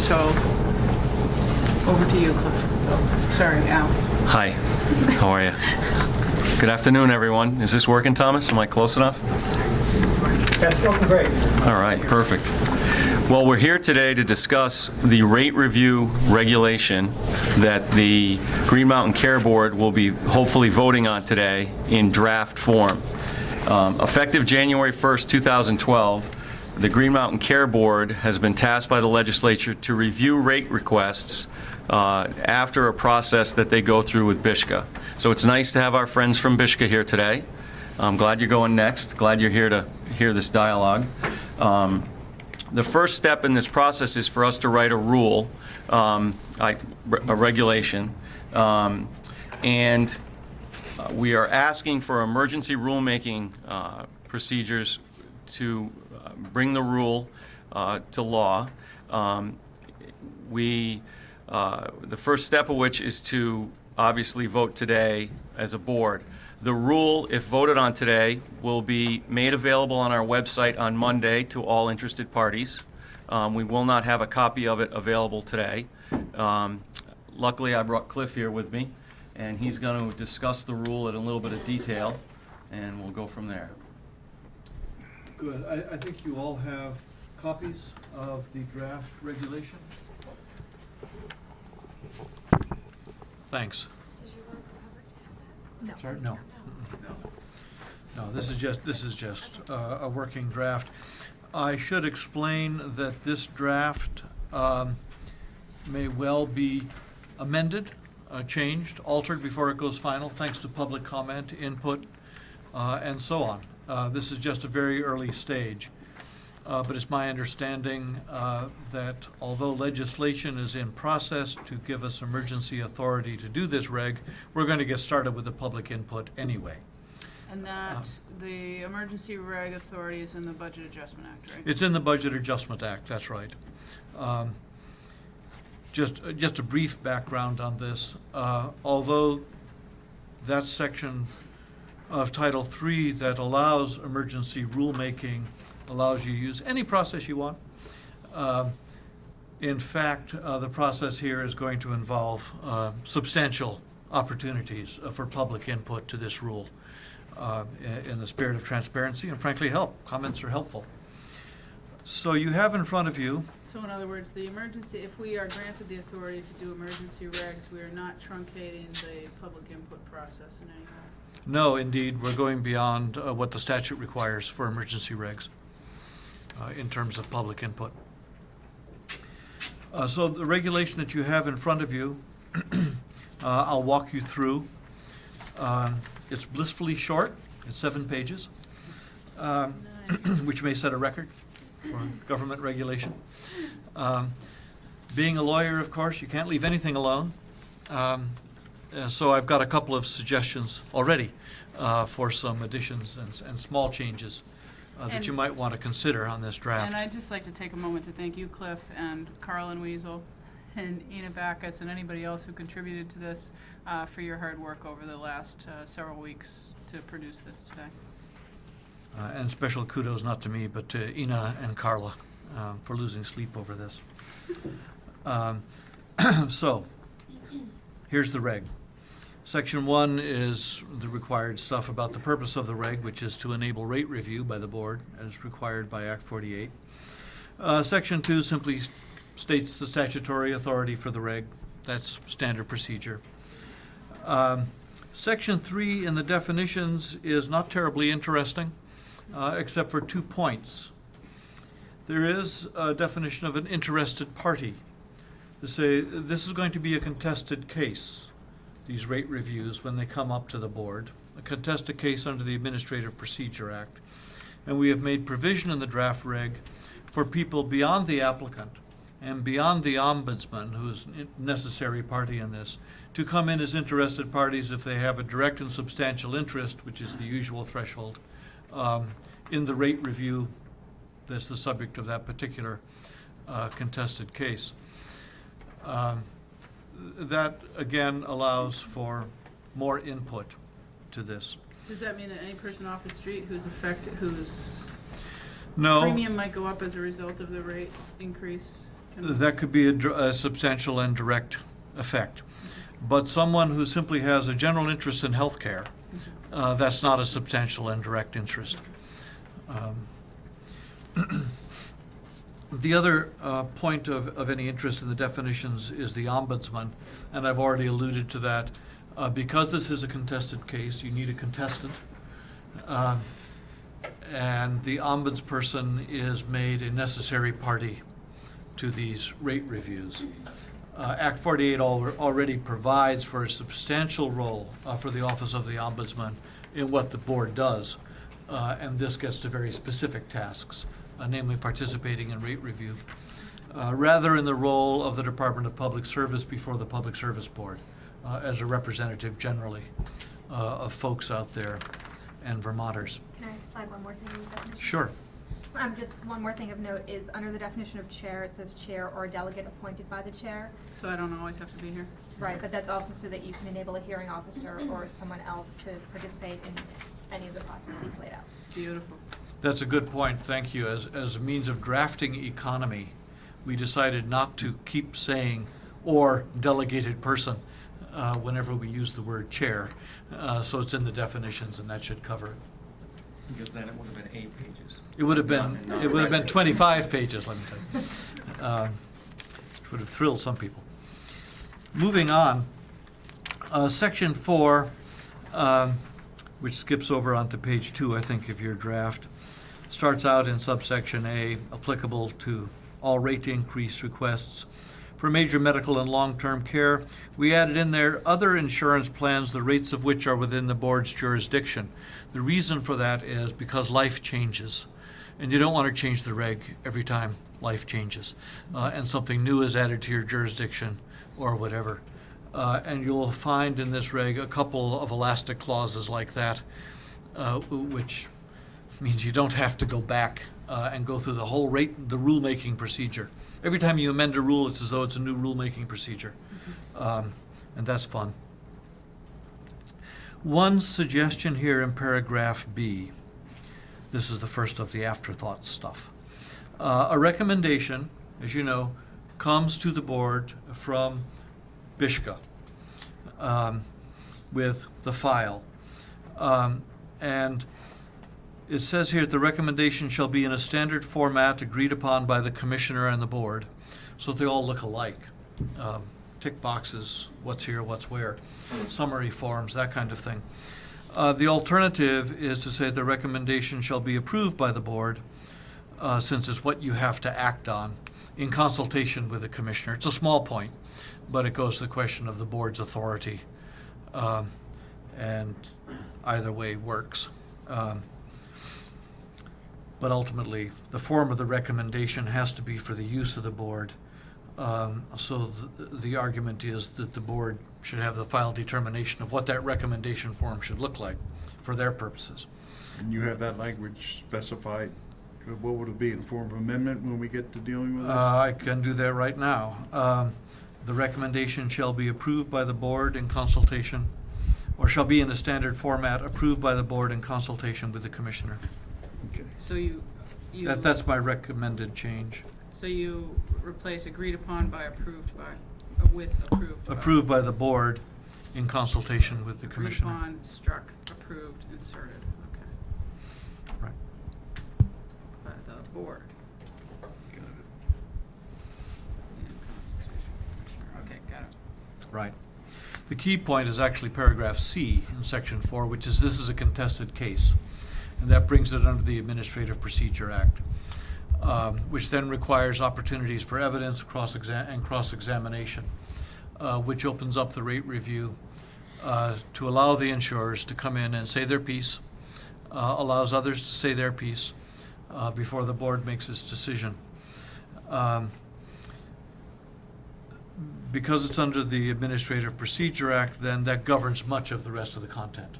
So over to you, Cliff. Oh, sorry, Al. Hi, how are you? Good afternoon, everyone. Is this working, Thomas? Am I close enough? That's working great. All right, perfect. Well, we're here today to discuss the rate review regulation that the Green Mountain Care Board will be hopefully voting on today in draft form. Effective January 1st, 2012, the Green Mountain Care Board has been tasked by the legislature to review rate requests after a process that they go through with BISCA. So it's nice to have our friends from BISCA here today. I'm glad you're going next. Glad you're here to hear this dialogue. The first step in this process is for us to write a rule, a regulation, and we are asking for emergency rulemaking procedures to bring the rule to law. The first step of which is to obviously vote today as a board. The rule, if voted on today, will be made available on our website on Monday to all interested parties. We will not have a copy of it available today. Luckily, I brought Cliff here with me, and he's going to discuss the rule in a little bit of detail, and we'll go from there. Good. I think you all have copies of the draft regulation. Thanks. No. Sorry? No. No, this is just a working draft. I should explain that this draft may well be amended, changed, altered before it goes final, thanks to public comment, input, and so on. This is just a very early stage. But it's my understanding that although legislation is in process to give us emergency authority to do this reg, we're going to get started with the public input anyway. And that the emergency reg authority is in the Budget Adjustment Act, right? It's in the Budget Adjustment Act, that's right. Just a brief background on this. Although that section of Title III that allows emergency rulemaking allows you to use any process you want. In fact, the process here is going to involve substantial opportunities for public input to this rule in the spirit of transparency and frankly help. Comments are helpful. So you have in front of you. So in other words, the emergency, if we are granted the authority to do emergency regs, we are not truncating the public input process in any way? No, indeed, we're going beyond what the statute requires for emergency regs. In terms of public input. So the regulation that you have in front of you, I'll walk you through. It's blissfully short. It's 7 pages, Nice. which may set a record for government regulation. Being a lawyer, of course, you can't leave anything alone. So I've got a couple of suggestions already for some additions and small changes that you might want to consider on this draft. And I'd just like to take a moment to thank you, Cliff, and Carlin Weasel, and Ina Backus, and anybody else who contributed to this for your hard work over the last several weeks to produce this today. And special kudos not to me, but to Ina and Carla for losing sleep over this. So, here's the reg. Section 1 is the required stuff about the purpose of the reg, which is to enable rate review by the board as required by Act 48. Section 2 simply states the statutory authority for the reg. That's standard procedure. Section 3 in the definitions is not terribly interesting, except for 2 points. There is a definition of an interested party. They say this is going to be a contested case, these rate reviews, when they come up to the board, a contested case under the Administrative Procedure Act. And we have made provision in the draft reg for people beyond the applicant and beyond the ombudsman, who is a necessary party in this, to come in as interested parties if they have a direct and substantial interest, which is the usual threshold, in the rate review that's the subject of that particular contested case. That, again, allows for more input to this. Does that mean that any person off the street who's affected, whose No. premium might go up as a result of the rate increase That could be a substantial and direct effect. But someone who simply has a general interest in healthcare, that's not a substantial and direct interest. The other point of any interest in the definitions is the ombudsman, and I've already alluded to that. Because this is a contested case, you need a contestant. And the ombudsperson is made a necessary party to these rate reviews. Act 48 already provides for a substantial role for the Office of the Ombudsman in what the board does. And this gets to very specific tasks, namely participating in rate review, rather in the role of the Department of Public Service before the Public Service Board, as a representative generally of folks out there and Vermonters. Can I flag one more thing in the definition? Sure. Just one more thing of note is under the definition of chair, it says chair or delegate appointed by the chair. So I don't always have to be here? Right, but that's also so that you can enable a hearing officer or someone else to participate in any of the processes laid out. Beautiful. That's a good point, thank you. As a means of drafting economy, we decided not to keep saying or delegated person whenever we use the word chair. So it's in the definitions, and that should cover it. Because then it would have been 8 pages. It would have been 25 pages, let me tell you. Which would have thrilled some people. Moving on, Section 4, which skips over onto page 2, I think, of your draft, starts out in subsection A, applicable to all rate increase requests. For major medical and long-term care, we added in there other insurance plans, the rates of which are within the board's jurisdiction. The reason for that is because life changes, and you don't want to change the reg every time life changes, and something new is added to your jurisdiction or whatever. And you'll find in this reg a couple of elastic clauses like that, which means you don't have to go back and go through the whole the rulemaking procedure. Every time you amend a rule, it's as though it's a new rulemaking procedure. And that's fun. One suggestion here in paragraph B, this is the first of the afterthought stuff. A recommendation, as you know, comes to the board from BISHCA with the file. And it says here, the recommendation shall be in a standard format agreed upon by the commissioner and the board, so they all look alike. Tick boxes, what's here, what's where, summary forms, that kind of thing. The alternative is to say the recommendation shall be approved by the board, since it's what you have to act on, in consultation with the commissioner. It's a small point, but it goes to the question of the board's authority, and either way works. But ultimately, the form of the recommendation has to be for the use of the board. So the argument is that the board should have the final determination of what that recommendation form should look like for their purposes. And you have that language specified, what would it be, in form of amendment when we get to dealing with this? I can do that right now. The recommendation shall be approved by the board in consultation, or shall be in a standard format approved by the board in consultation with the commissioner. Okay. So you That's my recommended change. So you replace agreed upon by approved by, with approved by. Approved by the board in consultation with the Agreed commissioner. upon, struck, approved, inserted, okay. Right. By the board. Got it. In consultation with the commissioner. Okay, got it. Right. The key point is actually paragraph C in section 4, which is this is a contested case. And that brings it under the Administrative Procedure Act, which then requires opportunities for evidence and cross-examination, which opens up the rate review to allow the insurers to come in and say their piece, allows others to say their piece before the board makes its decision. Because it's under the Administrative Procedure Act, then that governs much of the rest of the content.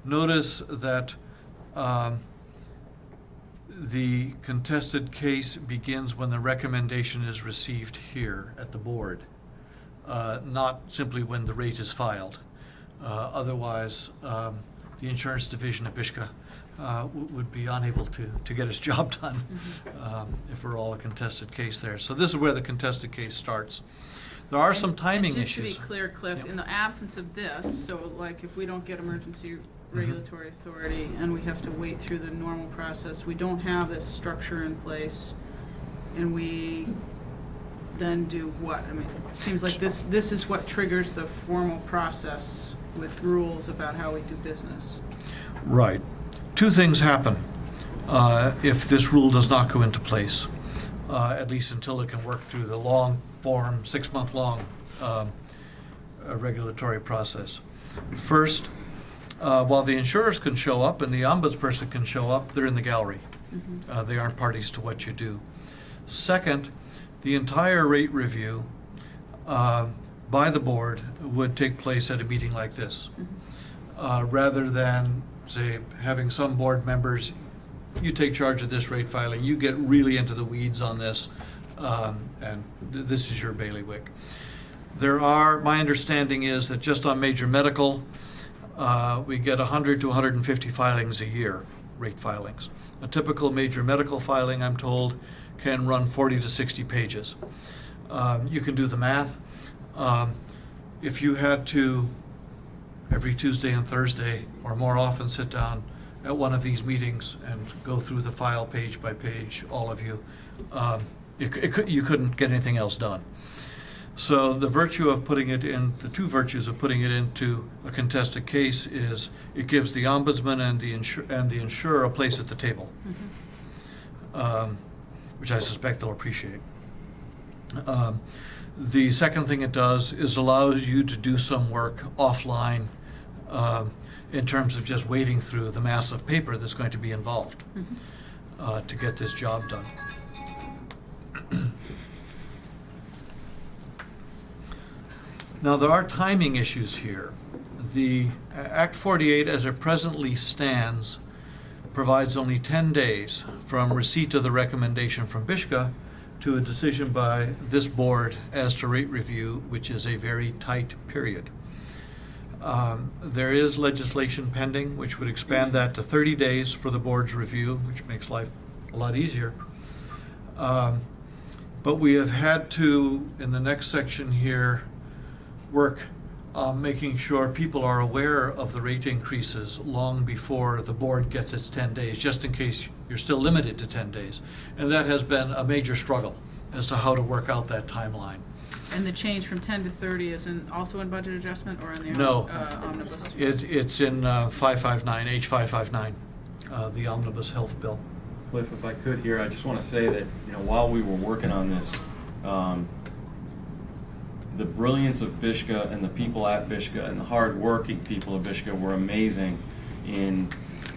Notice that the contested case begins when the recommendation is received here at the board, not simply when the rate is filed. Otherwise, the insurance division at Bishka would be unable to get its job done if we're all a contested case there. So this is where the contested case starts. There are some timing and issues. just to be clear, Cliff, Yep. in the absence of this, so like if we don't get emergency regulatory authority and we have to wait through the normal process, we don't have this structure in place, and we then do what? I mean, it seems like this is what triggers the formal process with rules about how we do business. Right. Two things happen if this rule does not go into place, at least until it can work through the long form, 6-month-long regulatory process. First, while the insurers can show up and the ombudsperson can show up, they're in the gallery. They aren't parties to what you do. Second, the entire rate review by the board would take place at a meeting like this, rather than, say, having some board members, you take charge of this rate filing, you get really into the weeds on this, and this is your bailiwick. My understanding is that just on major medical, we get 100 to 150 filings a year, rate filings. A typical major medical filing, I'm told, can run 40 to 60 pages. You can do the math. If you had to, every Tuesday and Thursday, or more often, sit down at one of these meetings and go through the file page by page, all of you, you couldn't get anything else done. So the virtue of putting it in, the two virtues of putting it into a contested case is it gives the ombudsman and the insurer a place at the table, which I suspect they'll appreciate. The second thing it does is allows you to do some work offline in terms of just wading through the mass of paper that's going to be involved to get this job done. Now, there are timing issues here. The Act 48, as it presently stands, provides only 10 days from receipt of the recommendation from Bishka to a decision by this board as to rate review, which is a very tight period. There is legislation pending which would expand that to 30 days for the board's review, which makes life a lot easier. But we have had to, in the next section here, work on making sure people are aware of the rate increases long before the board gets its 10 days, just in case you're still limited to 10 days. And that has been a major struggle as to how to work out that timeline. And the change from 10 to 30 is also in budget adjustment or in the No. omnibus? It's in 559, H559, the omnibus health bill. Cliff, if I could here, I just want to say that, while we were working on this, the brilliance of Bishka and the people at Bishka and the hard-working people of Bishka were amazing in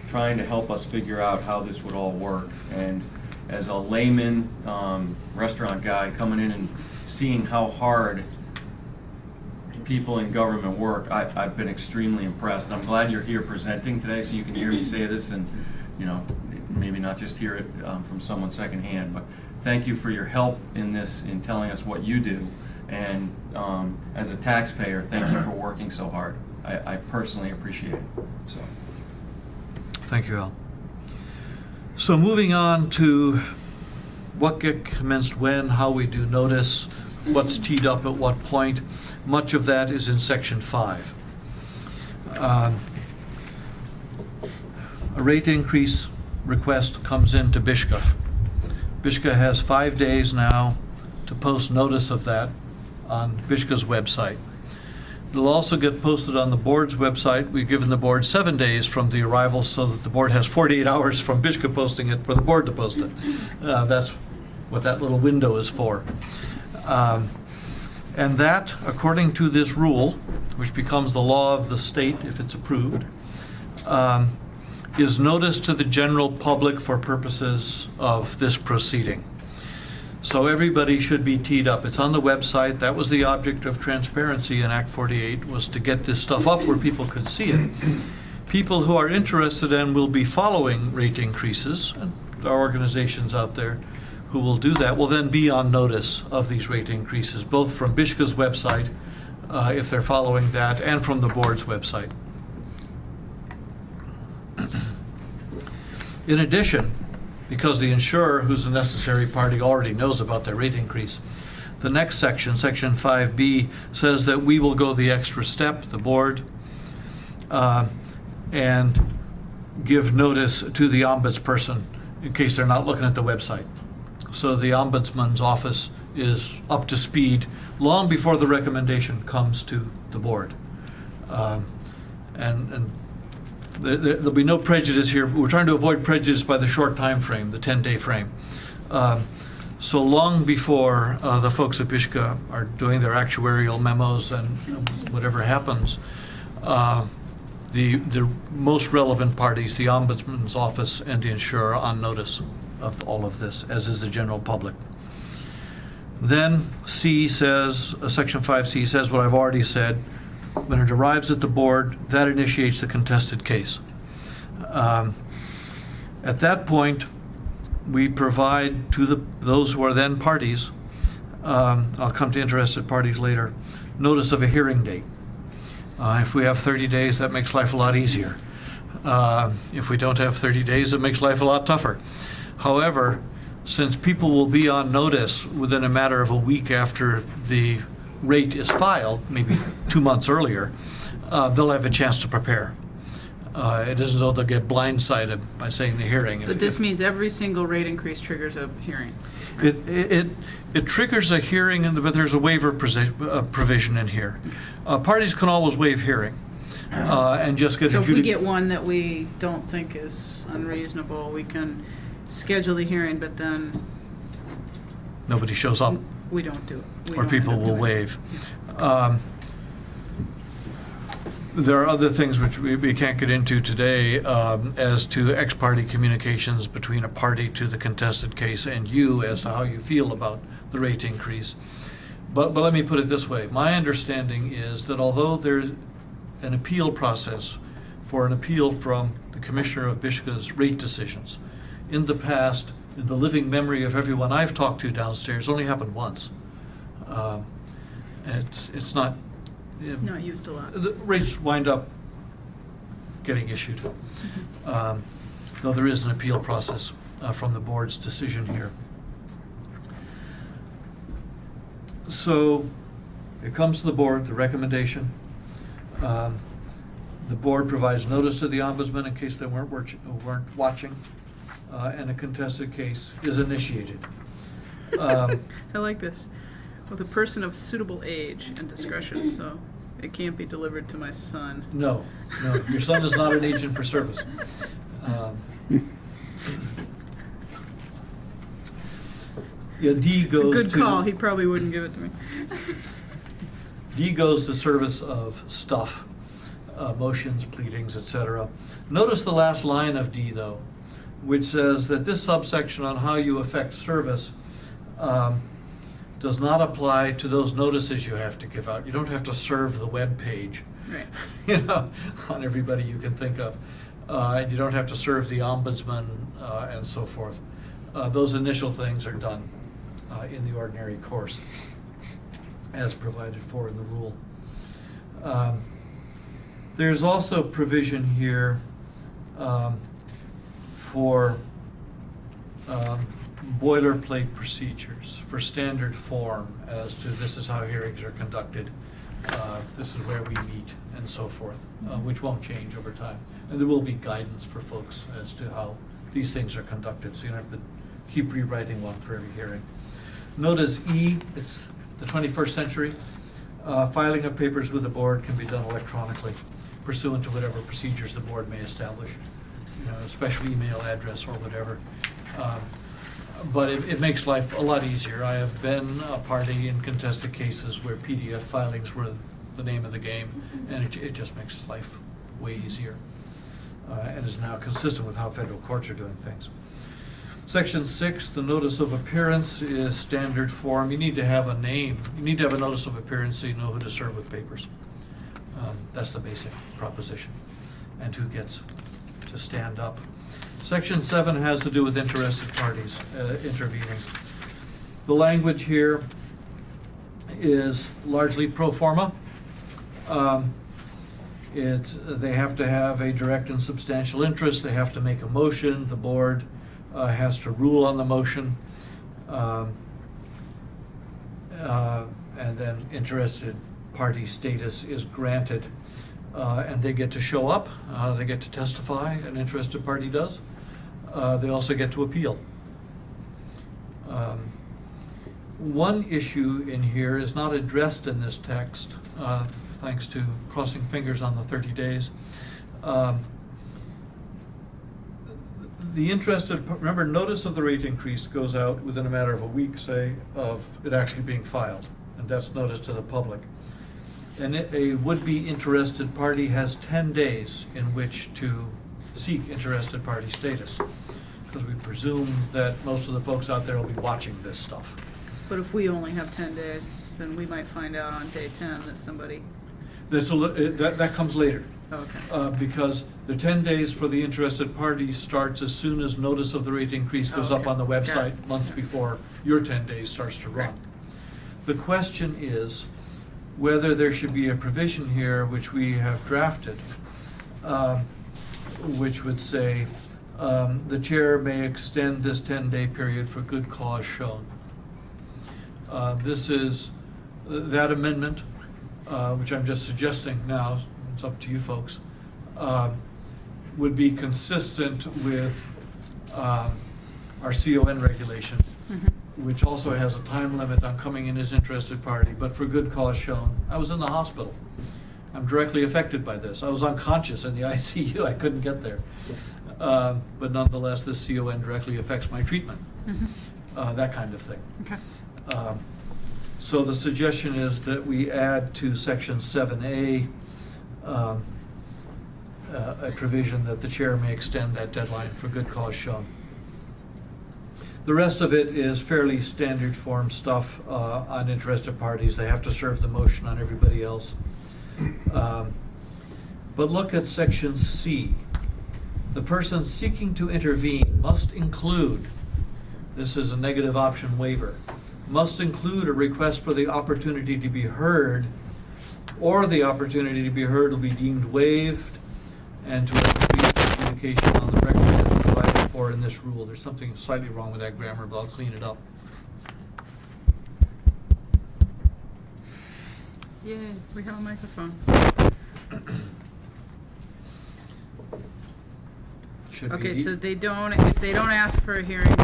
trying to help us figure out how this would all work. And as a layman restaurant guy coming in and seeing how hard people in government work, I've been extremely impressed. I'm glad you're here presenting today so you can hear me say this and, maybe not just hear it from someone secondhand. But thank you for your help in this, in telling us what you do. And as a taxpayer, thank you for working so hard. I personally appreciate it. So. Thank you, Al. So moving on to what get commenced when, how we do notice, what's teed up at what point. Much of that is in Section 5. A rate increase request comes into Bishka. Bishka has 5 days now to post notice of that on Bishka's website. It'll also get posted on the board's website. We've given the board 7 days from the arrival so that the board has 48 hours from Bishka posting it for the board to post it. That's what that little window is for. And that, according to this rule, which becomes the law of the state if it's approved, is notice to the general public for purposes of this proceeding. So everybody should be teed up. It's on the website. That was the object of transparency in Act 48, was to get this stuff up where people could see it. People who are interested and will be following rate increases, and there are organizations out there who will do that, will then be on notice of these rate increases, both from Bishka's website, if they're following that, and from the board's website. In addition, because the insurer, who's a necessary party, already knows about their rate increase, the next section, Section 5B, says that we will go the extra step, the board, and give notice to the ombudsperson in case they're not looking at the website. So the ombudsman's office is up to speed long before the recommendation comes to the board. And there'll be no prejudice here. We're trying to avoid prejudice by the short time frame, the 10-day frame. So long before the folks at Bishka are doing their actuarial memos and whatever happens, the most relevant parties, the Ombudsman's Office and the insurer, are on notice of all of this, as is the general public. Then C says, Section 5C says what I've already said. When it arrives at the board, that initiates the contested case. At that point, we provide to those who are then parties, I'll come to interested parties later, notice of a hearing date. If we have 30 days, that makes life a lot easier. If we don't have 30 days, it makes life a lot tougher. However, since people will be on notice within a matter of a week after the rate is filed, maybe 2 months earlier, they'll have a chance to prepare. It isn't as though they'll get blindsided by saying the hearing. But this means every single rate increase triggers a hearing. It triggers a hearing, but there's a waiver provision in here. Parties can always waive hearing and just get So if we get one that we don't think is unreasonable, we can schedule the hearing, but then nobody shows up. we don't do it. We Or don't people end up will doing it. waive. There are other things which we can't get into today as to ex parte communications between a party to the contested case and you as to how you feel about the rate increase. But let me put it this way. My understanding is that although there's an appeal process for an appeal from the Commissioner of Bishka's rate decisions, in the past, in the living memory of everyone I've talked to downstairs, only happened once. It's not... Not used a lot. The rates wind up getting issued, though there is an appeal process from the board's decision here. So it comes to the board, the recommendation. The board provides notice to the ombudsman in case they weren't watching, and a contested case is initiated. I like this. With a person of suitable age and discretion, so it can't be delivered to my son. No, your son is not an agent for service. Yeah, D It's a goes good to... call. He probably wouldn't give it to me. D goes to service of stuff, motions, pleadings, etc. Notice the last line of D, though, which says that this subsection on how you affect service does not apply to those notices you have to give out. You don't have to serve the web page, Right. on everybody you can think of. You don't have to serve the ombudsman and so forth. Those initial things are done in the ordinary course, as provided for in the rule. There's also provision here for boilerplate procedures, for standard form as to this is how hearings are conducted, this is where we meet, and so forth, which won't change over time. And there will be guidance for folks as to how these things are conducted, so you don't have to keep rewriting one for every hearing. Notice E, it's the 21st century. Filing of papers with the board can be done electronically pursuant to whatever procedures the board may establish, a special email address or whatever. But it makes life a lot easier. I have been a party in contested cases where PDF filings were the name of the game, and it just makes life way easier, and is now consistent with how federal courts are doing things. Section 6, the notice of appearance is standard form. You need to have a name. You need to have a notice of appearance so you know who to serve with papers. That's the basic proposition, and who gets to stand up. Section 7 has to do with interested parties intervening. The language here is largely pro forma. They have to have a direct and substantial interest, they have to make a motion, the board has to rule on the motion. And then interested party status is granted. And they get to show up, they get to testify, an interested party does. They also get to appeal. One issue in here is not addressed in this text, thanks to crossing fingers on the 30 days. The interested, remember, notice of the rate increase goes out within a matter of a week, say, of it actually being filed, and that's notice to the public. And a would-be interested party has 10 days in which to seek interested party status, because we presume that most of the folks out there will be watching this stuff. But if we only have 10 days, then we might find out on day 10 that somebody, That comes later. okay. Because the 10 days for the interested party starts as soon as notice of the rate increase goes up Okay. on the Got website, it. months before your 10 days starts to run. The question is whether there should be a provision here, which we have drafted, which would say, the chair may extend this 10-day period for good cause shown. This is that amendment, which I'm just suggesting now, it's up to you folks, would be consistent with our CON regulation, which also has a time limit on coming in as interested party, but for good cause shown. I was in the hospital. I'm directly affected by this. I was unconscious in the ICU. I couldn't get there. But nonetheless, this CON directly affects my treatment, that kind of thing. Okay. So the suggestion is that we add to section 7A a provision that the chair may extend that deadline for good cause shown. The rest of it is fairly standard form stuff on interested parties. They have to serve the motion on everybody else. But look at section C. The person seeking to intervene must include, this is a negative option waiver, must include a request for the opportunity to be heard, or the opportunity to be heard will be deemed waived, and to have brief communication on the record as provided for in this rule. There's something slightly wrong with that grammar, but I'll clean it up. Yay, we have a microphone. Should Okay, be- so if they don't ask for a hearing,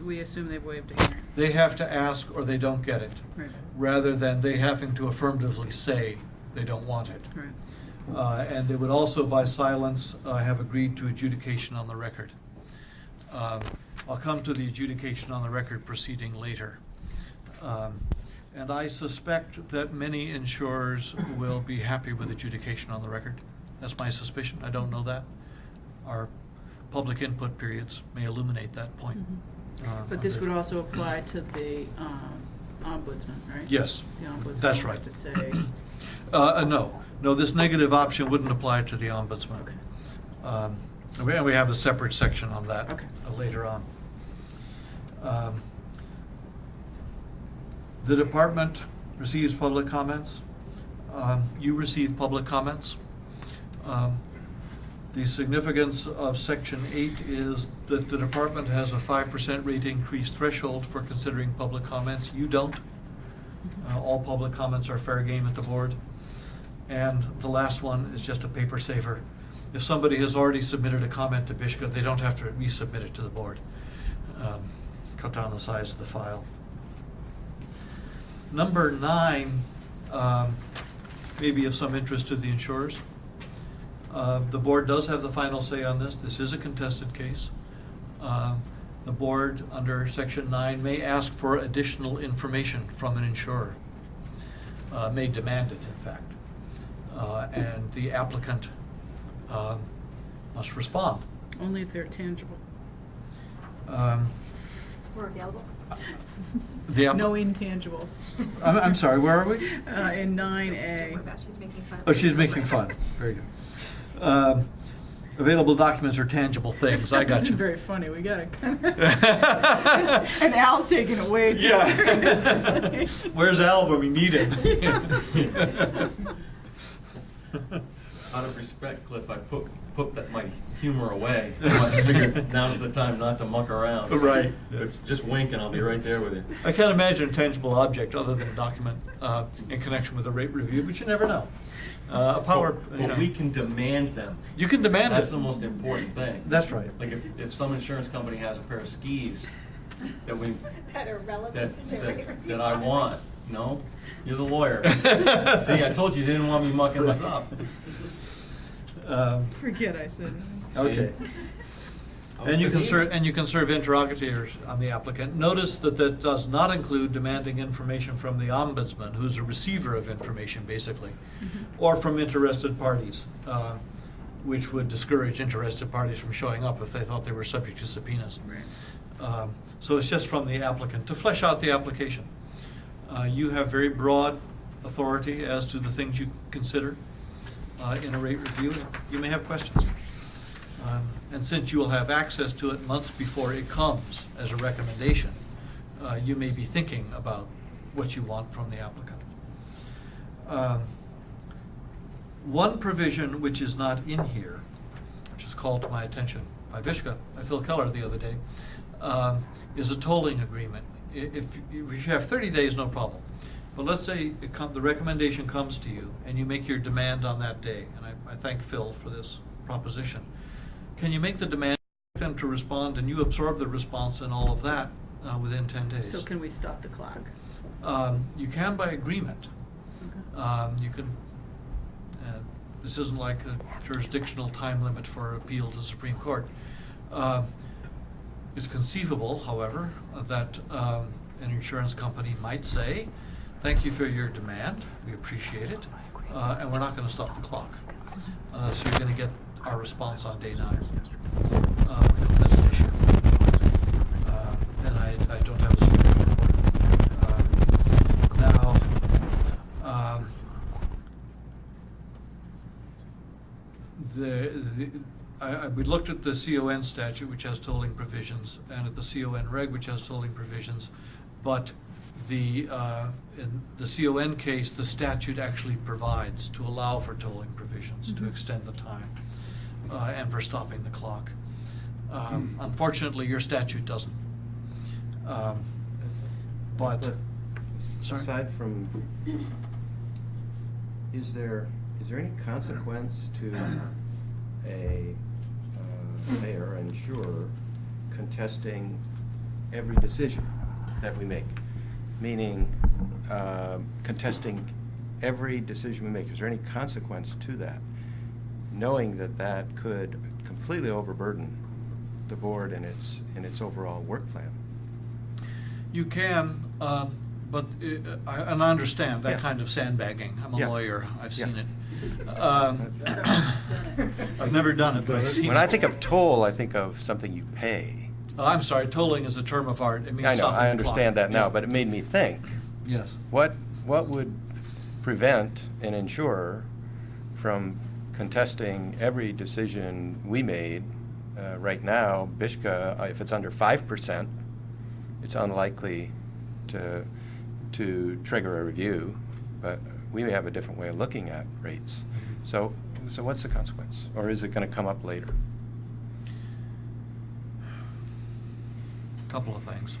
we assume they've waived a hearing. They have to ask or they don't get it, Right, rather than they having to affirmatively say they don't want it. right. And they would also, by silence, have agreed to adjudication on the record. I'll come to the adjudication on the record proceeding later. And I suspect that many insurers will be happy with adjudication on the record. That's my suspicion. I don't know that. Our public input periods may illuminate that point. But this would also apply to the ombudsman, right? Yes, The ombudsman that's would right. have to say, No, this negative option wouldn't apply to the ombudsman. okay. And we have a separate section on that Okay. later on. The department receives public comments. You receive public comments. The significance of Section 8 is that the department has a 5% rate increase threshold for considering public comments. You don't. All public comments are fair game at the board. And the last one is just a paper saver. If somebody has already submitted a comment to BISHCA, they don't have to resubmit it to the board. Cut down the size of the file. Number 9 may be of some interest to the insurers. The board does have the final say on this. This is a contested case. The board, under Section 9, may ask for additional information from an insurer. May demand it, in fact. And the applicant must respond. Only if they're tangible. We're available. No intangibles. I'm sorry, where are we? In 9A. Don't worry about it, she's making fun of Oh, us. she's making fun. Very good. Available documents are tangible This things. I stuff got isn't you. very funny, we gotta kind of. And Al's taking it way too seriously. Where's Al when we need him? Out of respect, Cliff, I put my humor away. I figured now's the time not to muck around. Right. Just wink and I'll be right there with you. I can't imagine a tangible object other than a document in connection with a rate review, but you never know. But we can demand them. You can demand it. That's the most important thing. That's right. Like if some insurance company has a pair of skis that we, That are relevant to the rate review. that I want, no? You're the lawyer. See, I told you didn't want me mucking this up. Forget I said Okay. And you can serve interrogators on the applicant. Notice that that does not include demanding information from the ombudsman, who's a receiver of information, basically, or from interested parties, which would discourage interested parties from showing up if they thought they were subject to subpoenas. So it's just from the applicant to flesh out the application. You have very broad authority as to the things you consider in a rate review. You may have questions. And since you will have access to it months before it comes as a recommendation, you may be thinking about what you want from the applicant. One provision which is not in here, which was called to my attention by Phil Keller the other day, is a tolling agreement. If you have 30 days, no problem. But let's say the recommendation comes to you and you make your demand on that day, and I thank Phil for this proposition. Can you make the demand for them to respond and you absorb the response and all of that within 10 days? So can we stop the clock? You can by agreement. You can. This isn't like a jurisdictional time limit for appeal to the Supreme Court. It's conceivable, however, that an insurance company might say, "Thank you for your demand. We appreciate it, and we're not going to stop the clock. So you're going to get our response on day 9." That's an issue, and I don't have a solution for it. Now, we looked at the CON statute, which has tolling provisions, and at the CON reg, which has tolling provisions, but in the CON case, the statute actually provides to allow for tolling provisions, to extend the time, and for stopping the clock. Unfortunately, your statute doesn't. But, sorry? Aside from, is there any consequence to a payer, an insurer, contesting every decision that we make? Meaning, contesting every decision we make. Is there any consequence to that? Knowing that that could completely overburden the board and its overall work plan. You can, but I understand that Yeah. kind of sandbagging. I'm a Yeah. lawyer. I've seen Yeah. it. I've never done it, but I've seen it. When I think of toll, I think of something you pay. Oh, I'm sorry, tolling is a term of art. It means I know, stopping the I clock. understand that now, Yeah. but it made me think. Yes. What would prevent an insurer from contesting every decision we made? Right now, Bishka, if it's under 5%, it's unlikely to trigger a review, but we may have a different way of looking at rates. So what's the consequence? Or is it going to come up later? A couple of things.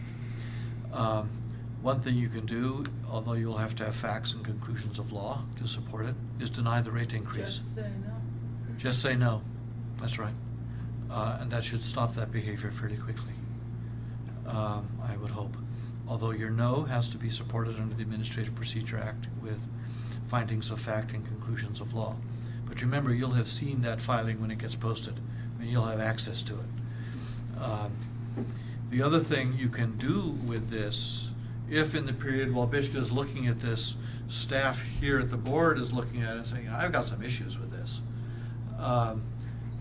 One thing you can do, although you'll have to have facts and conclusions of law to support it, is deny the rate increase. Just say no. Just say no. That's right. And that should stop that behavior fairly quickly, I would hope. Although your no has to be supported under the Administrative Procedure Act with findings of fact and conclusions of law. But remember, you'll have seen that filing when it gets posted, and you'll have access to it. The other thing you can do with this, if in the period while Bishka is looking at this, staff here at the board is looking at it and saying, I've got some issues with this.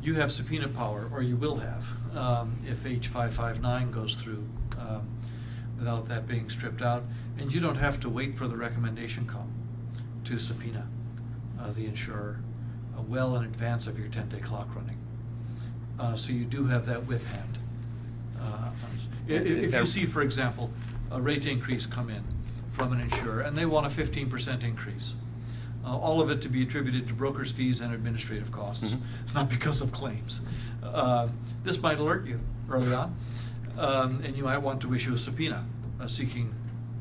You have subpoena power, or you will have, if H559 goes through without that being stripped out. And you don't have to wait for the recommendation come to subpoena the insurer well in advance of your 10-day clock running. So you do have that whip hand. If you see, for example, a rate increase come in from an insurer and they want a 15% increase, all of it to be attributed to broker's fees and administrative costs, not because of claims. This might alert you early on, and you might want to issue a subpoena seeking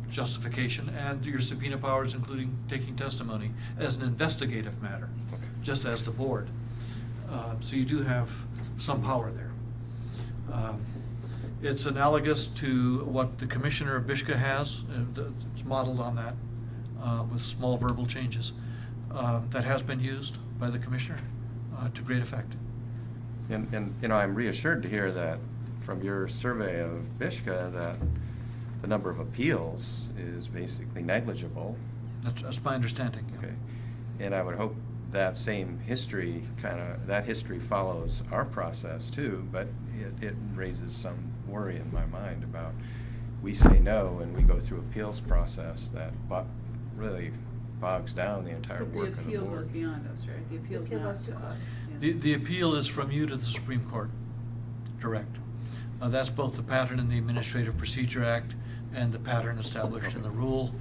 justification, and your subpoena powers including taking testimony as an investigative matter, just as the board. So you do have some power there. It's analogous to what the Commissioner of Bishka has, and it's modeled on that with small verbal changes. That has been used by the Commissioner to great effect. And, you know, I'm reassured to hear that from your survey of Bishka that the number of appeals is basically negligible. That's my understanding. Okay. And I would hope that same history, that history follows our process too, but it raises some worry in my mind about, we say no and we go through appeals process that really bogs down the entire But the work of the appeal goes board. beyond us, right? The appeal's appeal not goes to to us. us. Yeah. The appeal is from you to the Supreme Court, direct. That's both the pattern in the Administrative Procedure Act and the pattern established in the rule.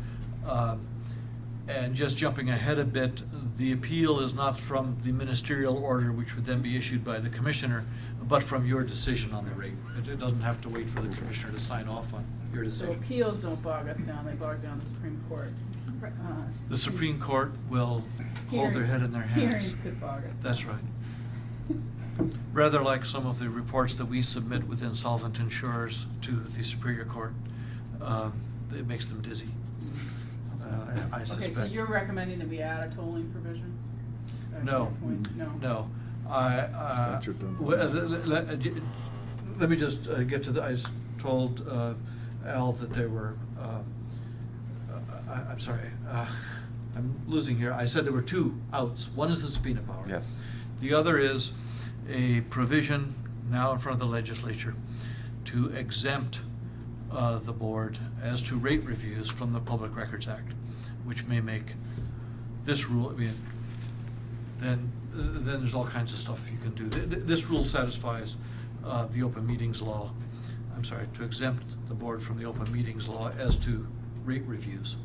And just jumping ahead a bit, the appeal is not from the ministerial order, which would then be issued by the Commissioner, but from your decision on the rate. It doesn't have to wait for the Commissioner to sign off on your So decision. appeals don't bog us down, they bog down the Supreme Court. Right. The Supreme Court will hold their head in their hands. Hearings could bog us. That's right. Rather like some of the reports that we submit with insolvent insurers to the Superior Court. It makes them dizzy, I suspect. Okay, so you're recommending that we add a tolling provision? To No. your point? No. No. Statute doesn't. Let me just get to I told Al that there were, I'm sorry, I'm losing here. I said there were two outs. One is the subpoena power. Yes. The other is a provision now in front of the legislature to exempt the board as to rate reviews from the Public Records Act, which may make this rule, I mean, then there's all kinds of stuff you can do. This rule satisfies the open meetings law, to exempt the board from the open meetings law as to rate reviews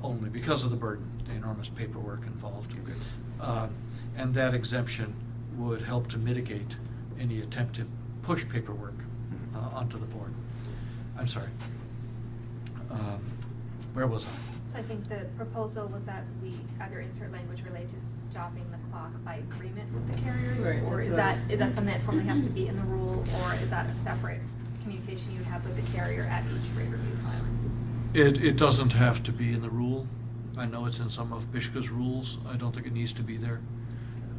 only because of the burden, the enormous paperwork involved. And that exemption would help to mitigate any attempt to push paperwork onto the board. I'm sorry. Where was I? So I think the proposal was that we have your insert language related to stopping the clock by agreement with the carriers? Right, Or that's is what I that, was- is that something that formally has to be in the rule, or is that a separate communication you would have with the carrier at each rate review filing? It doesn't have to be in the rule. I know it's in some of Bishka's rules. I don't think it needs to be there.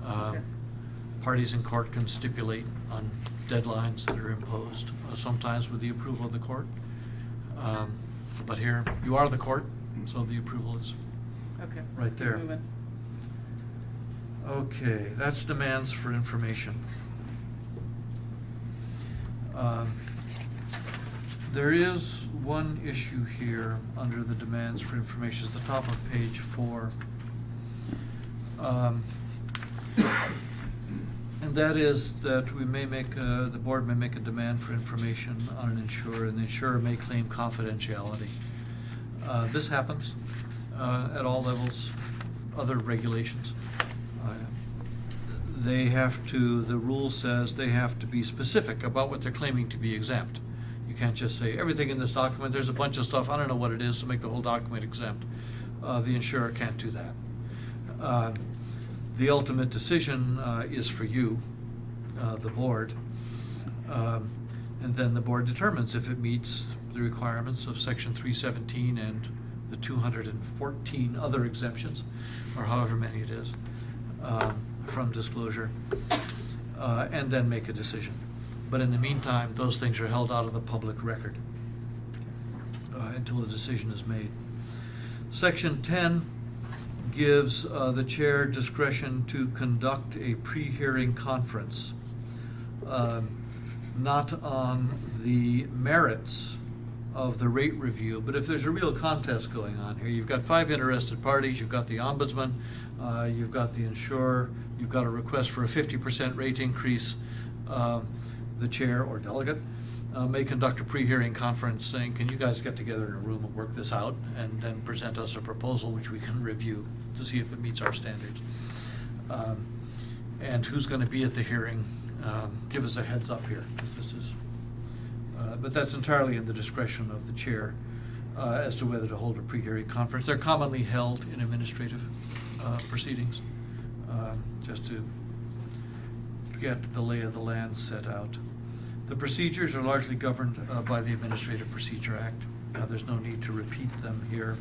Okay. Parties in court can stipulate on deadlines that are imposed, sometimes with the approval of the court. But here, you are the court, so the approval is Okay. right let's keep there. moving. Okay, that's demands for information. There is one issue here under the demands for information, it's the top of page 4. And that is that we may make, the board may make a demand for information on an insurer, and the insurer may claim confidentiality. This happens at all levels, other regulations. They have to, the rule says they have to be specific about what they're claiming to be exempt. You can't just say, everything in this document, there's a bunch of stuff, I don't know what it is, so make the whole document exempt. The insurer can't do that. The ultimate decision is for you, the board. And then the board determines if it meets the requirements of Section 317 and the 214 other exemptions, or however many it is, from disclosure, and then make a decision. But in the meantime, those things are held out of the public record until a decision is made. Section 10 gives the chair discretion to conduct a pre-hearing conference, not on the merits of the rate review, but if there's a real contest going on here, you've got 5 interested parties, you've got the ombudsman, you've got the insurer, you've got a request for a 50% rate increase. the chair or delegate may conduct a pre-hearing conference saying, can you guys get together in a room and work this out, and then present us a proposal which we can review to see if it meets our standards. And who's going to be at the hearing, give us a heads up here, because this is, but that's entirely in the discretion of the chair as to whether to hold a pre-hearing conference. They're commonly held in administrative proceedings, just to get the lay of the land set out. The procedures are largely governed by the Administrative Procedure Act. There's no need to repeat them here.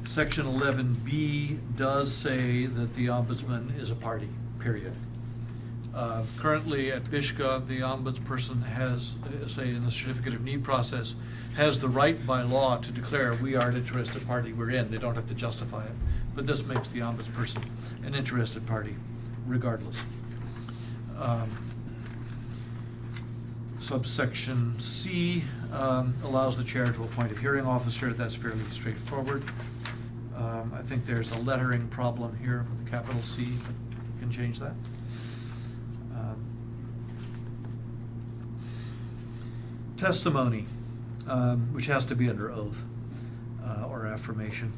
Section 11B does say that the ombudsman is a party, period. Currently at Bishka, the ombudsperson has, say in the certificate of need process, has the right by law to declare we are an interested party, we're in. They don't have to justify it. But this makes the ombudsperson an interested party regardless. Subsection C allows the chair to appoint a hearing officer. That's fairly straightforward. I think there's a lettering problem here with the capital C. You can change that. Testimony, which has to be under oath or affirmation.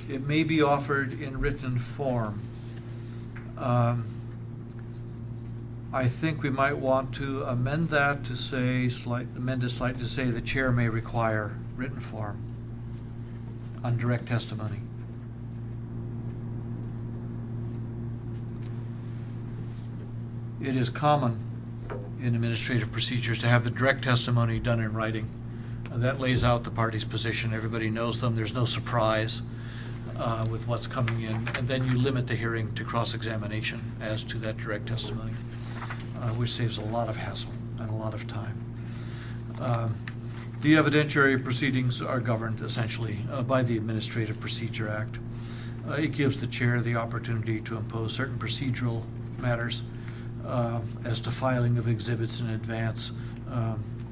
It may be offered in written form. I think we might want to amend that to say, amend it slightly to say the chair may require written form on direct testimony. It is common in administrative procedures to have the direct testimony done in writing. That lays out the party's position. Everybody knows them. There's no surprise with what's coming in. And then you limit the hearing to cross-examination as to that direct testimony, which saves a lot of hassle and a lot of time. The evidentiary proceedings are governed essentially by the Administrative Procedure Act. It gives the chair the opportunity to impose certain procedural matters as to filing of exhibits in advance,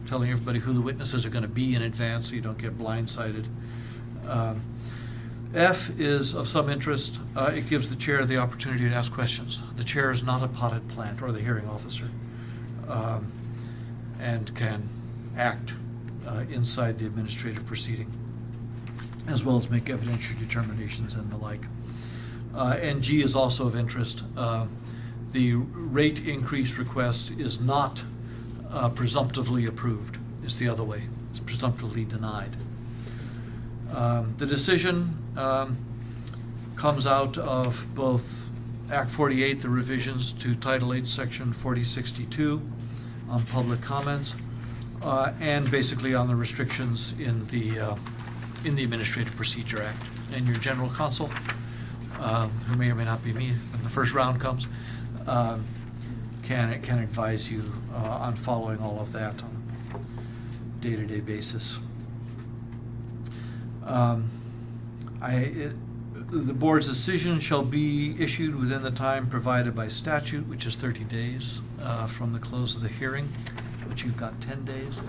telling everybody who the witnesses are going to be in advance so you don't get blindsided. F is of some interest. It gives the chair the opportunity to ask questions. The chair is not a potted plant, or the hearing officer, and can act inside the administrative proceeding, as well as make evidentiary determinations and the like. And G is also of interest. The rate increase request is not presumptively approved. It's the other way. It's presumptively denied. The decision comes out of both Act 48, the revisions to Title 8, Section 4062 on public comments, and basically on the restrictions in the Administrative Procedure Act. And your general counsel, who may or may not be me when the first round comes, can advise you on following all of that on a day-to-day basis. The board's decision shall be issued within the time provided by statute, which is 30 days from the close of the hearing, which you've got 10 days.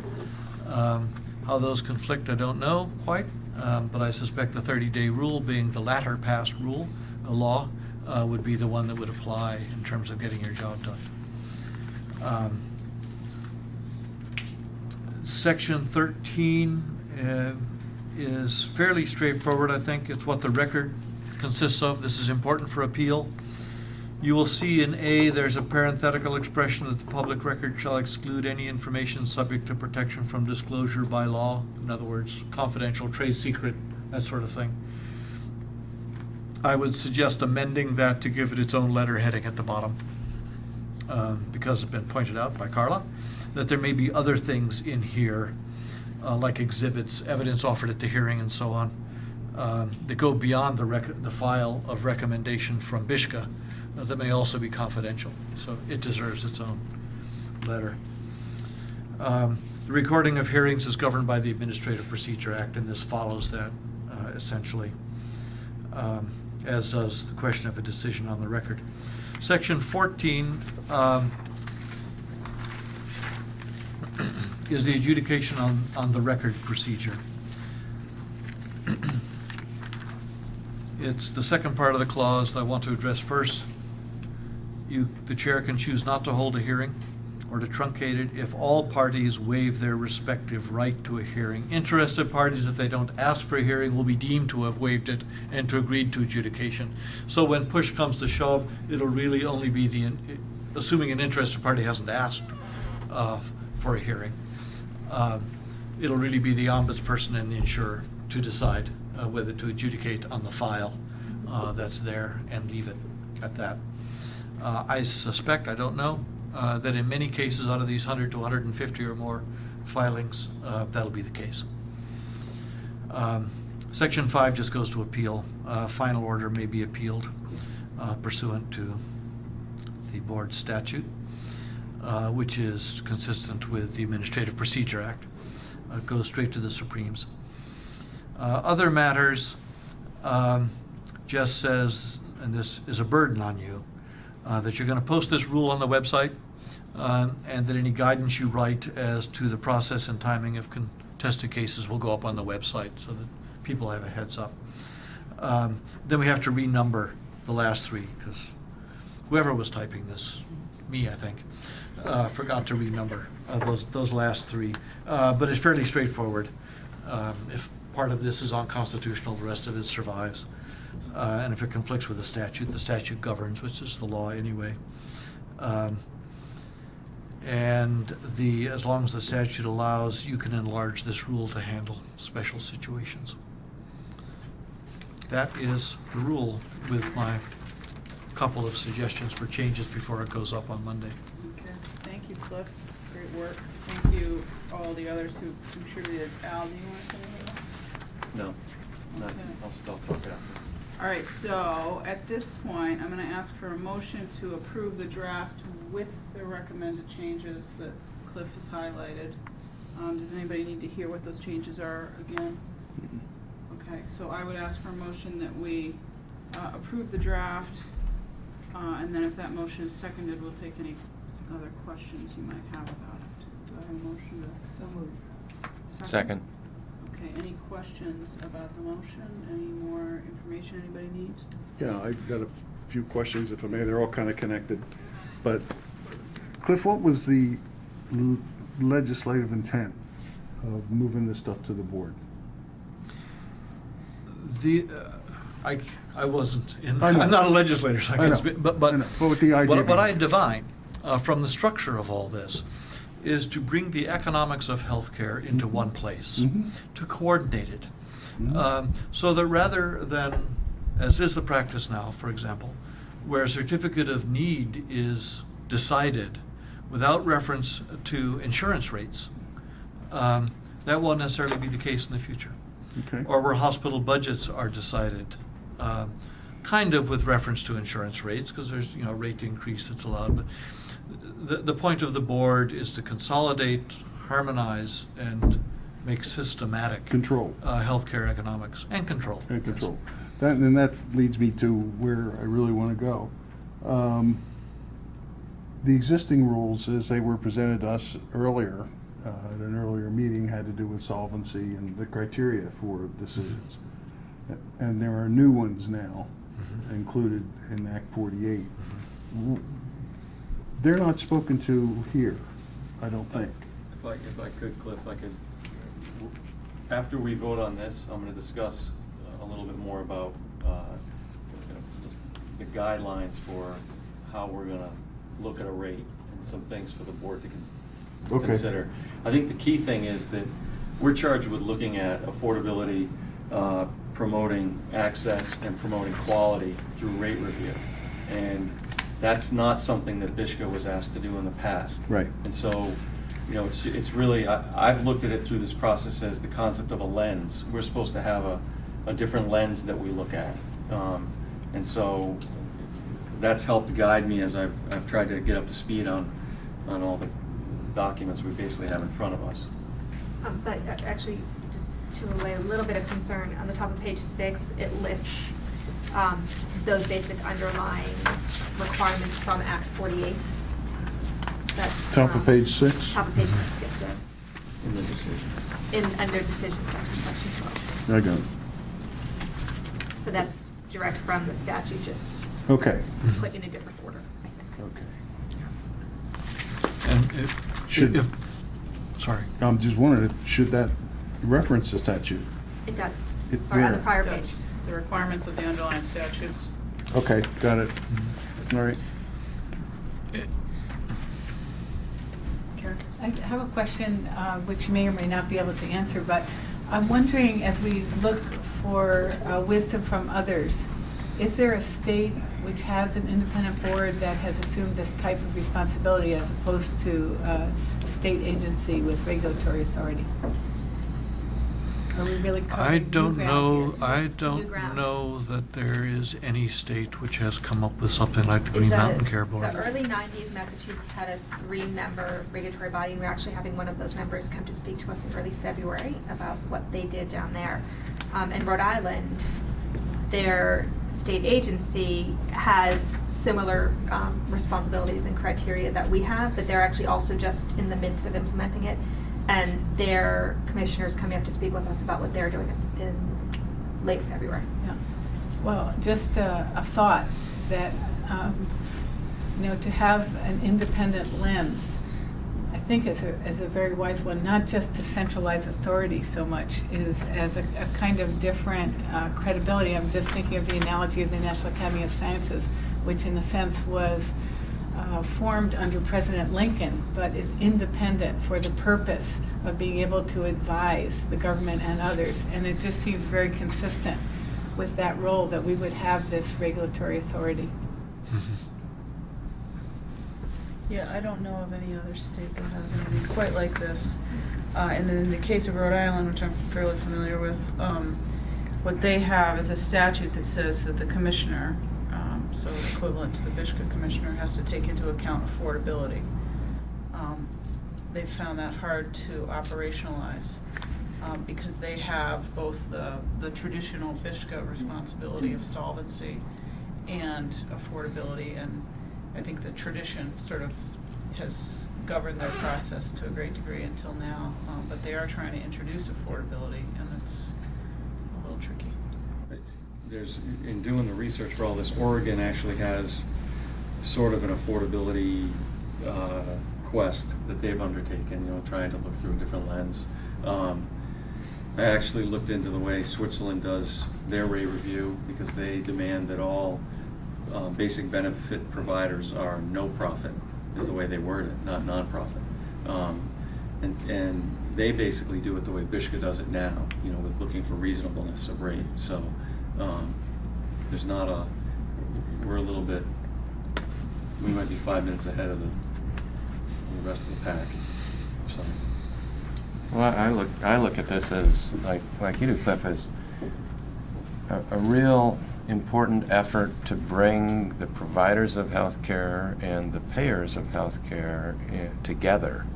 How those conflict, I don't know quite, but I suspect the 30-day rule, being the latter passed rule, law, would be the one that would apply in terms of getting your job done. Section 13 is fairly straightforward, I think. It's what the record consists of. This is important for appeal. You will see in A, there's a parenthetical expression that the public record shall exclude any information subject to protection from disclosure by law. In other words, confidential, trade secret, that sort of thing. I would suggest amending that to give it its own letter heading at the bottom, because it's been pointed out by Carla that there may be other things in here, like exhibits, evidence offered at the hearing, and so on, that go beyond the file of recommendation from Bishka, that may also be confidential. So it deserves its own letter. The recording of hearings is governed by the Administrative Procedure Act, and this follows that essentially, as does the question of a decision on the record. Section 14 is the adjudication on the record procedure. It's the second part of the clause that I want to address first. the chair can choose not to hold a hearing or to truncate it if all parties waive their respective right to a hearing. Interested parties, if they don't ask for a hearing, will be deemed to have waived it and to agreed to adjudication. So when push comes to shove, it'll really only be assuming an interested party hasn't asked for a hearing, it'll really be the ombudsperson and the insurer to decide whether to adjudicate on the file that's there and leave it at that. I suspect, I don't know, that in many cases out of these 100 to 150 or more filings, that'll be the case. Section 5 just goes to appeal. Final order may be appealed pursuant to the board statute, which is consistent with the Administrative Procedure Act. Goes straight to the Supremes. Other matters just says, and this is a burden on you, that you're going to post this rule on the website, and that any guidance you write as to the process and timing of contested cases will go up on the website so that people have a heads up. Then we have to renumber the last three, because whoever was typing this, me I think, forgot to renumber those last three. But it's fairly straightforward. If part of this is unconstitutional, the rest of it survives. And if it conflicts with the statute governs, which is the law anyway. And as long as the statute allows, you can enlarge this rule to handle special situations. That is the rule, with my couple of suggestions for changes before it goes up on Monday. Okay, thank you, Cliff. Great work. Thank you, all the others who contributed. Al, do you want to say anything else? No, Okay. I'll still talk after. All right, so at this point, I'm going to ask for a motion to approve the draft with the recommended changes that Cliff has highlighted. Does anybody need to hear what those changes are again? Okay, so I would ask for a motion that we approve the draft, and then if that motion is seconded, we'll take any other questions you might have about it. Do I have a motion to? So move. Second. Okay, any questions about the motion? Any more information anybody needs? Yeah, I've got a few questions, if I may. They're all kind of connected. But Cliff, what was the legislative intent of moving this stuff to the board? I wasn't I know. I'm not a legislator, so I I can't know. speak, but I know. But with the idea what I behind it. divine from the structure of all this is to bring the economics of healthcare into one place, to coordinate it, so that rather than, as is the practice now, for example, where a certificate of need is decided without reference to insurance rates, that won't necessarily be the case in the future. Okay. Or where hospital budgets are decided, kind of with reference to insurance rates, because there's, rate increase that's allowed. But the point of the board is to consolidate, harmonize, and make systematic Control. Healthcare economics and control. And yes. control. That leads me to where I really want to go. The existing rules, as they were presented to us earlier, at an earlier meeting, had to do with solvency and the criteria for decisions. And there are new ones now included in Act 48. They're not spoken to here, I don't think. If I could, Cliff, after we vote on this, I'm going to discuss a little bit more about the guidelines for how we're going to look at a rate and some things for the board to consider. I think the key thing is that we're charged with looking at affordability, promoting access, and promoting quality through rate review. And that's not something that BISCA was asked to do in the past. Right. And so, it's really, I've looked at it through this process as the concept of a lens. We're supposed to have a different lens that we look at. And so that's helped guide me as I've tried to get up to speed on all the documents we basically have in front of us. But actually, just to allay a little bit of concern, on the top of page 6, it lists those basic underlying requirements from Act 48. That, Top of page 6? Top of page 6, yes, sir. In the decision. Under decision section 12. I got it. So that's direct from the statute, just Okay. put in a different order, I think. Okay. And Should- if, sorry. I'm just wondering, should that reference the statute? It does. It's Sorry, on the where? prior Does. page. The requirements of the underlying statutes. Okay, got it. All right. Karen? I have a question, which you may or may not be able to answer, but I'm wondering, as we look for wisdom from others, is there a state which has an independent board that has assumed this type of responsibility as opposed to a state agency with regulatory authority? Are we really I covering new don't ground know, here? I New don't ground. know that there is any state which has come up with something like the It Green does. Mountain Care Board. The early 90s, Massachusetts had a 3-member regulatory body, and we're actually having one of those members come to speak to us in early February about what they did down there. In Rhode Island, their state agency has similar responsibilities and criteria that we have, but they're actually also just in the midst of implementing it. And their commissioners coming up to speak with us about what they're doing in late February. Yeah. Well, just a thought that, to have an independent lens, I think is a very wise one, not just to centralize authority so much, is as a kind of different credibility. I'm just thinking of the analogy of the National Academy of Sciences, which in a sense was formed under President Lincoln, but is independent for the purpose of being able to advise the government and others. And it just seems very consistent with that role that we would have this regulatory authority. Yeah, I don't know of any other state that has anything quite like this. And then in the case of Rhode Island, which I'm fairly familiar with, what they have is a statute that says that the commissioner, so equivalent to the Bishka commissioner, has to take into account affordability. They've found that hard to operationalize because they have both the traditional Bishka responsibility of solvency and affordability, and I think the tradition sort of has governed their process to a great degree until now, but they are trying to introduce affordability, and it's a little tricky. In doing the research for all this, Oregon actually has sort of an affordability quest that they've undertaken, trying to look through a different lens. I actually looked into the way Switzerland does their rate review, because they demand that all basic benefit providers are no profit, is the way they word it, not nonprofit. And they basically do it the way Bishka does it now, with looking for reasonableness of rate. So there's not we're a little bit, we might be 5 minutes ahead of the rest of the pack. So. Well, I look at this as, like you do, Cliff, as a real important effort to bring the providers of healthcare and the payers of healthcare together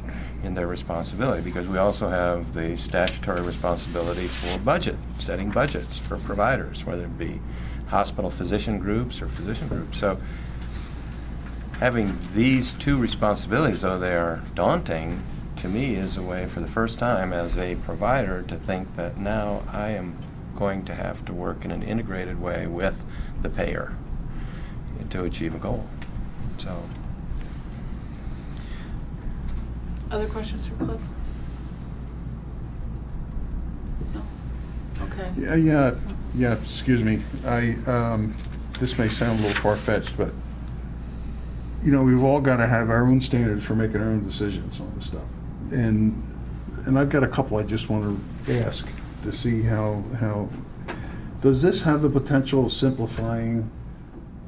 in their responsibility, because we also have the statutory responsibility for setting budgets for providers, whether it be hospital physician groups or physician groups. So having these two responsibilities, though they are daunting, to me is a way for the first time as a provider to think that now I am going to have to work in an integrated way with the payer to achieve a goal. So. Other questions for Cliff? No? Okay. Yeah, excuse me. This may sound a little far-fetched, but, we've all got to have our own standards for making our own decisions on this stuff. And I've got a couple I just want to ask to see how does this have the potential of simplifying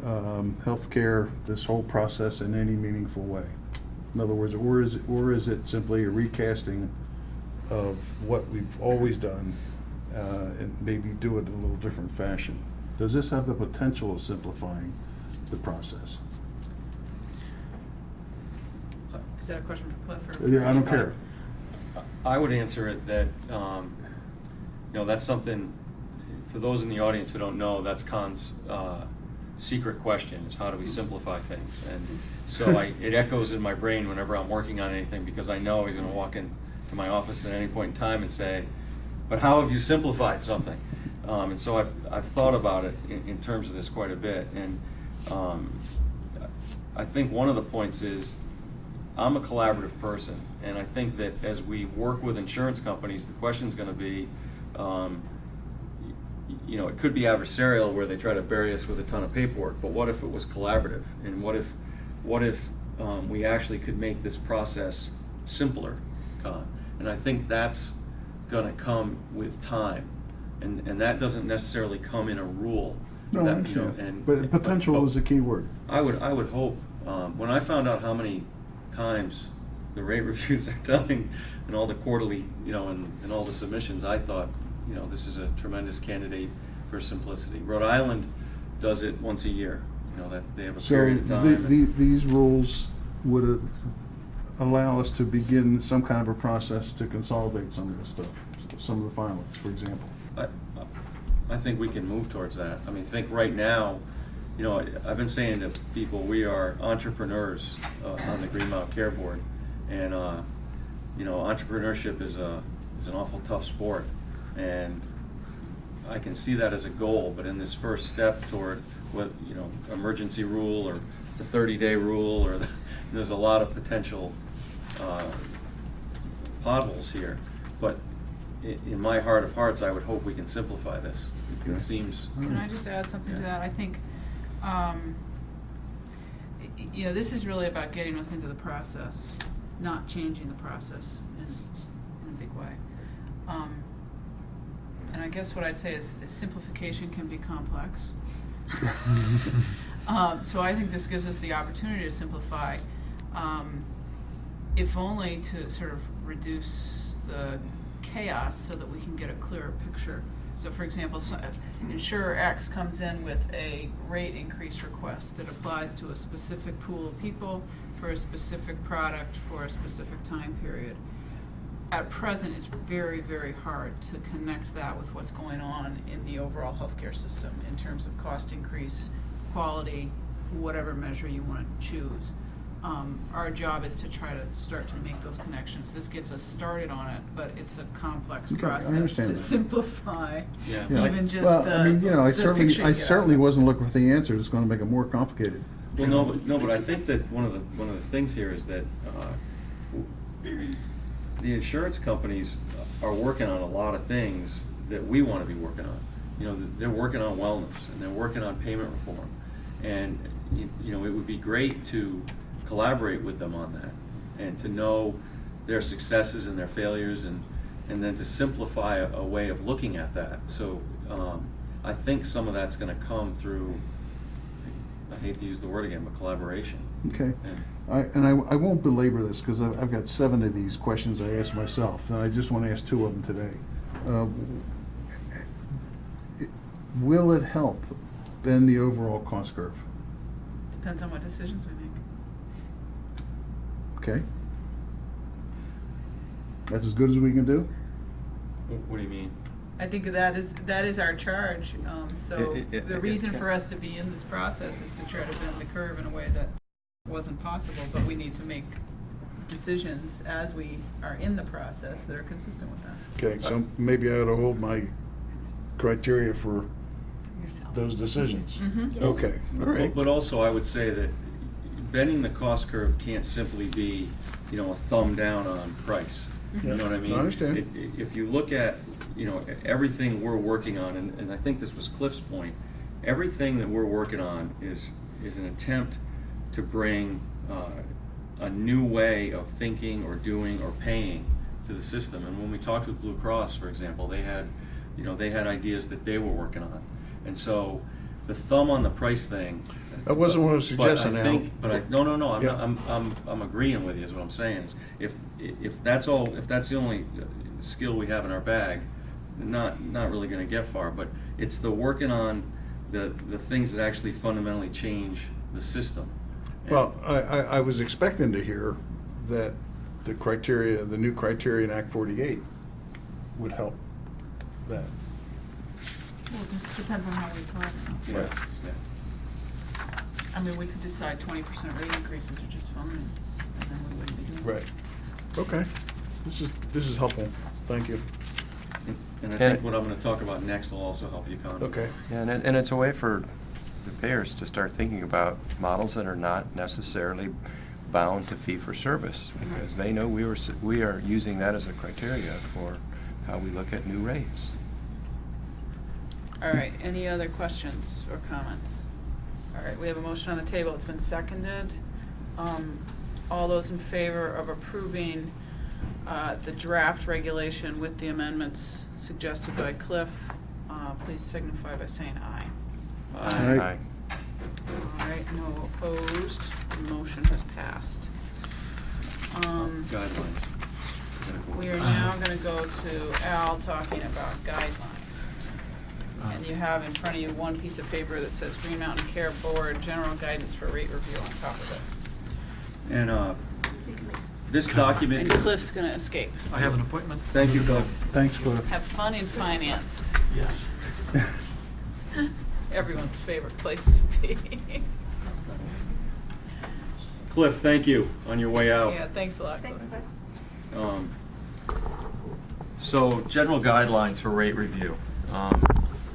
healthcare, this whole process, in any meaningful way? In other words, or is it simply a recasting of what we've always done and maybe do it in a little different fashion? Does this have the potential of simplifying the process? Is that a question for Cliff or? Yeah, I don't care. I would answer it that, that's something, for those in the audience who don't know, that's Khan's secret question, is how do we simplify things? And so it echoes in my brain whenever I'm working on anything, because I know he's going to walk into my office at any point in time and say, but how have you simplified something? And so I've thought about it in terms of this quite a bit. And I think one of the points is, I'm a collaborative person, and I think that as we work with insurance companies, the question's gonna be, you know, it could be adversarial where they try to bury us with a ton of paperwork, but what if it was collaborative? And what if we actually could make this process simpler, Con? And I think that's gonna come with time, and that doesn't necessarily come in a rule. No, I that, you know, understand. But potential is a key word. I would hope, when I found out how many times the rate reviews are done and all the quarterly, you know, and all the submissions, I thought, you know, this is a tremendous candidate for simplicity. Rhode Island does it once a year, you know, that they have a So period of time. these rules would allow us to begin some kind of a process to consolidate some of this stuff, some of the filings, for example. I think we can move towards that. I mean, think right now, you know, I've been saying to people, we are entrepreneurs on the Green Mountain Care Board, and you know, entrepreneurship is an awful tough sport, and I can see that as a goal. But in this first step toward what, you know, emergency rule or the 30-day rule, or there's a lot of potential potholes here. But in my heart of hearts, I would hope we can simplify this. It seems. Can I just add something to that? I think, you know, this is really about getting us into the process, not changing the process in a big way. And I guess what I'd say is simplification can be complex. So I think this gives us the opportunity to simplify, if only to sort of reduce the chaos so that we can get a clearer picture. So for example, insurer X comes in with a rate increase request that applies to a specific pool of people for a specific product for a specific time period. At present, it's very, very hard to connect that with what's going on in the overall healthcare system in terms of cost increase, quality, whatever measure you want to choose. Our job is to try to start to make those connections. This gets us started on it, but it's a complex Okay, I process understand to that. simplify Yeah. even just Well, the I mean, you know, I the picture you get out of certainly it. wasn't looking for the answer. It's going to make it more complicated. Well, no, but I think that one of the things here is that the insurance companies are working on a lot of things that we want to be working on. You know, they're working on wellness, and they're working on payment reform, and you know, it would be great to collaborate with them on that, and to know their successes and their failures, and then to simplify a way of looking at that. So I think some of that's going to come through, I hate to use the word again, but collaboration. Okay. And I won't belabor this because I've got 7 of these questions I asked myself, and I just want to ask 2 of them today. Will it help bend the overall cost curve? Depends on what decisions we make. Okay? That's as good as we can do? what do you mean? I think that is our charge. So It- the reason for us to be in this process is to try to bend the curve in a way that wasn't possible, but we need to make decisions as we are in the process that are consistent with that. Okay, so maybe I ought to hold my criteria for Yourself. those decisions. Mhm. Okay, all right. But also, I would say that bending the cost curve can't simply be, you know, a thumb down on price. You know what I mean? I understand. If you look at, you know, everything we're working on, and I think this was Cliff's point, everything that we're working on is an attempt to bring a new way of thinking or doing or paying to the system. And when we talked with Blue Cross, for example, they had ideas that they were working on. And so the thumb on the price thing. That wasn't what I was suggesting, Al. I'm agreeing with you, is what I'm saying. If that's the only skill we have in our bag, not really gonna get far, but it's the working on the things that actually fundamentally change the system. Well, I was expecting to hear that the new criteria in Act 48 would help that. Well, it depends on how we apply it. Yeah, Right. yeah. I mean, we could decide 20% rate increases are just fine, and then we wouldn't be doing it. Right. Okay. This is helpful. Thank you. And I think what I'm gonna talk about next will also help you, Con. Okay. And it's a way for the payers to start thinking about models that are not necessarily bound to fee-for-service, because they know we are using that as a criteria for how we look at new rates. All right, any other questions or comments? All right, we have a motion on the table, it's been seconded. All those in favor of approving the draft regulation with the amendments suggested by Cliff, please signify by saying aye. Aye. All right, no opposed, the motion has passed. Guidelines. We are now going to go to Al talking about guidelines. And you have in front of you one piece of paper that says Green Mountain Care Board General Guidance for Rate Review on top of it. And this And document, Cliff's going to escape. I have an appointment. thank you, Doug. Thanks, Cliff. Have fun in finance. Yes. Everyone's favorite place to be. Cliff, thank you on your way out. Yeah, thanks a lot, Cliff. Thanks, Cliff. So, general guidelines for rate review.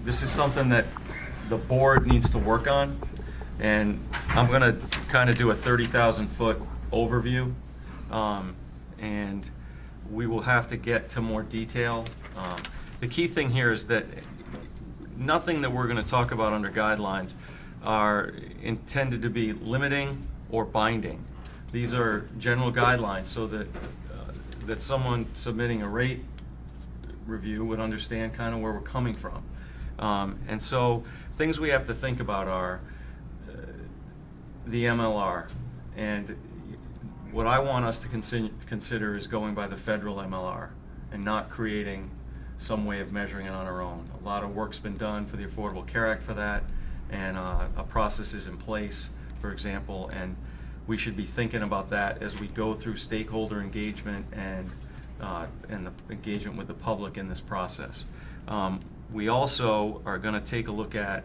This is something that the board needs to work on, and I'm going to kind of do a 30,000-foot overview, and we will have to get to more detail. The key thing here is that nothing that we're going to talk about under guidelines are intended to be limiting or binding. These are general guidelines so that that someone submitting a rate review would understand kind of where we're coming from. And so things we have to think about are the MLR. And what I want us to consider is going by the federal MLR and not creating some way of measuring it on our own. A lot of work's been done for the Affordable Care Act for that, and a process is in place, for example, and we should be thinking about that as we go through stakeholder engagement and the engagement with the public in this process. We also are going to take a look at,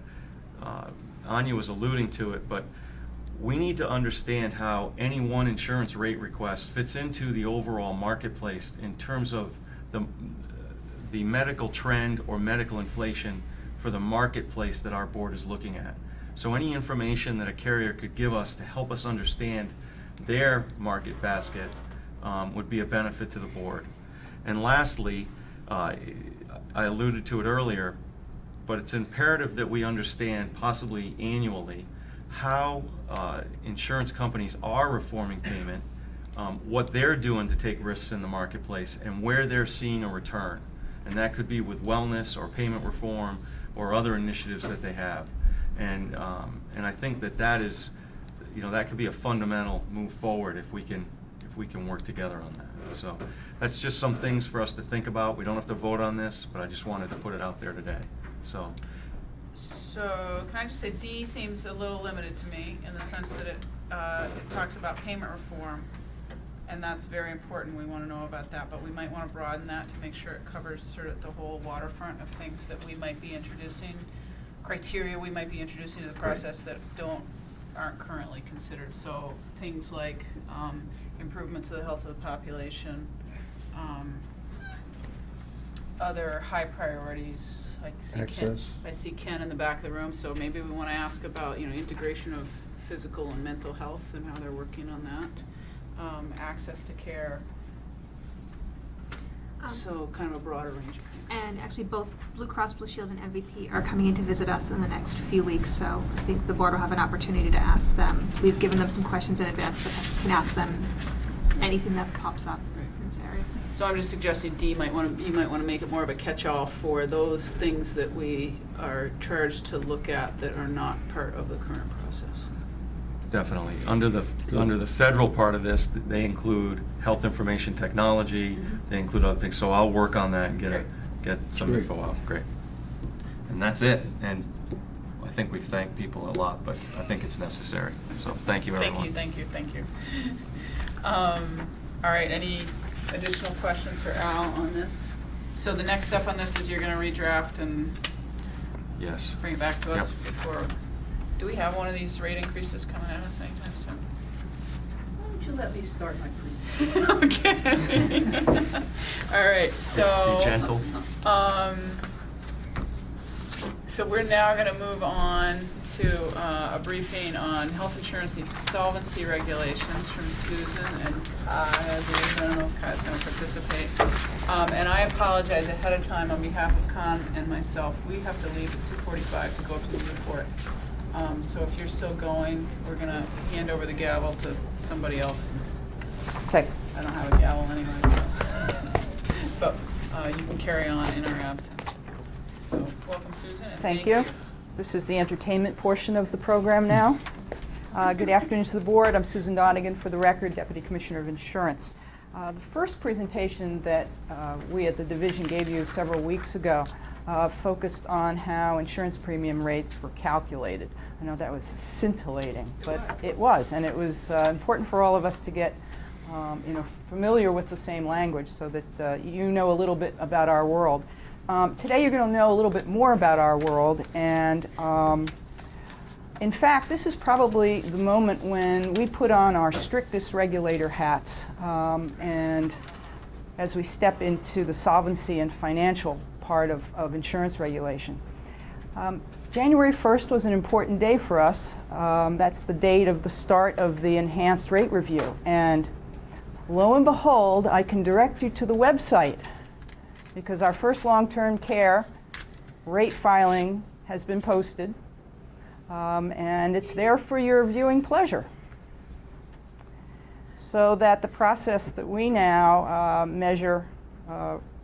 Anya was alluding to it, but we need to understand how any one insurance rate request fits into the overall marketplace in terms of the medical trend or medical inflation for the marketplace that our board is looking at. So any information that a carrier could give us to help us understand their market basket would be a benefit to the board. And lastly, I alluded to it earlier, but it's imperative that we understand, possibly annually, how insurance companies are reforming payment, what they're doing to take risks in the marketplace, and where they're seeing a return. And that could be with wellness or payment reform or other initiatives that they have. And I think that is, that could be a fundamental move forward if we can work together on that. So that's just some things for us to think about. We don't have to vote on this, but I just wanted to put it out there today. So Can I just say D seems a little limited to me in the sense that it talks about payment reform, and that's very important. We want to know about that, but we might want to broaden that to make sure it covers sort of the whole waterfront of things that we might be introducing, criteria we might be introducing to the process that aren't currently considered. So things like improvements to the health of the population, other high priorities. I see Ken in the back of the room, so maybe we want to ask about integration of physical and mental health and how they're working on that, access to care. So kind of a broader range of things. And actually, both Blue Cross Blue Shield and MVP are coming in to visit us in the next few weeks, so I think the board will have an opportunity to ask them. We've given them some questions in advance, but can ask them anything that pops up in this area. So I'm just suggesting D you might want to make it more of a catch-all for those things that we are charged to look at that are not part of the current process. definitely. Under the federal part of this, they include health information technology, they include other things. So I'll work on that and get some info out. Great. And that's it. And I think we've thanked people a lot, but I think it's necessary. So thank you, everyone. Thank you. All right, any additional questions for Al on this? So the next step on this is you're going to redraft and Yes. bring it back to us Yep. before. Do we have one of these rate increases coming at us anytime soon? Why don't you let me start my presentation? Okay. All right, so. Be gentle. So we're now going to move on to a briefing on health insurance solvency regulations from Susan and Kai. I believe. I don't know if Kai's going to participate. And I apologize ahead of time on behalf of Con and myself. We have to leave at 2:45 to go to the report. So if you're still going, we're going to hand over the gavel to somebody else. Okay. I don't have a gavel anyway, so. But you can carry on in our absence. So, welcome, Susan, and Thank you. This is the entertainment portion of the program now. Good afternoon to the board. I'm Susan Donegan, for the record, Deputy Commissioner of Insurance. The first presentation that we at the division gave you several weeks ago focused on how insurance premium rates were calculated. I know that was scintillating, but it was, and it was important for all of us to get familiar with the same language so that you know a little bit about our world. Today you're going to know a little bit more about our world, and in fact this is probably the moment when we put on our strictest regulator hats and as we step into the solvency and financial part of insurance regulation. January 1st was an important day for us. That's the date of the start of the enhanced rate review, and lo and behold, I can direct you to the website because our first long-term care rate filing has been posted, and it's there for your viewing pleasure. So that the process that we now measure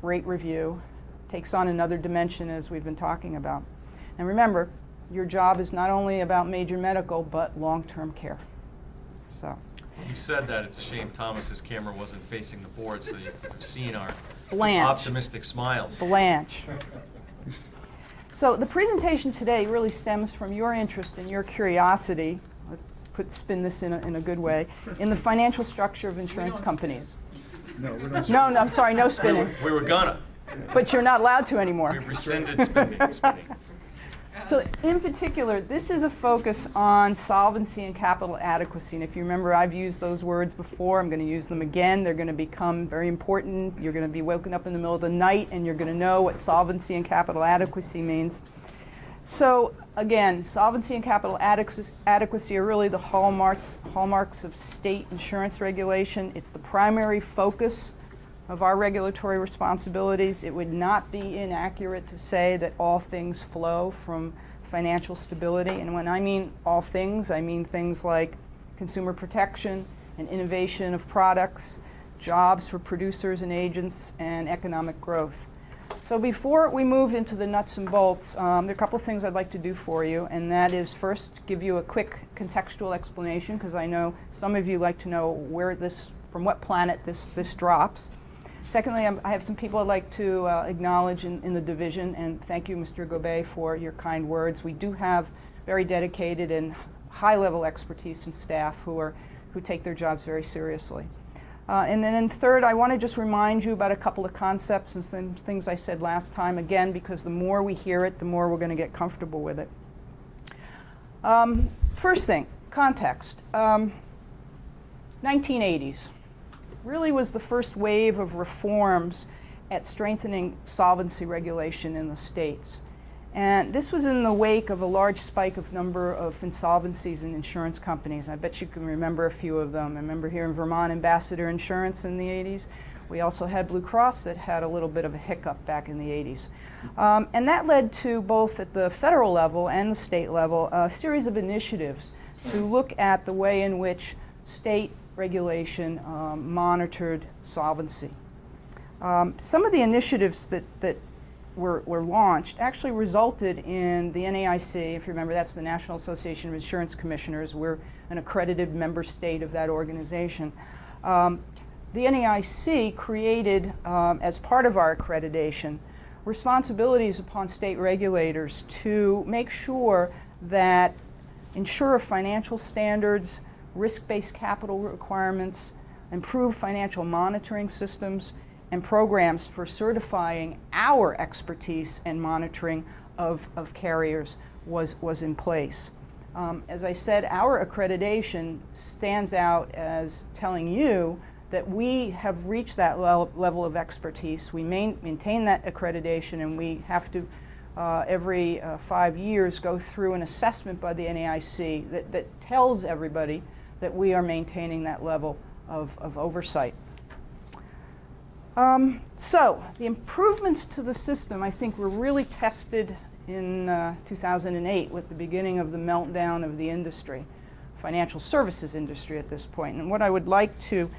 rate review takes on another dimension, as we've been talking about. And remember, your job is not only about major medical, but long-term care. So. You said that. It's a shame Thomas's camera wasn't facing the board so you could have seen our Blanche. optimistic smiles. Blanche. So the presentation today really stems from your interest and your curiosity, spin this in a good way, in the financial structure of insurance companies. No, we don't. No, I'm sorry, no spinning. We were gonna. But you're not allowed to anymore. We've rescinded spinning. So in particular, this is a focus on solvency and capital adequacy. And if you remember, I've used those words before. I'm going to use them again. They're going to become very important. You're going to be woken up in the middle of the night and you're going to know what solvency and capital adequacy means. So again, solvency and capital adequacy are really the hallmarks of state insurance regulation. It's the primary focus of our regulatory responsibilities. It would not be inaccurate to say that all things flow from financial stability. And when I mean all things, I mean things like consumer protection and innovation of products, jobs for producers and agents, and economic growth. So before we move into the nuts and bolts, there are a couple of things I'd like to do for you, and that is first give you a quick contextual explanation, because I know some of you like to know where from what planet this drops. Secondly, I have some people I'd like to acknowledge in the division, and thank you, Mr. Gobet, for your kind words. We do have very dedicated and high-level expertise and staff who take their jobs very seriously. And then third, I want to just remind you about a couple of concepts and things I said last time, again, because the more we hear it, the more we're going to get comfortable with it. First thing, context. 1980s. Really was the first wave of reforms at strengthening solvency regulation in the states. And this was in the wake of a large spike of number of insolvencies in insurance companies. I bet you can remember a few of them. I remember here in Vermont, Ambassador Insurance in the 80s. We also had Blue Cross that had a little bit of a hiccup back in the 80s. And that led to, both at the federal level and the state level, a series of initiatives to look at the way in which state regulation monitored solvency. Some of the initiatives that were launched actually resulted in the NAIC. If you remember, that's the National Association of Insurance Commissioners. We're an accredited member state of that organization. The NAIC created, as part of our accreditation, responsibilities upon state regulators to make sure that insurer financial standards, risk-based capital requirements, improved financial monitoring systems, and programs for certifying our expertise and monitoring of carriers was in place. As I said, our accreditation stands out as telling you that we have reached that level of expertise. We maintain that accreditation, and we have to every 5 years go through an assessment by the NAIC that tells everybody that we are maintaining that level of oversight. So the improvements to the system, I think, were really tested in 2008 with the beginning of the meltdown of the industry, financial services industry at this point. And what I would like to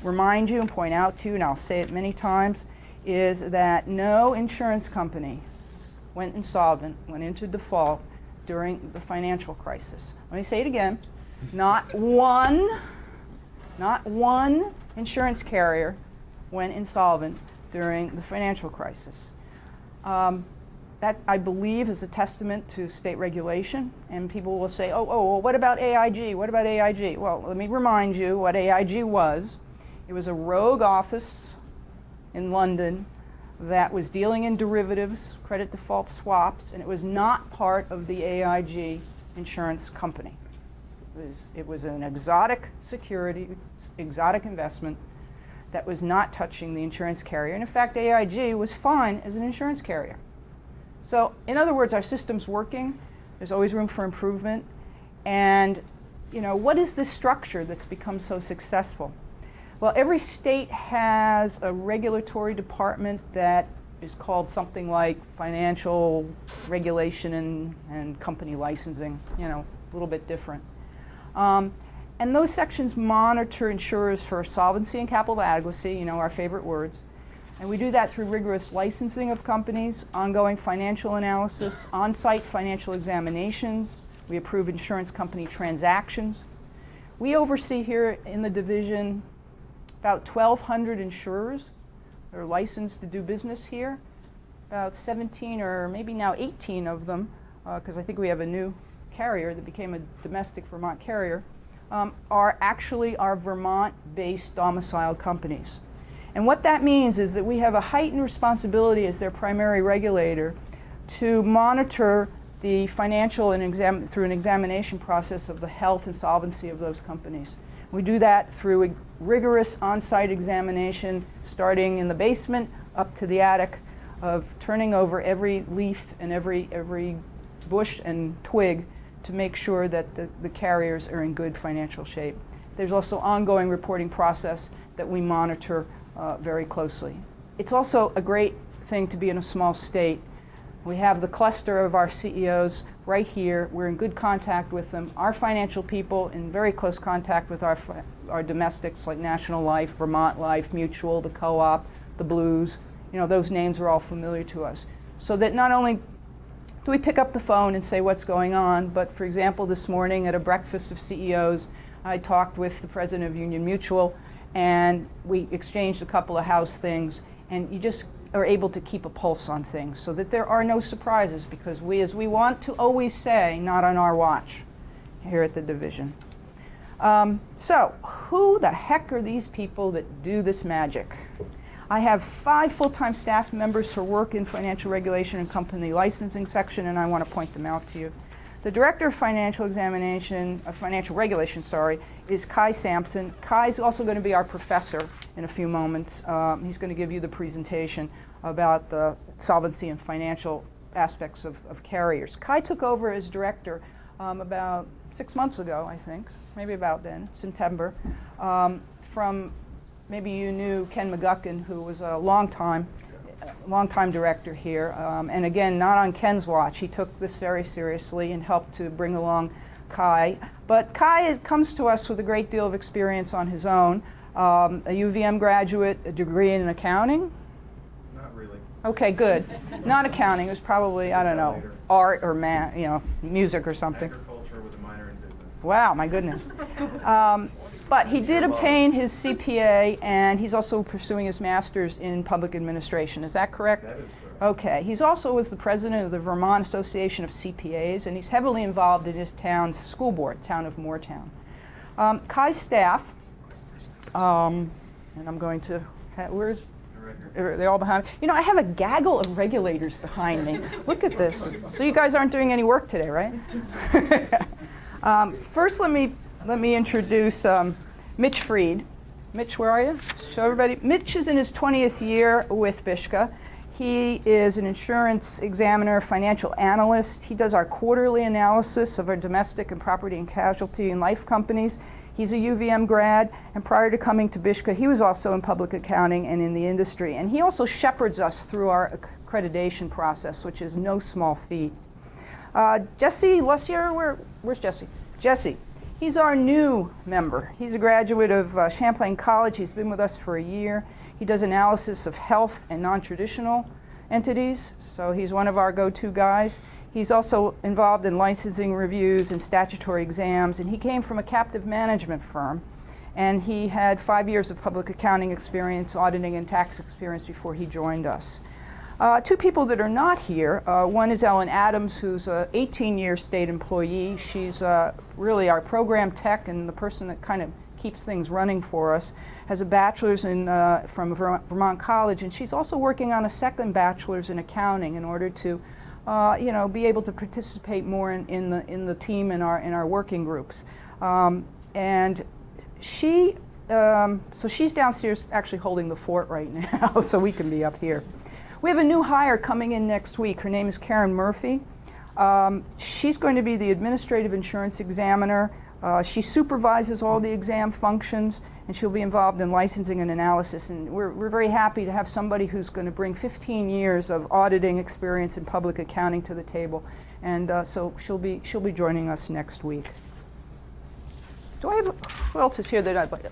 remind you and point out to you, and I'll say it many times, is that no insurance company went insolvent, went into default during the financial crisis. Let me say it again. Not one insurance carrier went insolvent during the financial crisis. That, I believe, is a testament to state regulation. And people will say, oh, well, what about AIG? What about AIG? Well, let me remind you what AIG was. It was a rogue office in London that was dealing in derivatives, credit default swaps, and it was not part of the AIG insurance company. It was an exotic security, exotic investment that was not touching the insurance carrier. And in fact, AIG was fine as an insurance carrier. So in other words, our system's working. There's always room for improvement. And you know, what is this structure that's become so successful? Well, every state has a regulatory department that is called something like financial regulation and company licensing, you know, a little bit different. And those sections monitor insurers for solvency and capital adequacy, you know, our favorite words. And we do that through rigorous licensing of companies, ongoing financial analysis, on-site financial examinations. We approve insurance company transactions. We oversee here in the division about 1,200 insurers that are licensed to do business here. About 17 or maybe now 18 of them, because I think we have a new carrier that became a domestic Vermont carrier, are actually our Vermont-based domiciled companies. And what that means is that we have a heightened responsibility as their primary regulator to monitor the financial and through an examination process of the health and solvency of those companies. We do that through a rigorous on-site examination, starting in the basement up to the attic, of turning over every leaf and every bush and twig to make sure that the carriers are in good financial shape. There's also ongoing reporting process that we monitor very closely. It's also a great thing to be in a small state. We have the cluster of our CEOs right here. We're in good contact with them. Our financial people in very close contact with our domestics like National Life, Vermont Life, Mutual, the Co-op, the Blues. You know, those names are all familiar to us. So that not only do we pick up the phone and say what's going on, but for example, this morning at a breakfast of CEOs, I talked with the president of Union Mutual, and we exchanged a couple of house things, and you just are able to keep a pulse on things so that there are no surprises, because we, as we want to always say, not on our watch here at the division. So who the heck are these people that do this magic? I have 5 full-time staff members who work in financial regulation and company licensing section, and I want to point them out to you. The director of financial regulation, is Kai Sampson. Kai's also going to be our professor in a few moments. He's going to give you the presentation about the solvency and financial aspects of carriers. Kai took over as director about 6 months ago, I think, maybe about then, September, from, maybe you knew Ken McGuckin, who was a long-time director here, and again, not on Ken's watch. He took this very seriously and helped to bring along Kai. But Kai comes to us with a great deal of experience on his own. A UVM graduate, a degree in accounting? Not really. Okay, good. Not accounting. It was probably, I don't know, art or math, you know, music or something. Agriculture with a minor in business. Wow, my goodness. But he did obtain his CPA, and he's also pursuing his master's in public administration. Is that correct? That is correct. Okay. He's also was the president of the Vermont Association of CPAs, and he's heavily involved in his town's school board, town of Moortown. Kai's staff, and I'm going to, where's, are they all behind me? You know, I have a gaggle of regulators behind me. Look at this. So you guys aren't doing any work today, right? First, let me introduce Mitch Freed. Mitch, where are you? Show everybody. Mitch is in his 20th year with Bishka. He is an insurance examiner, financial analyst. He does our quarterly analysis of our domestic and property and casualty and life companies. He's a UVM grad, and prior to coming to BISHCA, he was also in public accounting and in the industry. And he also shepherds us through our accreditation process, which is no small feat. Jesse Lussier, where's Jesse? Jesse, he's our new member. He's a graduate of Champlain College. He's been with us for a year. He does analysis of health and non-traditional entities, so he's one of our go-to guys. He's also involved in licensing reviews and statutory exams, and he came from a captive management firm, and he had 5 years of public accounting experience, auditing and tax experience before he joined us. Two people that are not here, one is Ellen Adams, who's an 18-year state employee. She's really our program tech and the person that kind of keeps things running for us. Has a bachelor's from Vermont College, and she's also working on a second bachelor's in accounting in order to be able to participate more in the team in our working groups. And she, so she's downstairs actually holding the fort right now, so we can be up here. We have a new hire coming in next week. Her name is Karen Murphy. She's going to be the administrative insurance examiner. She supervises all the exam functions, and she'll be involved in licensing and analysis. And we're very happy to have somebody who's going to bring 15 years of auditing experience in public accounting to the table. And so she'll be joining us next week. Do I have, who else is here that I'd like,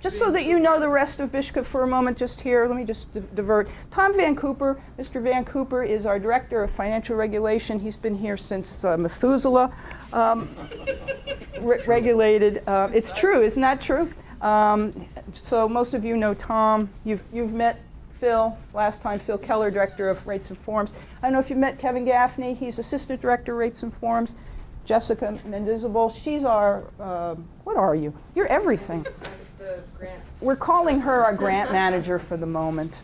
just so that you know the rest of BISHCA for a moment, just here, let me just divert. Tom Van Cooper, Mr. Van Cooper is our Director of Financial Regulation. He's been here since Methuselah regulated. It's true, isn't that true? So most of you know Tom. You've met Phil, last time, Phil Keller, Director of Rates and Forms. I don't know if you've met Kevin Gaffney. He's Assistant Director of Rates and Forms. Jessica Mendizable, she's our, what are you? You're everything. The grant. We're calling her our grant manager for the moment.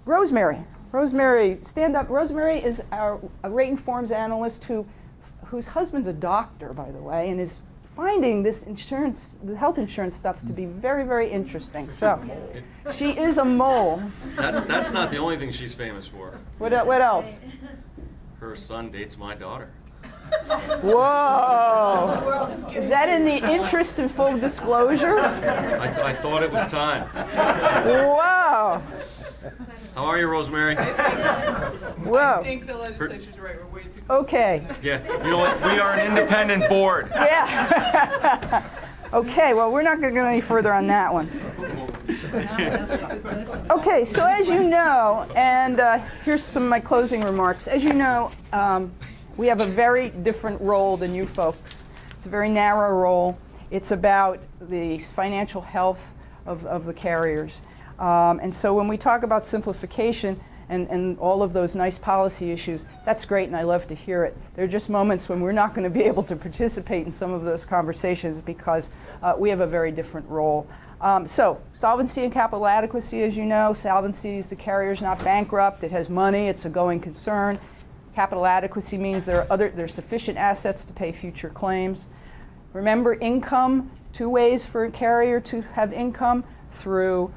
Rosemary, stand up. Rosemary is a rate and forms analyst whose husband's a doctor, by the way, and is finding this insurance, the health insurance stuff to be very, very interesting. So she is a mole. That's not the only thing she's famous for. What else? Her son dates my daughter. Whoa! Is that in the interest and full disclosure? I thought it was time. Wow! How are you, Rosemary? Whoa. I think the legislature's right. We're way too close. Okay. Yeah, you know what? We are an independent board. Yeah. Okay, well, we're not going to go any further on that one. Okay, so as you know, and here's some of my closing remarks. As you know, we have a very different role than you folks. It's a very narrow role. It's about the financial health of the carriers. And so when we talk about simplification and all of those nice policy issues, that's great, and I love to hear it. There are just moments when we're not going to be able to participate in some of those conversations because we have a very different role. So solvency and capital adequacy, as you know, solvency is the carrier's not bankrupt, it has money, it's a going concern. Capital adequacy means there's sufficient assets to pay future claims. Remember, income, two ways for a carrier to have income: through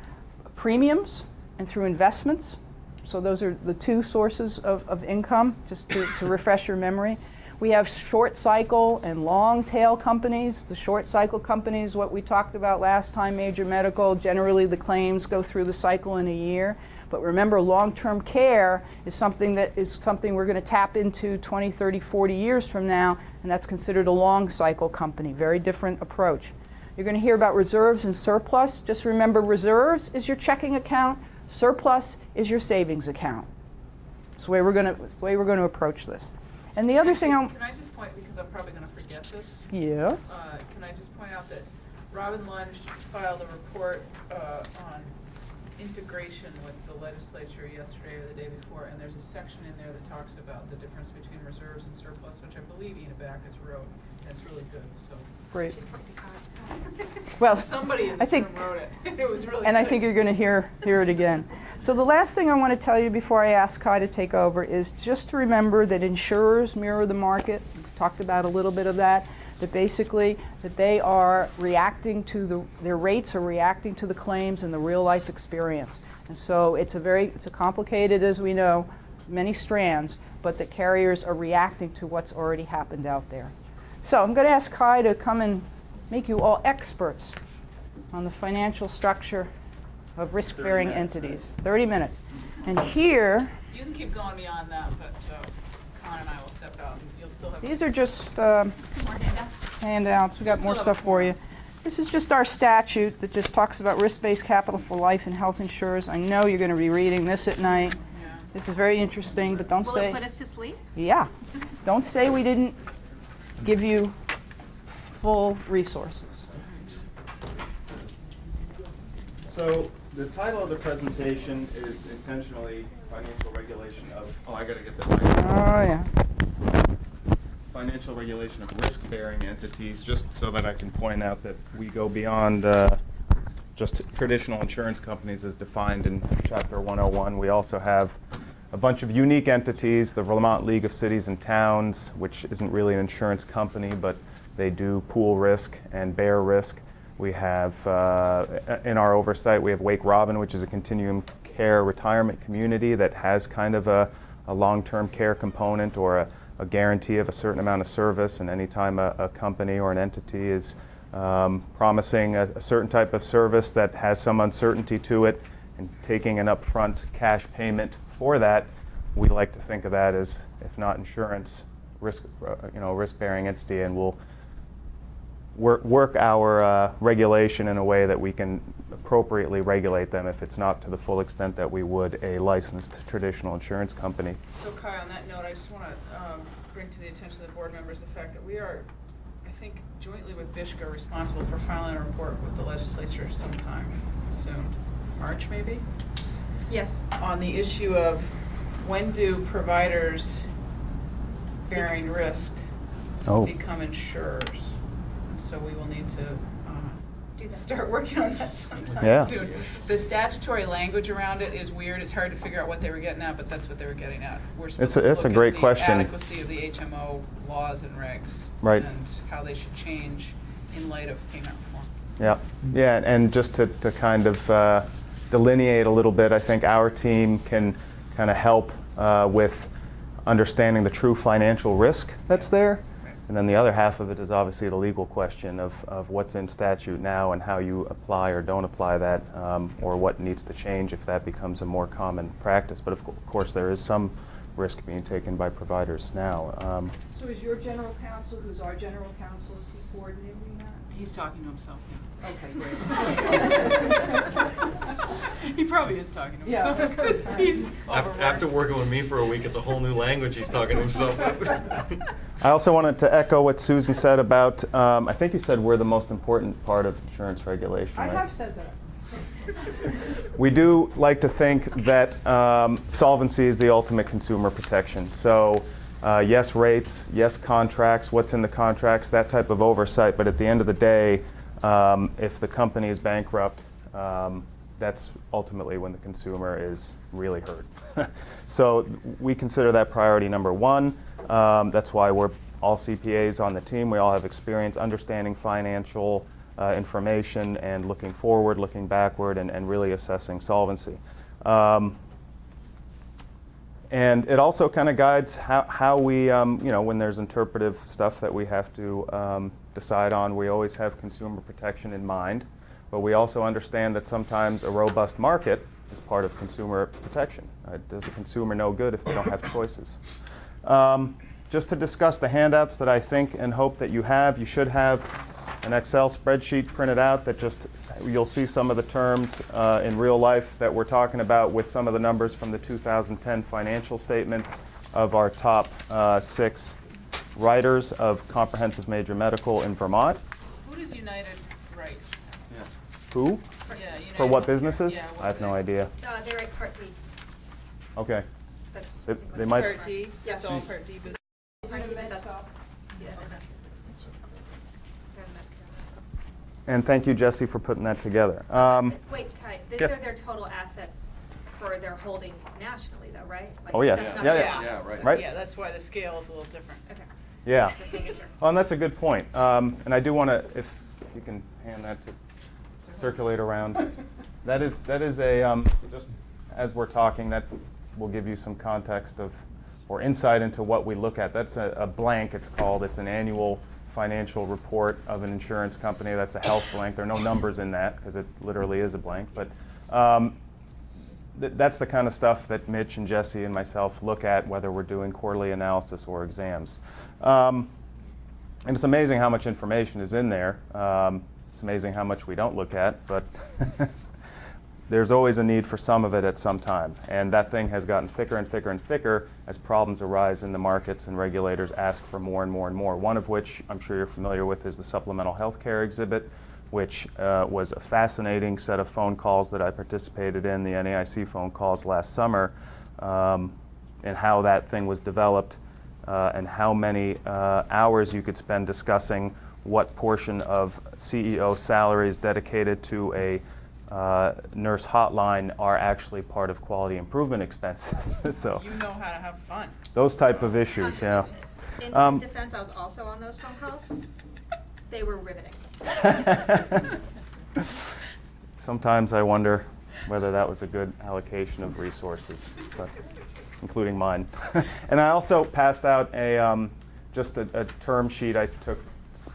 premiums and through investments. So those are the two sources of income, just to refresh your memory. We have short cycle and long tail companies. The short cycle companies, what we talked about last time, major medical, generally the claims go through the cycle in a year. But remember, long-term care is something we're going to tap into 20, 30, 40 years from now, and that's considered a long cycle company. Very different approach. You're going to hear about reserves and surplus. Just remember, reserves is your checking account. Surplus is your savings account. That's the way we're going to approach this. And the other thing Can I just point, because I'm probably going to forget this? Yeah. Can I just point out that Robin Lunge filed a report on integration with the legislature yesterday or the day before, and there's a section in there that talks about the difference between reserves and surplus, which I believe Ina Backus wrote, and it's really good. So Great. Well, somebody in this room wrote it. It was really and good. I think you're going to hear it again. So the last thing I want to tell you before I ask Kai to take over is just to remember that insurers mirror the market. We've talked about a little bit of that. that basically that they are reacting to their rates are reacting to the claims and the real life experience. And so it's a complicated, as we know, many strands, but the carriers are reacting to what's already happened out there. So I'm going to ask Kai to come and make you all experts on the financial structure of risk-bearing entities. 30 minutes. And here, You can keep going beyond that, but Con and I will step out. You'll still have. these are just Some more handouts. handouts. We got more Still have stuff for you. This is just our statute that just talks about risk-based capital for life and health insurers. I know you're going to be reading this at night. Yeah. This is very interesting, but don't Will say... it put us to sleep? Yeah. Don't say we didn't give you full resources. So the title of the presentation is intentionally financial regulation of, oh, I gotta get the mic. Oh, yeah. Financial regulation of risk-bearing entities, just so that I can point out that we go beyond just traditional insurance companies as defined in Chapter 101. We also have a bunch of unique entities, the Vermont League of Cities and Towns, which isn't really an insurance company, but they do pool risk and bear risk. We have, in our oversight, we have Wake Robin, which is a continuum care retirement community that has kind of a long-term care component or a guarantee of a certain amount of service. And anytime a company or an entity is promising a certain type of service that has some uncertainty to it and taking an upfront cash payment for that, we like to think of that as, if not insurance, risk-bearing entity, and we'll work our regulation in a way that we can appropriately regulate them if it's not to the full extent that we would a licensed traditional insurance company. So Kai, on that note, I just want to bring to the attention of the board members the fact that we are, I think, jointly with BISHCA responsible for filing a report with the legislature sometime soon. March, maybe? Yes. On the issue of when do providers bearing risk become insurers? And so we will need to start working on that sometime soon. The statutory language around it is weird. It's hard to figure out what they were getting at, but that's what they were getting at. We're supposed to It's a look great at question. the adequacy of the HMO laws and regs, Right. and how they should change in light of payment reform. Yeah, and just to kind of delineate a little bit, I think our team can kind of help with understanding the true financial risk that's there. And then the other half of it is obviously the legal question of what's in statute now and how you apply or don't apply that, or what needs to change if that becomes a more common practice. But of course, there is some risk being taken by providers now. So is your general counsel, who's our general counsel, is he coordinating that? He's talking to himself, yeah. Okay, great. He probably is talking to Yeah. himself. He's After working with me for a week, it's a whole new language he's talking to himself with. I also wanted to echo what Susan said about, I think you said we're the most important part of insurance regulation, I right? have said that. We do like to think that solvency is the ultimate consumer protection. So yes, rates, yes, contracts, what's in the contracts, that type of oversight. But at the end of the day, if the company is bankrupt, that's ultimately when the consumer is really hurt. So we consider that priority number one. That's why we're all CPAs on the team. We all have experience understanding financial information and looking forward, looking backward, and really assessing solvency. And it also kind of guides how we, when there's interpretive stuff that we have to decide on, we always have consumer protection in mind. But we also understand that sometimes a robust market is part of consumer protection. Does the consumer no good if they don't have choices? Just to discuss the handouts that I think and hope that you have, you should have an Excel spreadsheet printed out that just, you'll see some of the terms in real life that we're talking about with some of the numbers from the 2010 financial statements of our top 6 writers of comprehensive major medical in Vermont. Who does United write? Who? Yeah, United For what Healthcare. businesses? Yeah, I have no idea. They write Part B. Okay. That's They might. Part D, that's all Part D business. And thank you, Jesse, for putting that together. Wait, Kai, these yes. are their total assets for their holdings nationally, though, right? Like, Oh, yes. that's not- Yeah. Yeah, right. Right. Yeah, that's why the scale is a little different. Okay. Yeah. Just making sure. Well, and that's a good point. And I do want to, if you can hand that to circulate around. That is a, just as we're talking, that will give you some context of, or insight into what we look at. That's a blank, it's called. It's an annual financial report of an insurance company. That's a health blank. There are no numbers in that because it literally is a blank. But that's the kind of stuff that Mitch and Jesse and myself look at, whether we're doing quarterly analysis or exams. And it's amazing how much information is in there. It's amazing how much we don't look at, but there's always a need for some of it at some time. And that thing has gotten thicker and thicker and thicker as problems arise in the markets and regulators ask for more and more and more. One of which I'm sure you're familiar with is the supplemental health care exhibit, which was a fascinating set of phone calls that I participated in, the NAIC phone calls last summer, and how that thing was developed and how many hours you could spend discussing what portion of CEO salaries dedicated to a nurse hotline are actually part of quality improvement expenses. So You know how to have fun. those type of issues, yeah. In his defense, I was also on those phone calls. They were riveting. Sometimes I wonder whether that was a good allocation of resources, but, including mine. And I also passed out a just a term sheet I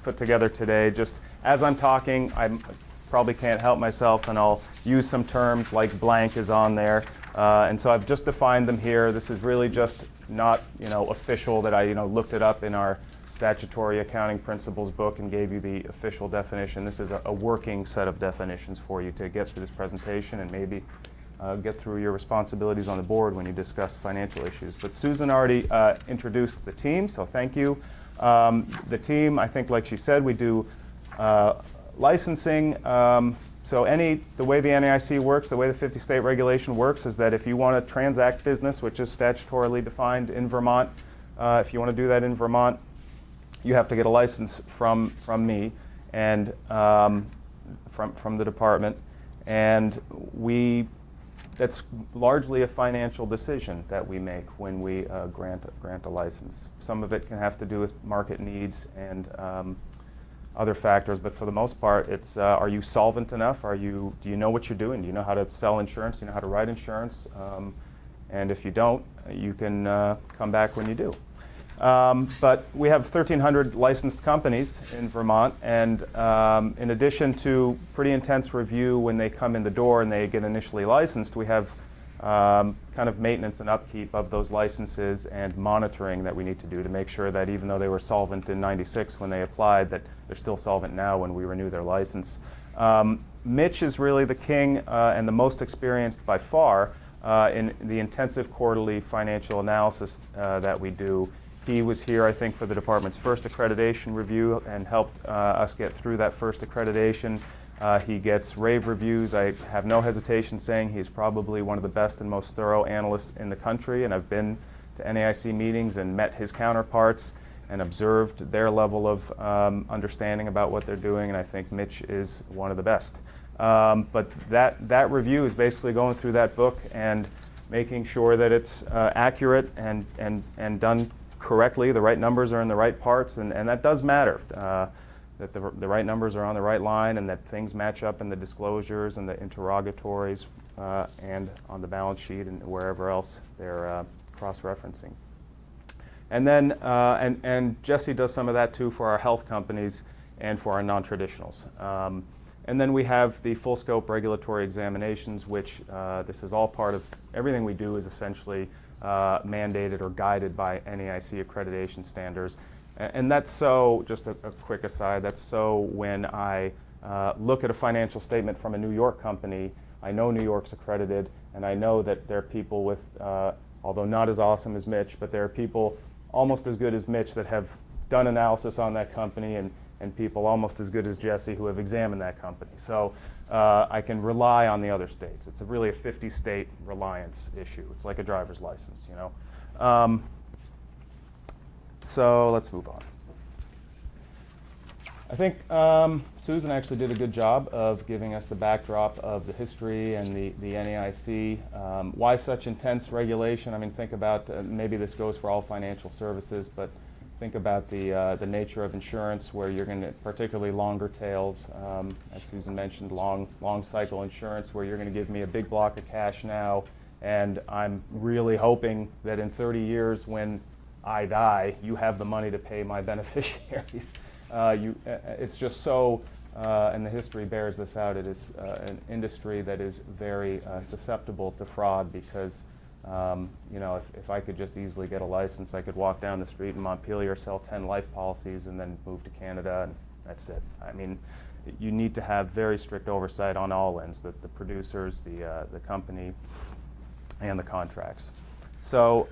put together today. Just as I'm talking, I probably can't help myself, and I'll use some terms like blank is on there. And so I've just defined them here. This is really just not, official that I, looked it up in our statutory accounting principles book and gave you the official definition. This is a working set of definitions for you to get through this presentation and maybe get through your responsibilities on the board when you discuss financial issues. But Susan already introduced the team, so thank you. The team, I think like she said, we do licensing. So the way the NAIC works, the way the 50 state regulation works is that if you want to transact business, which is statutorily defined in Vermont, if you want to do that in Vermont, you have to get a license from me and from the department, and that's largely a financial decision that we make when we grant a license. Some of it can have to do with market needs and other factors, but for the most part, it's are you solvent enough? Do you know what you're doing? Do you know how to sell insurance? Do you know how to write insurance? And if you don't, you can come back when you do. But we have 1,300 licensed companies in Vermont, and in addition to pretty intense review when they come in the door and they get initially licensed, we have kind of maintenance and upkeep of those licenses and monitoring that we need to do to make sure that even though they were solvent in '96 when they applied, that they're still solvent now when we renew their license. Mitch is really the king and the most experienced by far in the intensive quarterly financial analysis that we do. He was here, I think, for the department's first accreditation review and helped us get through that first accreditation. He gets rave reviews. I have no hesitation saying he's probably one of the best and most thorough analysts in the country, and I've been to NAIC meetings and met his counterparts and observed their level of understanding about what they're doing, and I think Mitch is one of the best. But that review is basically going through that book and making sure that it's accurate and done correctly. The right numbers are in the right parts, and that does matter. That the right numbers are on the right line and that things match up in the disclosures and the interrogatories and on the balance sheet and wherever else they're cross-referencing. And then, and Jesse does some of that too for our health companies and for our non-traditionals. And then we have the full scope regulatory examinations, which this is all part of, everything we do is essentially mandated or guided by NAIC accreditation standards. And that's so, just a quick aside, that's so when I look at a financial statement from a New York company, I know New York's accredited, and I know that there are people with, although not as awesome as Mitch, but there are people almost as good as Mitch that have done analysis on that company, and people almost as good as Jesse who have examined that company. So I can rely on the other states. It's really a 50-state reliance issue. It's like a driver's license, So let's move on. I think Susan actually did a good job of giving us the backdrop of the history and the NAIC. Why such intense regulation? I mean, think about, maybe this goes for all financial services, but think about the nature of insurance, where you're going to, particularly longer tails, as Susan mentioned, long cycle insurance, where you're going to give me a big block of cash now, and I'm really hoping that in 30 years when I die, you have the money to pay my beneficiaries. It's just so, and the history bears this out, it is an industry that is very susceptible to fraud, because if I could just easily get a license, I could walk down the street in Montpelier, sell 10 life policies, and then move to Canada, and that's it. I mean, you need to have very strict oversight on all ends, the producers, the company, and the contracts. So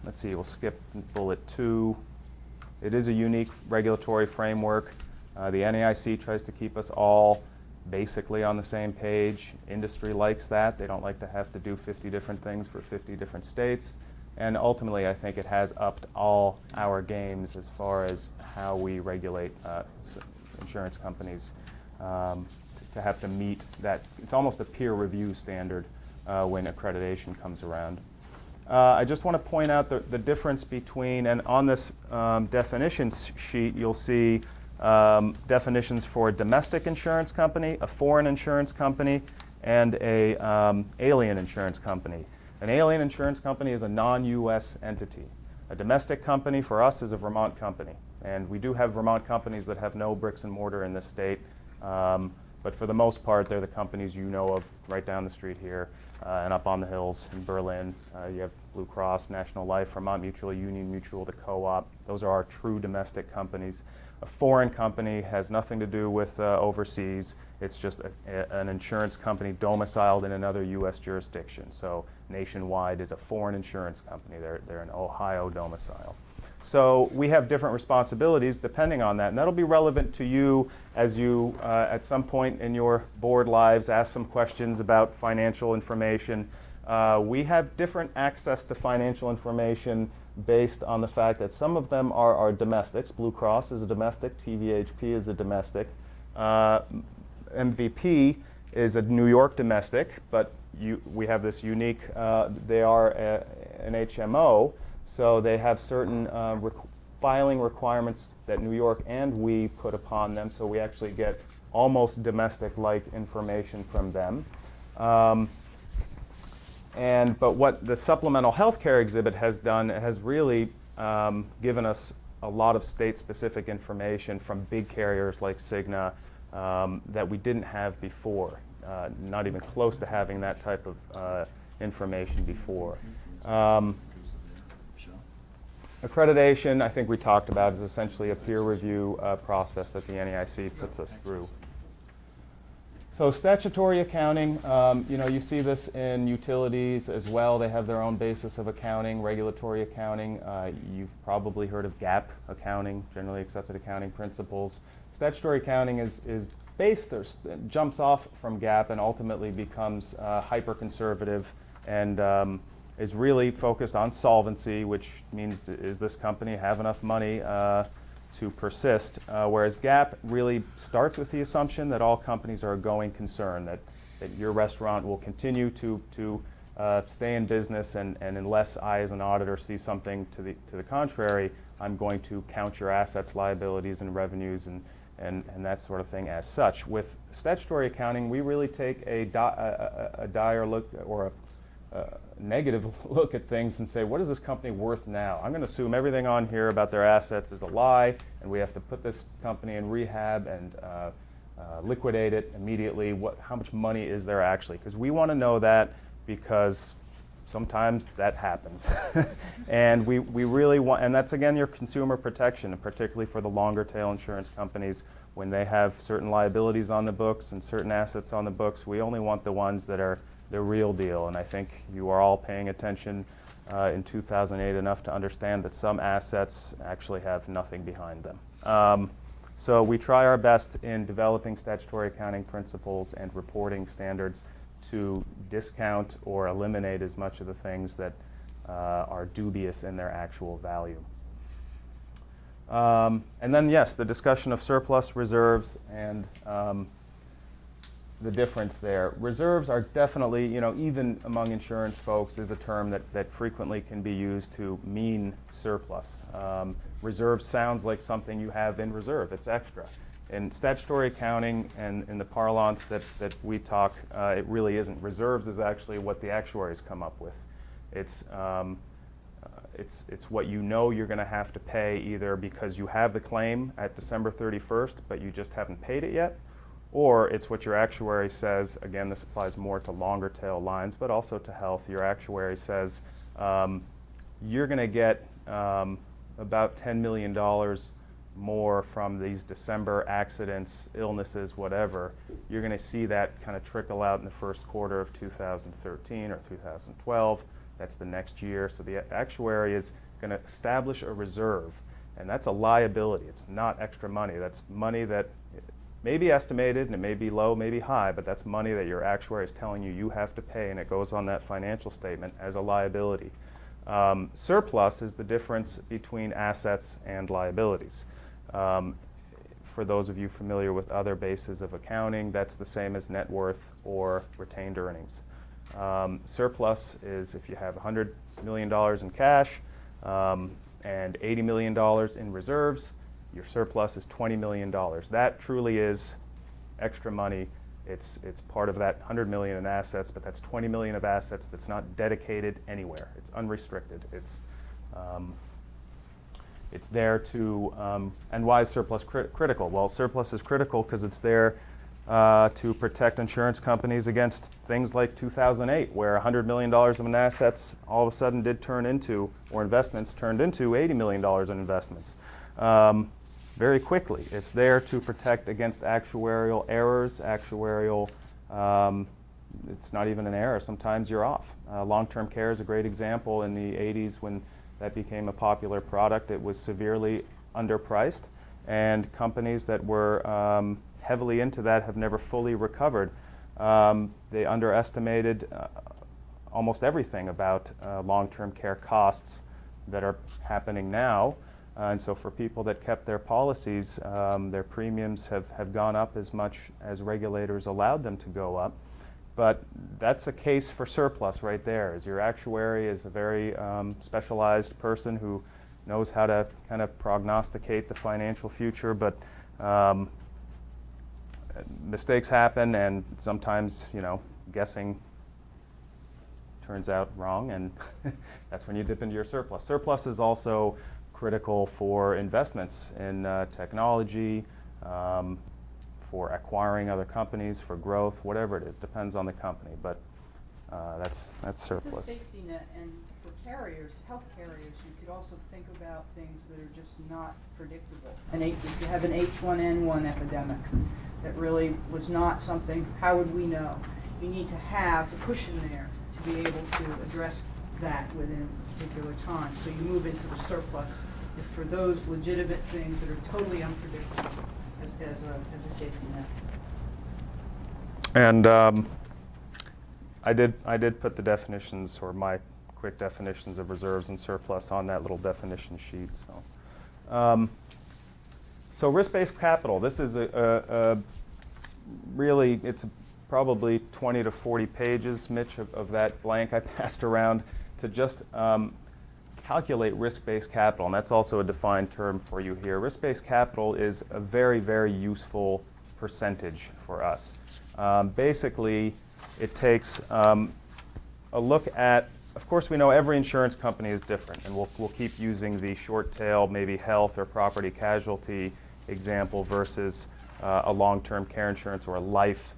let's see, we'll skip bullet 2. It is a unique regulatory framework. The NAIC tries to keep us all basically on the same page. Industry likes that. They don't like to have to do 50 different things for 50 different states. And ultimately, I think it has upped all our games as far as how we regulate insurance companies to have to meet that. It's almost a peer review standard when accreditation comes around. I just want to point out the difference between, and on this definitions sheet, you'll see definitions for a domestic insurance company, a foreign insurance company, and a alien insurance company. An alien insurance company is a non-U.S. entity. A domestic company for us is a Vermont company. And we do have Vermont companies that have no bricks and mortar in this state. But for the most part, they're the companies you know of right down the street here and up on the hills in Berlin. You have Blue Cross, National Life, Vermont Mutual, Union Mutual, the co-op. Those are our true domestic companies. A foreign company has nothing to do with overseas. It's just an insurance company domiciled in another U.S. jurisdiction. So Nationwide is a foreign insurance company. They're an Ohio domicile. So we have different responsibilities depending on that. And that'll be relevant to you as you, at some point in your board lives, ask some questions about financial information. We have different access to financial information based on the fact that some of them are domestics. Blue Cross is a domestic, TVHP is a domestic, MVP is a New York domestic, but we have this unique, they are an HMO, so they have certain filing requirements that New York and we put upon them, so we actually get almost domestic-like information from them. But what the supplemental healthcare exhibit has done, it has really given us a lot of state-specific information from big carriers like Cigna that we didn't have before, not even close to having that type of information before. Accreditation, I think we talked about, is essentially a peer review process that the NAIC puts us through. So statutory accounting, you see this in utilities as well. They have their own basis of accounting, regulatory accounting. You've probably heard of GAAP accounting, generally accepted accounting principles. Statutory accounting is based, or jumps off from GAAP and ultimately becomes hyper-conservative and is really focused on solvency, which means, is this company have enough money to persist, whereas GAAP really starts with the assumption that all companies are a going concern, that your restaurant will continue to stay in business, and unless I as an auditor see something to the contrary, I'm going to count your assets, liabilities, and revenues and that sort of thing as such. With statutory accounting, we really take a dire look, or a negative look at things and say, what is this company worth now? I'm going to assume everything on here about their assets is a lie, and we have to put this company in rehab and liquidate it immediately. How much money is there actually? Because we want to know that, because sometimes that happens. And we really want, and that's again your consumer protection, and particularly for the longer tail insurance companies, when they have certain liabilities on the books and certain assets on the books, we only want the ones that are the real deal. And I think you are all paying attention in 2008 enough to understand that some assets actually have nothing behind them. So we try our best in developing statutory accounting principles and reporting standards to discount or eliminate as much of the things that are dubious in their actual value. And then, yes, the discussion of surplus reserves and the difference there. Reserves are definitely, even among insurance folks, is a term that frequently can be used to mean surplus. Reserve sounds like something you have in reserve. It's extra. In statutory accounting and in the parlance that we talk, it really isn't. Reserves is actually what the actuaries come up with. It's what you know you're going to have to pay either because you have the claim at December 31st, but you just haven't paid it yet, or it's what your actuary says. Again, this applies more to longer tail lines, but also to health. Your actuary says you're going to get about $10 million more from these December accidents, illnesses, whatever. You're going to see that kind of trickle out in the first quarter of 2013 or 2012. That's the next year. So the actuary is going to establish a reserve, and that's a liability. It's not extra money. That's money that may be estimated, and it may be low, maybe high, but that's money that your actuary is telling you you have to pay, and it goes on that financial statement as a liability. Surplus is the difference between assets and liabilities. For those of you familiar with other bases of accounting, that's the same as net worth or retained earnings. Surplus is if you have $100 million in cash and $80 million in reserves, your surplus is $20 million. That truly is extra money. It's part of that $100 million in assets, but that's $20 million of assets that's not dedicated anywhere. It's unrestricted. It's there to, and why is surplus critical? Well, surplus is critical because it's there to protect insurance companies against things like 2008, where $100 million in assets all of a sudden did turn into, or investments turned into $80 million in investments very quickly. It's there to protect against actuarial errors, it's not even an error, sometimes you're off. Long-term care is a great example. In the 80s when that became a popular product, it was severely underpriced, and companies that were heavily into that have never fully recovered. They underestimated almost everything about long-term care costs that are happening now. And so for people that kept their policies, their premiums have gone up as much as regulators allowed them to go up. But that's a case for surplus right there. Is your actuary is a very specialized person who knows how to kind of prognosticate the financial future, but mistakes happen, and sometimes, guessing turns out wrong, and that's when you dip into your surplus. Surplus is also critical for investments in technology, for acquiring other companies, for growth, whatever it is, depends on the company, but that's surplus. It's a safety net, and for carriers, health carriers, you could also think about things that are just not predictable. And if you have an H1N1 epidemic that really was not something, how would we know? You need to have a cushion there to be able to address that within a particular time. So you move into the surplus if for those legitimate things that are totally unpredictable as a safety net. And I did put the definitions, or my quick definitions of reserves and surplus on that little definition sheet. So risk-based capital. This is really, it's probably 20 to 40 pages, Mitch, of that blank I passed around to just calculate risk-based capital, and that's also a defined term for you here. Risk-based capital is a very, very useful percentage for us. Basically, it takes a look at, of course we know every insurance company is different, and we'll keep using the short tail, maybe health or property casualty example versus a long-term care insurance or a life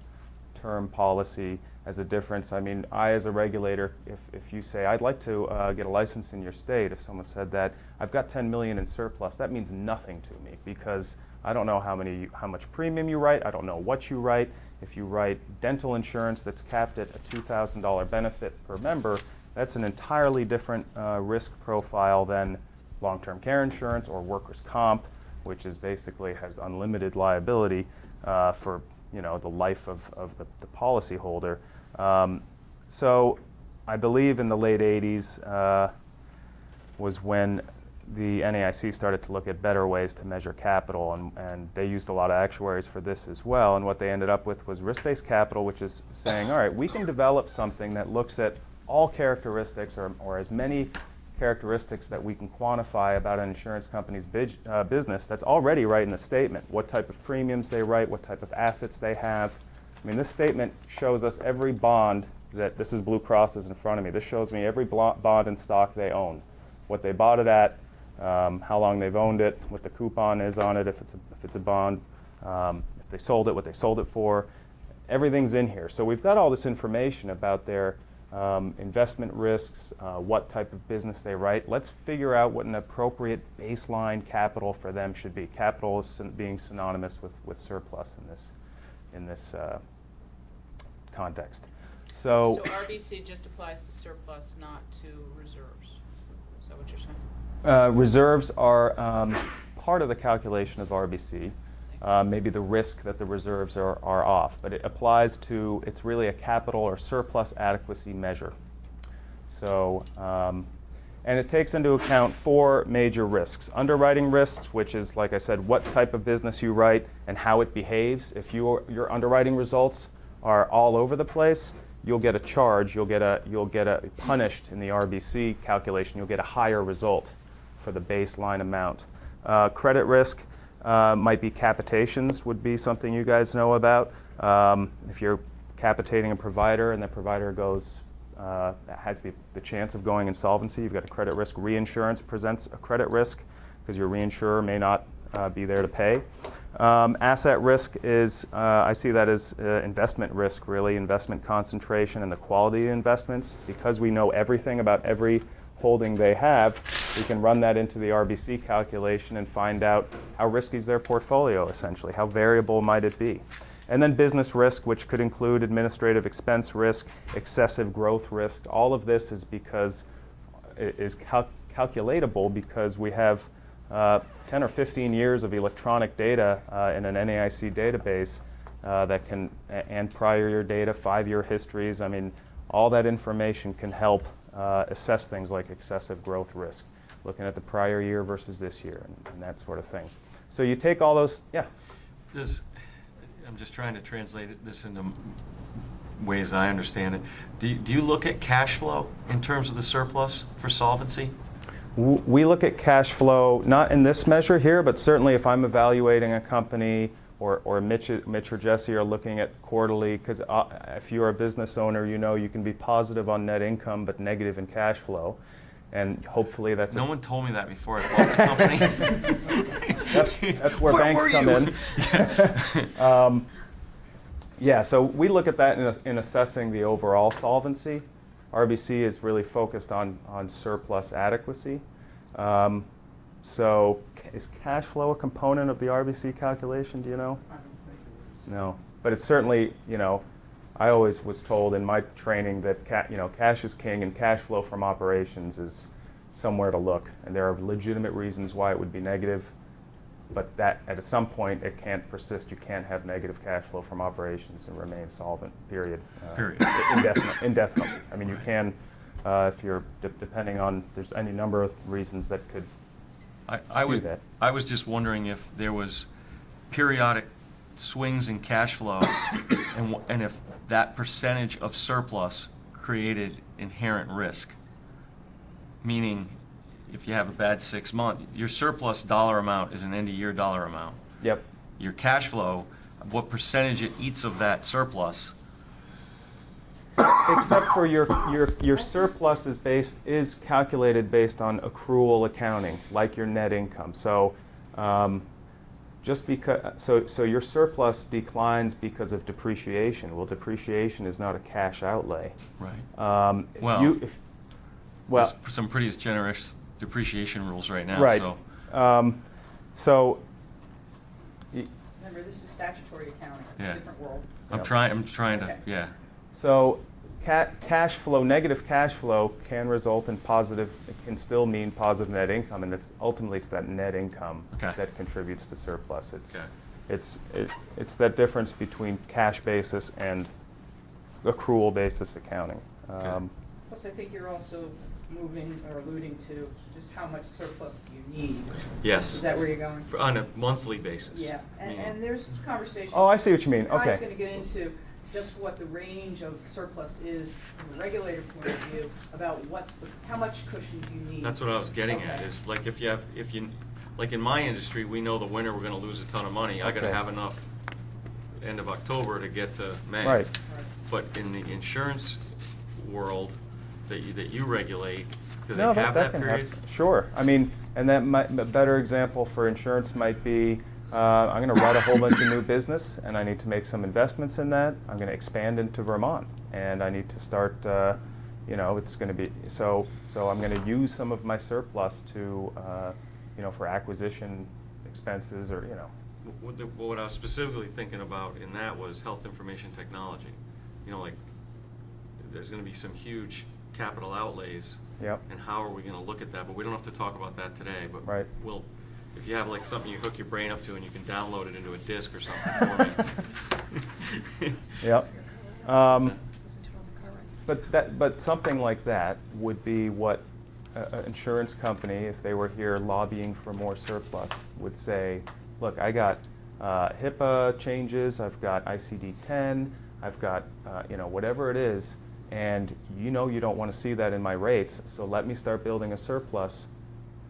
term policy as a difference. I mean, I as a regulator, if you say, I'd like to get a license in your state, if someone said that, I've got 10 million in surplus, that means nothing to me because I don't know how much premium you write, I don't know what you write. If you write dental insurance that's capped at a $2,000 benefit per member, that's an entirely different risk profile than long-term care insurance or workers' comp, which is basically has unlimited liability for the life of the policyholder. So I believe in the late 80s was when the NAIC started to look at better ways to measure capital, and they used a lot of actuaries for this as well. And what they ended up with was risk-based capital, which is saying, all right, we can develop something that looks at all characteristics or as many characteristics that we can quantify about an insurance company's business that's already right in the statement. What type of premiums they write, what type of assets they have. I mean, this statement shows us every bond that, this is Blue Cross's in front of me. This shows me every bond and stock they own, what they bought it at, how long they've owned it, what the coupon is on it if it's a bond, if they sold it, what they sold it for. Everything's in here. So we've got all this information about their investment risks, what type of business they write. Let's figure out what an appropriate baseline capital for them should be. Capital is being synonymous with surplus in this context. So RBC just applies to surplus, not to reserves. Is that what you're saying? Reserves are part of the calculation of RBC. Maybe the risk that the reserves are off, but it applies to, it's really a capital or surplus adequacy measure. So, and it takes into account 4 major risks. Underwriting risks, which is, like I said, what type of business you write and how it behaves. If your underwriting results are all over the place, you'll get a charge, you'll get a punished in the RBC calculation, you'll get a higher result for the baseline amount. Credit risk might be capitations, would be something you guys know about. If you're capitating a provider and the provider goes, has the chance of going insolvency, you've got a credit risk. Reinsurance presents a credit risk because your reinsurer may not be there to pay. Asset risk is, I see that as investment risk, really, investment concentration and the quality of investments. Because we know everything about every holding they have, we can run that into the RBC calculation and find out how risky is their portfolio, essentially. How variable might it be? And then business risk, which could include administrative expense risk, excessive growth risk. All of this is calculatable because we have 10 or 15 years of electronic data in an NAIC database that can, and prior year data, 5-year histories. I mean, all that information can help assess things like excessive growth risk, looking at the prior year versus this year and that sort of thing. So you take all those, yeah. I'm just trying to translate this into ways I understand it. Do you look at cash flow in terms of the surplus for solvency? We look at cash flow, not in this measure here, but certainly if I'm evaluating a company or Mitch or Jesse are looking at quarterly, because if you're a business owner, you know you can be positive on net income but negative in cash flow. And hopefully that's... No one told me that before I bought the company. that's where banks come in. Yeah, so we look at that in assessing the overall solvency. RBC is really focused on surplus adequacy. So is cash flow a component of the RBC calculation, do you know? I don't think it is. No, but it's certainly, you know, I always was told in my training that cash is king and cash flow from operations is somewhere to look. And there are legitimate reasons why it would be negative, but that at some point it can't persist. You can't have negative cash flow from operations and remain solvent, period. Indefinitely. I mean, you can, if you're, depending on, there's any number of reasons that could I was just wondering if there was periodic swings in cash flow and if that percentage of surplus created inherent risk. Meaning, if you have a bad 6 month, your surplus dollar amount is an end of year dollar amount. Yep. Your cash flow, what percentage it eats of that surplus? Except for your surplus is calculated based on accrual accounting, like your net income. So just because so your surplus declines because of depreciation. Well, depreciation is not a cash outlay. Right. Well, there's some pretty generous depreciation rules right now. Right. So. Remember, this is statutory accounting. It's Yeah. a different world. I'm trying to, Okay. yeah. So cash flow, negative cash flow can result in positive, it can still mean positive net income, and ultimately it's that net income that contributes to surplus. It's that difference between cash basis and accrual basis accounting. Plus, I think you're also moving or alluding to just how much surplus do you need? Yes. Is that where you're going? On a monthly basis. Yeah, and there's conversation. Oh, I see what you mean. Kai's Okay. going to get into just what the range of surplus is from a regulator point of view about how much cushion do you need. That's what I was getting at, Okay. is like like in my industry, we know the winter we're gonna lose a ton of money. I gotta Okay. have enough end of October to get to May. Right. But in the insurance world that you regulate, do they No, have that can period? Sure. I mean, and that might, a better example for insurance might be, I'm going to write a whole bunch of new business, and I need to make some investments in that. I'm going to expand into Vermont, and I need to start, it's going to be, so I'm going to use some of my surplus to, for acquisition expenses or, What I was specifically thinking about in that was health information technology. Like, there's gonna be some huge capital outlays. Yep. And how are we gonna look at that? But we don't have to talk about that today, but Right. if you have like something you hook your brain up to and you can download it into a disk or something for me. Yep. But something like that would be what an insurance company, if they were here lobbying for more surplus, would say, look, I got HIPAA changes, I've got ICD-10, I've got whatever it is, and you don't want to see that in my rates, so let me start building a surplus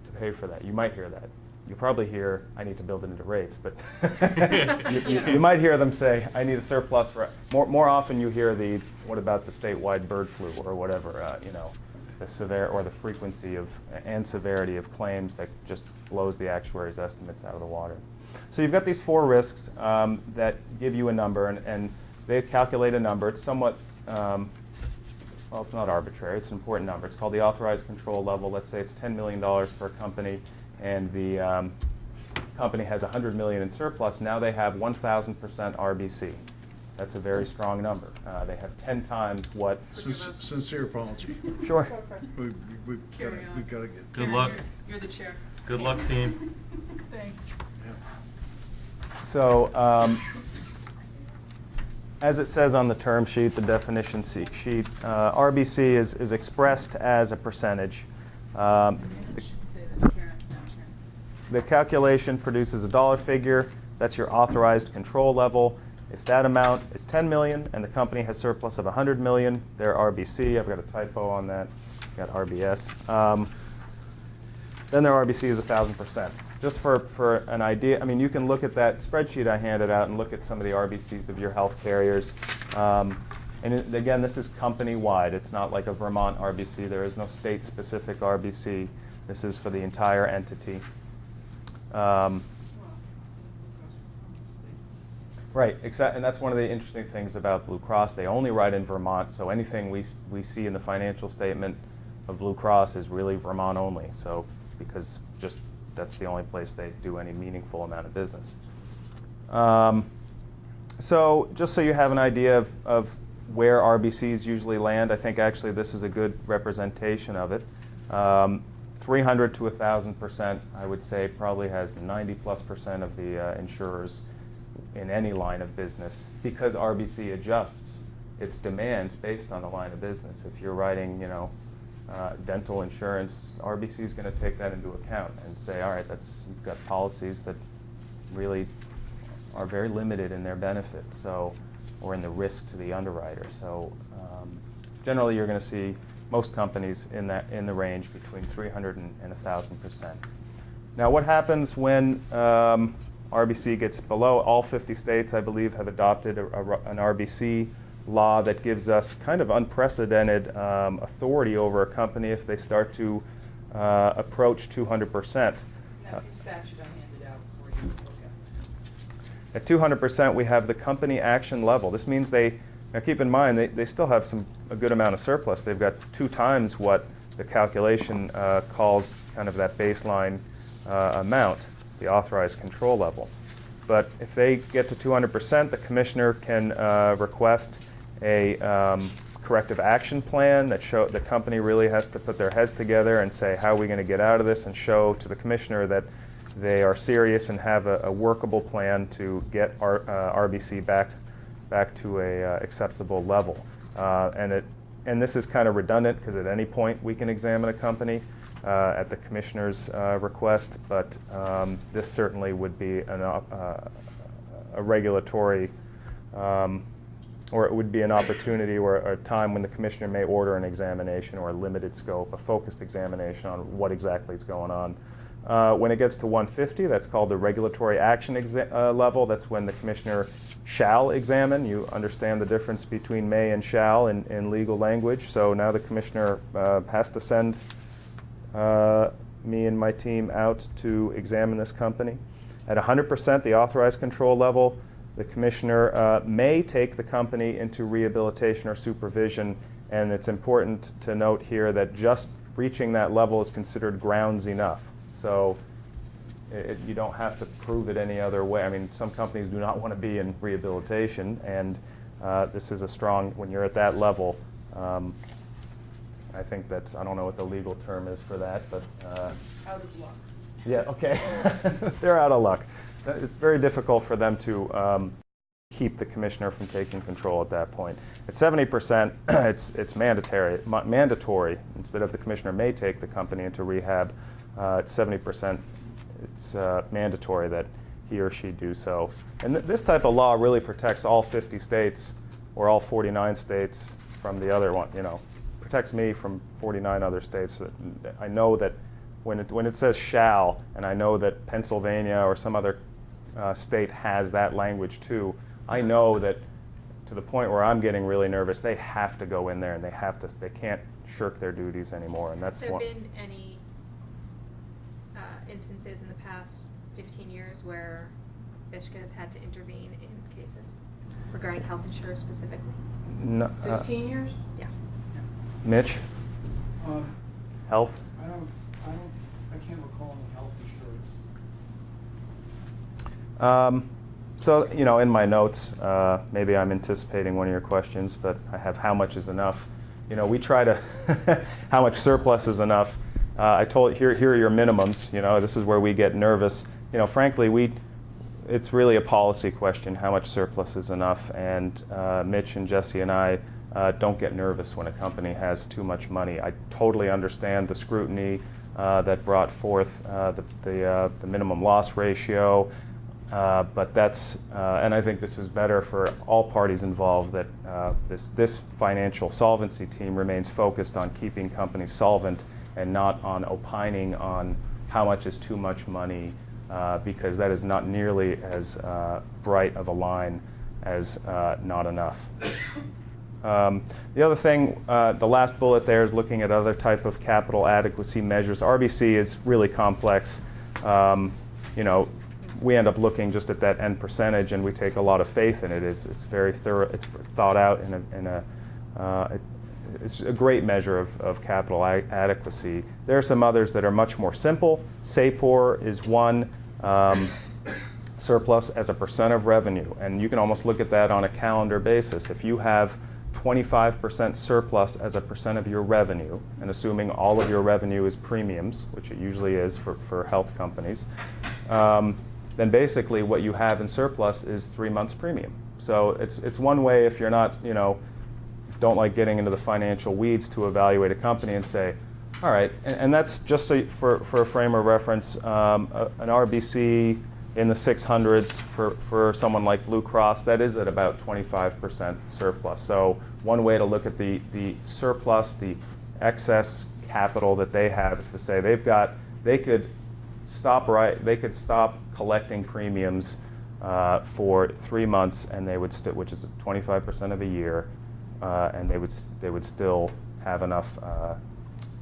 to pay for that. You might hear that. You probably hear, I need to build it into rates, but you might hear them say, I need a surplus for, more often you hear what about the statewide bird flu or whatever, the frequency and severity of claims that just blows the actuary's estimates out of the water. So you've got these 4 risks that give you a number, and they calculate a number. It's somewhat, it's not arbitrary. It's an important number. It's called the authorized control level. Let's say it's $10 million for a company, and the company has $100 million in surplus. Now they have 1,000% RBC. That's a very strong number. They have 10 times what. Sincere apology. Sure. We've got to get. Good luck. You're the chair. Good luck, team. Thanks. So, as it says on the term sheet, the definition sheet, RBC is expressed as a percentage. I should say that Karen's now chair. The calculation produces a dollar figure. That's your authorized control level. If that amount is 10 million and the company has surplus of 100 million, their RBC, I've got a typo on that, got RBS, then their RBC is 1,000%. Just for an idea, I mean, you can look at that spreadsheet I handed out and look at some of the RBCs of your health carriers. Again, this is company-wide. It's not like a Vermont RBC. There is no state-specific RBC. This is for the entire entity. Right, and that's one of the interesting things about Blue Cross. They only write in Vermont, so anything we see in the financial statement of Blue Cross is really Vermont only. So because just that's the only place they do any meaningful amount of business. So just so you have an idea of where RBCs usually land, I think actually this is a good representation of it. 300 to 1,000%, I would say, probably has 90+% of the insurers in any line of business, because RBC adjusts its demands based on the line of business. If you're writing, dental insurance, RBC is going to take that into account and say, all right, you've got policies that really are very limited in their benefit, or in the risk to the underwriter. So generally, you're going to see most companies in the range between 300 and 1,000%. Now, what happens when RBC gets below? All 50 states, I believe, have adopted an RBC law that gives us kind of unprecedented authority over a company if they start to approach 200%. That's the statute I handed out for you to look at. At 200%, we have the company action level. This means now keep in mind, they still have a good amount of surplus. They've got 2 times what the calculation calls kind of that baseline amount, the authorized control level. But if they get to 200%, the commissioner can request a corrective action plan that the company really has to put their heads together and say, how are we going to get out of this, and show to the commissioner that they are serious and have a workable plan to get RBC back to a acceptable level. And and this is kind of redundant because at any point we can examine a company at the commissioner's request, but this certainly would be a regulatory, or it would be an opportunity or a time when the commissioner may order an examination or a limited scope, a focused examination on what exactly is going on. When it gets to 150, that's called the regulatory action level. That's when the commissioner shall examine. You understand the difference between may and shall in legal language. So now the commissioner has to send me and my team out to examine this company. At 100%, the authorized control level, the commissioner may take the company into rehabilitation or supervision, and it's important to note here that just reaching that level is considered grounds enough. So you don't have to prove it any other way. I mean, some companies do not want to be in rehabilitation, and this is a strong, when you're at that level, I think that's, I don't know what the legal term is for that, but... Out of luck. Yeah, okay. They're out of luck. It's very difficult for them to keep the commissioner from taking control at that point. At 70%, it's mandatory. Instead of the commissioner may take the company into rehab, at 70%, it's mandatory that he or she do so. And this type of law really protects all 50 states or all 49 states from the other one, you know. Protects me from 49 other states. I know that when it says shall, and I know that Pennsylvania or some other state has that language too, I know that to the point where I'm getting really nervous, they have to go in there and they can't shirk their duties anymore, and that's Have there one. been any instances in the past 15 years where Fishka has had to intervene in cases regarding health insurance specifically? No, 15 years? Yeah. Mitch, health? I can't recall any health insurance. So, you know, in my notes, maybe I'm anticipating one of your questions, but I have how much is enough. You know, we try to, how much surplus is enough. I told, here are your minimums. You know, this is where we get nervous. You know, frankly, it's really a policy question, how much surplus is enough. And Mitch and Jesse and I don't get nervous when a company has too much money. I totally understand the scrutiny that brought forth the minimum loss ratio. But that's, and I think this is better for all parties involved, that this financial solvency team remains focused on keeping companies solvent and not on opining on how much is too much money, because that is not nearly as bright of a line as not enough. The other thing, the last bullet there is looking at other type of capital adequacy measures. RBC is really complex. You know, we end up looking just at that end percentage, and we take a lot of faith in it. It's very thorough. It's thought out it's a great measure of capital adequacy. There are some others that are much more simple. SAPOR is one. Surplus as a percent of revenue, and you can almost look at that on a calendar basis. If you have 25% surplus as a percent of your revenue, and assuming all of your revenue is premiums, which it usually is for health companies, then basically what you have in surplus is 3 months premium. So it's one way, if you're not, you know, don't like getting into the financial weeds, to evaluate a company and say, all right, and that's just so for a frame of reference, an RBC in the 600s for someone like Blue Cross, that is at about 25% surplus. So one way to look at the surplus, the excess capital that they have, is to say they could stop collecting premiums for 3 months, and they would which is 25% of a year, and they would still have enough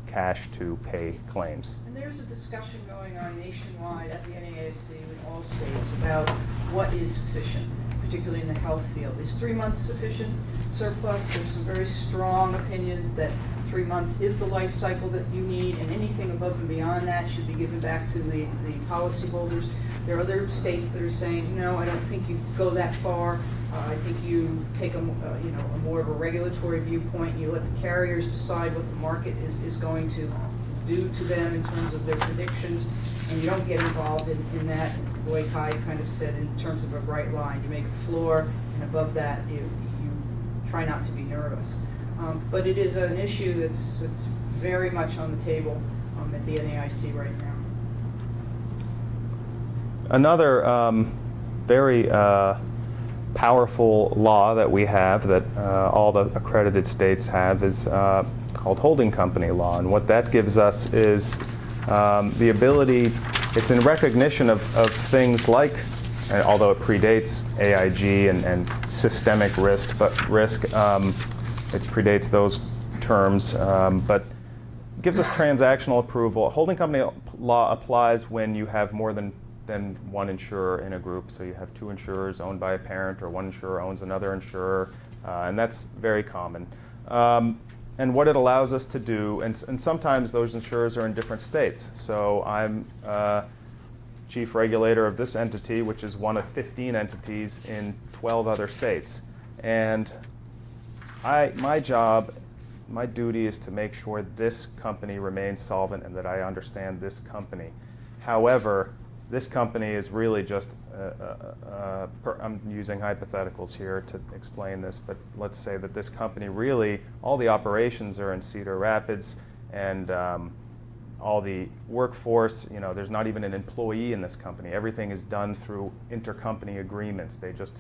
cash to pay claims. And there's a discussion going on nationwide at the NAIC with all states about what is sufficient, particularly in the health field. Is 3 months sufficient surplus? There's some very strong opinions that 3 months is the life cycle that you need, and anything above and beyond that should be given back to the policyholders. There are other states that are saying, no, I don't think you go that far. I think you take a more of a regulatory viewpoint. You let the carriers decide what the market is going to do to them in terms of their predictions, and you don't get involved in that. Boyd Hyde kind of said, in terms of a bright line, you make a floor, and above that you try not to be nervous. But it is an issue that's very much on the table at the NAIC right now. Another very powerful law that we have, that all the accredited states have, is called holding company law. And what that gives us is the ability, it's in recognition of things like, although it predates AIG and systemic risk, it predates those terms, but gives us transactional approval. Holding company law applies when you have more than one insurer in a group. So you have two insurers owned by a parent, or one insurer owns another insurer, and that's very common. And what it allows us to do, and sometimes those insurers are in different states. So I'm chief regulator of this entity, which is one of 15 entities in 12 other states. And my job, my duty is to make sure this company remains solvent and that I understand this company. However, this company is really just, I'm using hypotheticals here to explain this, but let's say that this company really, all the operations are in Cedar Rapids, and all the workforce, there's not even an employee in this company. Everything is done through intercompany agreements. They just,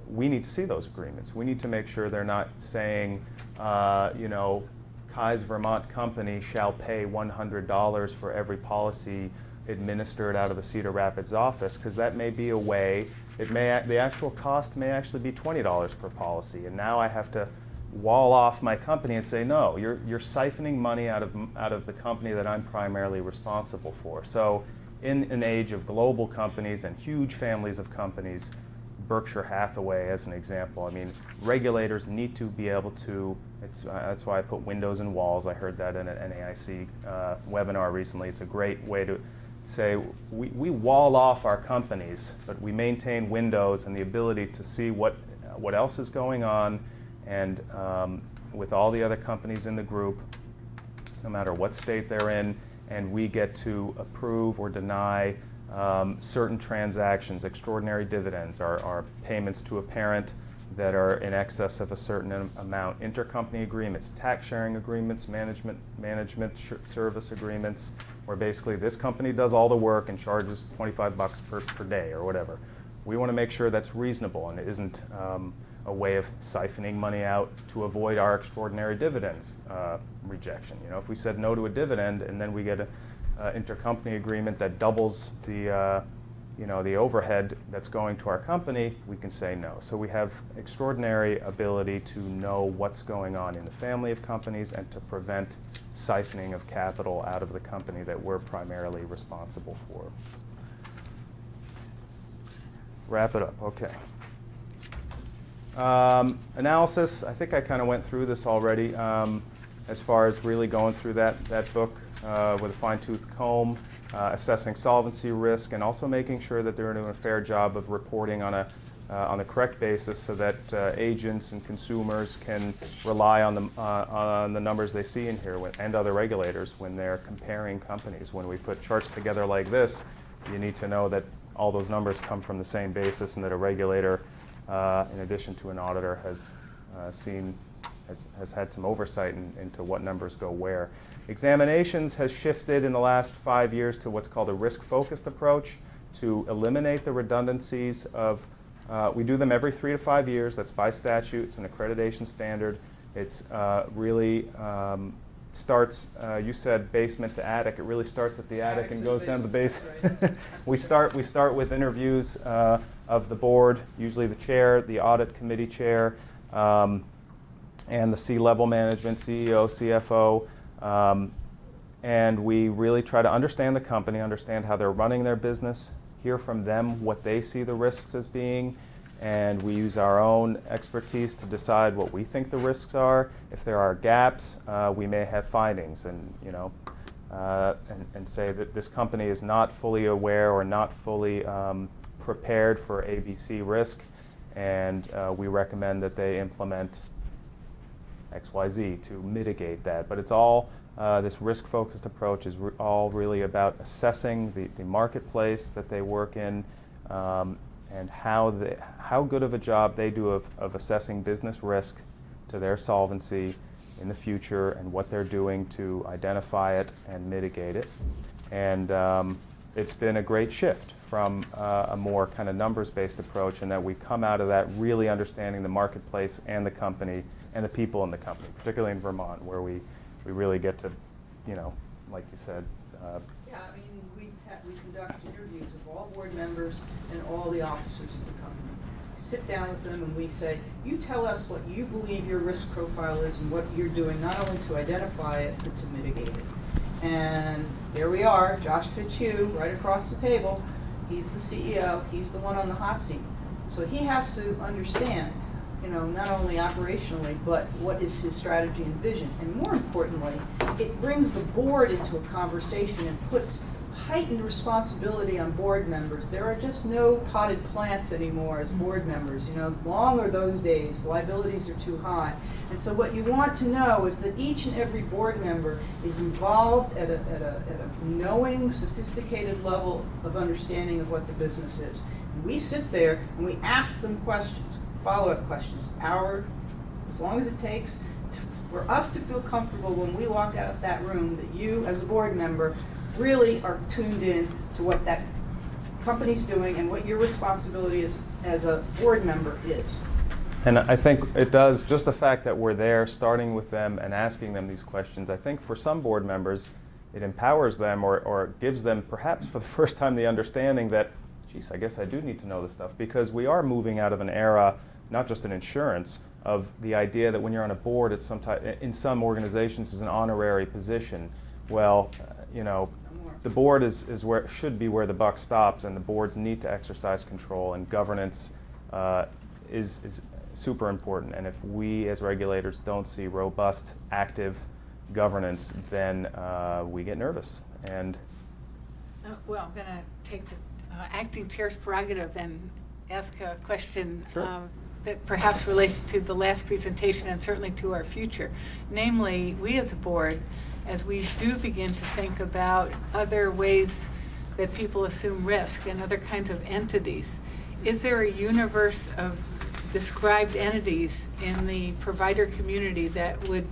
we need to see those agreements. We need to make sure they're not saying, Kai's Vermont company shall pay $100 for every policy administered out of the Cedar Rapids office, because that may be a way, the actual cost may actually be $20 per policy, and now I have to wall off my company and say, no, you're siphoning money out of the company that I'm primarily responsible for. So in an age of global companies and huge families of companies, Berkshire Hathaway as an example, I mean, regulators need to be able to, that's why I put windows and walls. I heard that in an NAIC webinar recently. It's a great way to say we wall off our companies, but we maintain windows and the ability to see what else is going on, and with all the other companies in the group, no matter what state they're in, and we get to approve or deny certain transactions, extraordinary dividends, or payments to a parent that are in excess of a certain amount, intercompany agreements, tax sharing agreements, management service agreements, where basically this company does all the work and charges $25 per day or whatever. We want to make sure that's reasonable and it isn't a way of siphoning money out to avoid our extraordinary dividends rejection. If we said no to a dividend and then we get an intercompany agreement that doubles the the overhead that's going to our company, we can say no. So we have extraordinary ability to know what's going on in the family of companies and to prevent siphoning of capital out of the company that we're primarily responsible for. Wrap it up, okay. Analysis, I think I kind of went through this already as far as really going through that book with a fine-tooth comb, assessing solvency risk, and also making sure that they're doing a fair job of reporting on the correct basis so that agents and consumers can rely on the numbers they see in here and other regulators when they're comparing companies. When we put charts together like this, you need to know that all those numbers come from the same basis and that a regulator, in addition to an auditor, has had some oversight into what numbers go where. Examinations has shifted in the last 5 years to what's called a risk-focused approach to eliminate the redundancies of, we do them every 3 to 5 years. That's by statute. It's an accreditation standard. It's really starts, you said basement to attic. It really starts at the attic and goes down to the base. Right. we start with interviews of the board, usually the chair, the audit committee chair, and the C-level management, CEO, CFO. And we really try to understand the company, understand how they're running their business, hear from them what they see the risks as being, and we use our own expertise to decide what we think the risks are. If there are gaps, we may have findings and say that this company is not fully aware or not fully prepared for ABC risk, and we recommend that they implement XYZ to mitigate that. But it's all, this risk-focused approach is all really about assessing the marketplace that they work in, and how good of a job they do of assessing business risk to their solvency in the future and what they're doing to identify it and mitigate it. And it's been a great shift from a more kind of numbers-based approach, and that we come out of that really understanding the marketplace and the company and the people in the company, particularly in Vermont, where we really get to, you know, like you said. Yeah, I mean, we conduct interviews of all board members and all the officers of the company. We sit down with them and we say, you tell us what you believe your risk profile is and what you're doing, not only to identify it, but to mitigate it. And there we are, Josh Fitzhugh, right across the table. He's the CEO, he's the one on the hot seat. So he has to understand, you know, not only operationally, but what is his strategy and vision. And more importantly, it brings the board into a conversation and puts heightened responsibility on board members. There are just no potted plants anymore as board members. You know, long are those days. Liabilities are too high. And so what you want to know is that each and every board member is involved at a knowing, sophisticated level of understanding of what the business is. And we sit there and we ask them questions, follow-up questions, as long as it takes, for us to feel comfortable when we walk out of that room that you, as a board member, really are tuned in to what that company's doing and what your responsibility is as a board member is. And I think it does, just the fact that we're there, starting with them and asking them these questions, I think for some board members, it empowers them or gives them perhaps for the first time the understanding that, geez, I guess I do need to know this stuff, because we are moving out of an era, not just in insurance, of the idea that when you're on a board, it's in some organizations is an honorary position. Well, you know, the board is where should be where the buck stops, and the boards need to exercise control, and governance is super important. And if we as regulators don't see robust, active governance, then we get nervous. And Well, I'm going to take the acting chair's prerogative and ask a question. Sure. That perhaps relates to the last presentation and certainly to our future. Namely, we as a board, as we do begin to think about other ways that people assume risk and other kinds of entities, is there a universe of described entities in the provider community that would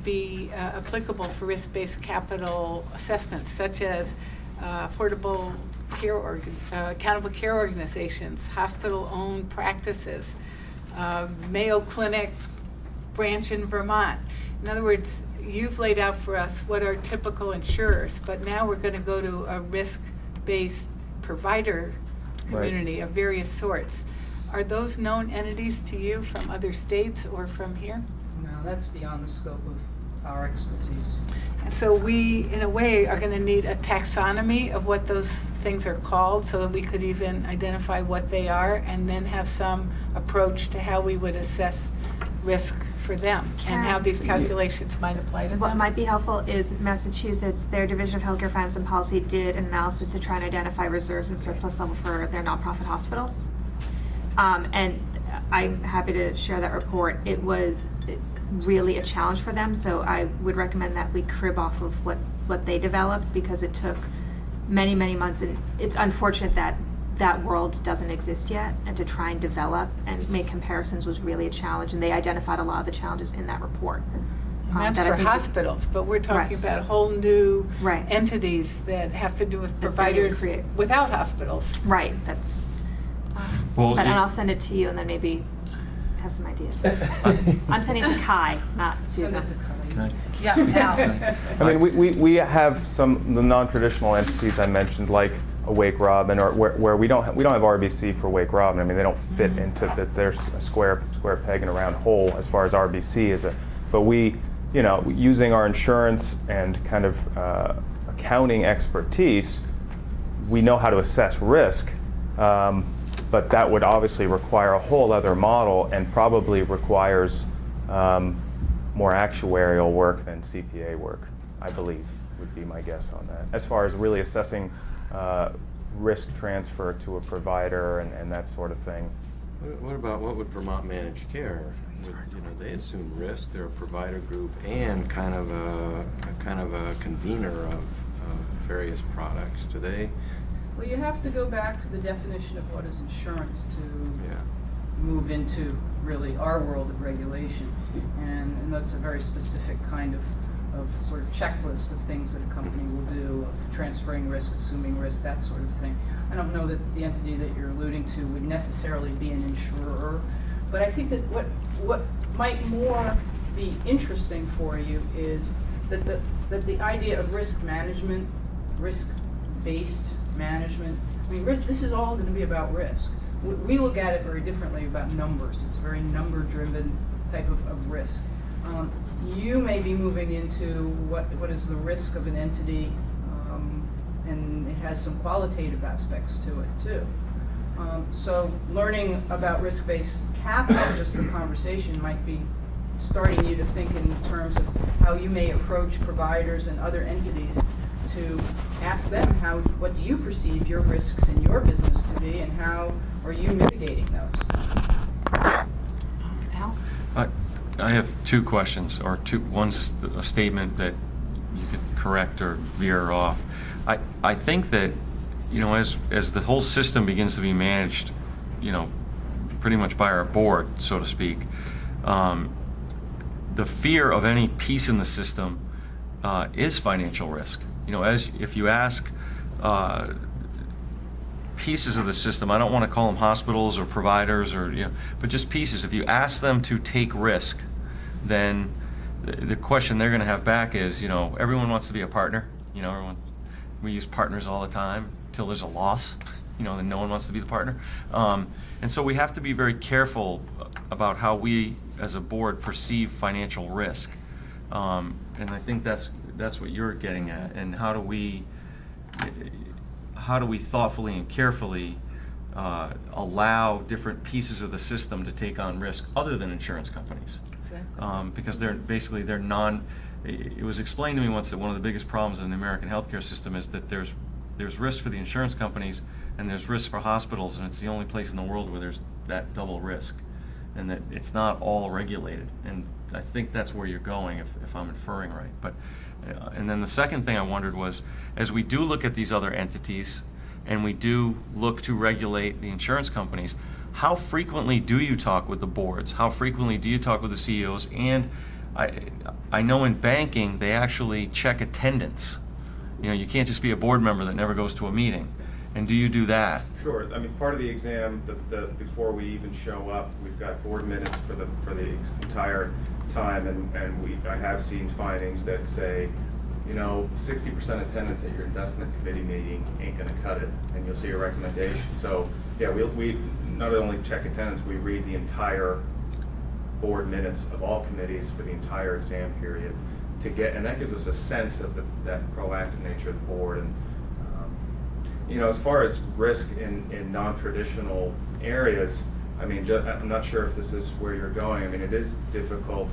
be applicable for risk-based capital assessments, such as affordable care accountable care organizations, hospital-owned practices, Mayo Clinic branch in Vermont? In other words, you've laid out for us what are typical insurers, but now we're going to go to a risk-based provider community of various sorts. Are those known entities to you from other states or from here? No, that's beyond the scope of our expertise. And so we, in a way, are going to need a taxonomy of what those things are called so that we could even identify what they are and then have some approach to how we would assess risk for them and how these calculations might apply to them. What might be helpful is Massachusetts, their Division of Healthcare Finance and Policy did an analysis to try and identify reserves and surplus level for their nonprofit hospitals. And I'm happy to share that report. It was really a challenge for them, so I would recommend that we crib off of what they developed, because it took many, many months, and it's unfortunate that that world doesn't exist yet, and to try and develop and make comparisons was really a challenge, and they identified a lot of the challenges in that report. And that's that I for think hospitals, but we're talking Right. about whole new Right. entities that have to do with That they're gonna providers create. without hospitals. Right, that's, Well, and it- I'll send it to you and then maybe have some ideas. I'm sending it to Kai, not Susan. Can I- Yeah, I mean, we have some the non-traditional entities I mentioned, like a Wake Robin, or where we don't have RBC for Wake Robin. I mean, they don't fit into that. There's a square peg in a round hole as far as RBC is. But we, you know, using our insurance and kind of accounting expertise, we know how to assess risk. But that would obviously require a whole other model, and probably requires more actuarial work than CPA work, I believe, would be my guess on that. As far as really assessing risk transfer to a provider and that sort of thing. What would Vermont Managed Care? They assume risk. They're a provider group and kind of a convener of various products. Do they? Well, you have to go back to the definition of what is insurance to move into really our world of regulation. And that's a very specific kind of sort of checklist of things that a company will do, of transferring risk, assuming risk, that sort of thing. I don't know that the entity that you're alluding to would necessarily be an insurer, but I think that what might more be interesting for you is that the idea of risk management, risk-based management, I mean, risk, this is all going to be about risk. We look at it very differently about numbers. It's a very number-driven type of risk. You may be moving into what is the risk of an entity, and it has some qualitative aspects to it too. So learning about risk-based capital, just the conversation might be starting you to think in terms of how you may approach providers and other entities to ask them what do you perceive your risks in your business to be, and how are you mitigating those? Al? I have two questions, or two. One's a statement that you could correct or veer off. I think that, you know, as the whole system begins to be managed, you know, pretty much by our board, so to speak, the fear of any piece in the system is financial risk. You know, if you ask pieces of the system, I don't want to call them hospitals or providers or, you know, but just pieces. If you ask them to take risk, then the question they're going to have back is, you know, everyone wants to be a partner. You know, we use partners all the time until there's a loss. You know, then no one wants to be the partner. And so we have to be very careful about how we, as a board, perceive financial risk. And I think that's what you're getting at. And how do we thoughtfully and carefully allow different pieces of the system to take on risk other than insurance companies? Exactly. Because they're non. It was explained to me once that one of the biggest problems in the American healthcare system is that there's risk for the insurance companies and there's risk for hospitals, and it's the only place in the world where there's that double risk, and that it's not all regulated. And I think that's where you're going, if I'm inferring right. But and then the second thing I wondered was, as we do look at these other entities and we do look to regulate the insurance companies, how frequently do you talk with the boards? How frequently do you talk with the CEOs? And I know in banking they actually check attendance. You know, you can't just be a board member that never goes to a meeting. And do you do that? Sure. I mean, part of the exam, before we even show up, we've got board minutes for the entire time, and I have seen findings that say, you know, 60% attendance at your investment committee meeting ain't going to cut it, and you'll see a recommendation. So yeah, we not only check attendance, we read the entire board minutes of all committees for the entire exam period and that gives us a sense of that proactive nature of the board. And you know, as far as risk in non-traditional areas, I mean, I'm not sure if this is where you're going. I mean, it is difficult.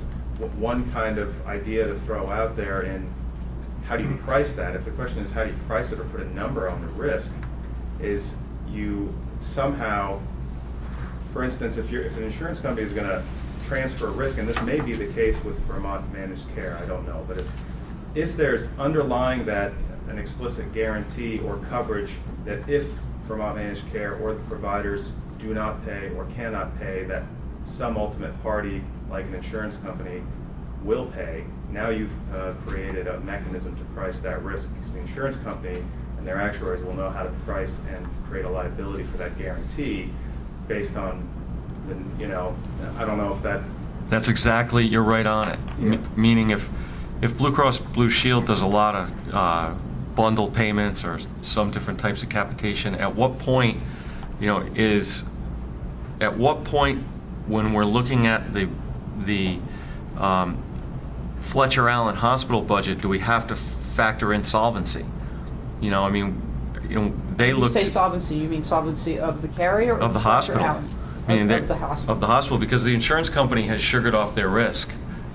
One kind of idea to throw out there in how do you price that? If the question is how do you price it or put a number on the risk, is you somehow, for instance, if an insurance company is going to transfer risk, and this may be the case with Vermont Managed Care, I don't know, but if there's underlying that an explicit guarantee or coverage that if Vermont Managed Care or the providers do not pay or cannot pay, that some ultimate party, like an insurance company, will pay. Now you've created a mechanism to price that risk, because the insurance company and their actuaries will know how to price and create a liability for that guarantee based on the, you know, I don't know if that... That's exactly, you're right on it. Yeah. Meaning if Blue Cross Blue Shield does a lot of bundled payments or some different types of capitation, at what point, you know, at what point when we're looking at the Fletcher Allen Hospital budget do we have to factor in solvency? You know, I mean, you know, they When you look. say solvency, you mean solvency of the carrier or Of the Dr. hospital. Allen? Meaning Of the hospital. Of the hospital, because the insurance company has sugared off their risk.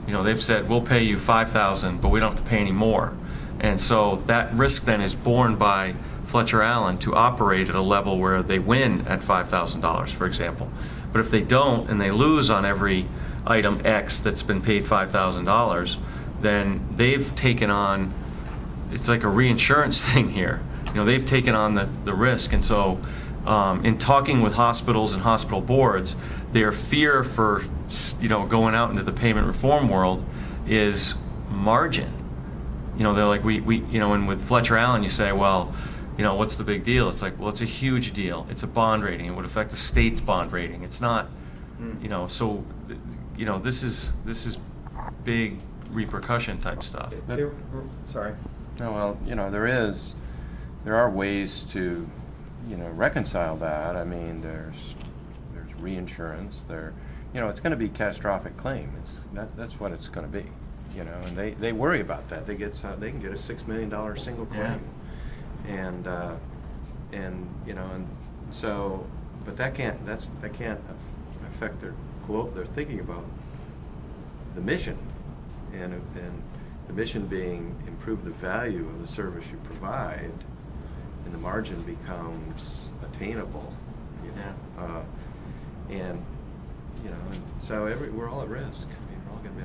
You know, they've said, we'll pay you $5,000, but we don't have to pay any more. And so that risk then is borne by Fletcher Allen to operate at a level where they win at $5,000, for example. But if they don't, and they lose on every item X that's been paid $5,000, then they've taken on, it's like a reinsurance thing here. You know, they've taken on the risk. And so in talking with hospitals and hospital boards, their fear for, going out into the payment reform world is margin. They're like, and with Fletcher Allen, you say, well, what's the big deal? It's like, well, it's a huge deal. It's a bond rating. It would affect the state's bond rating. It's not, so, this is big repercussion type stuff. Sorry. No, well, there are ways to, reconcile that. I mean, there's reinsurance. It's going to be catastrophic claim. That's what it's going to be. And they worry about that. They can get a $6 million single claim, and so, but that can't affect their thinking about the mission, and the mission being improve the value of the service you provide, and the margin becomes attainable. And so we're all at risk.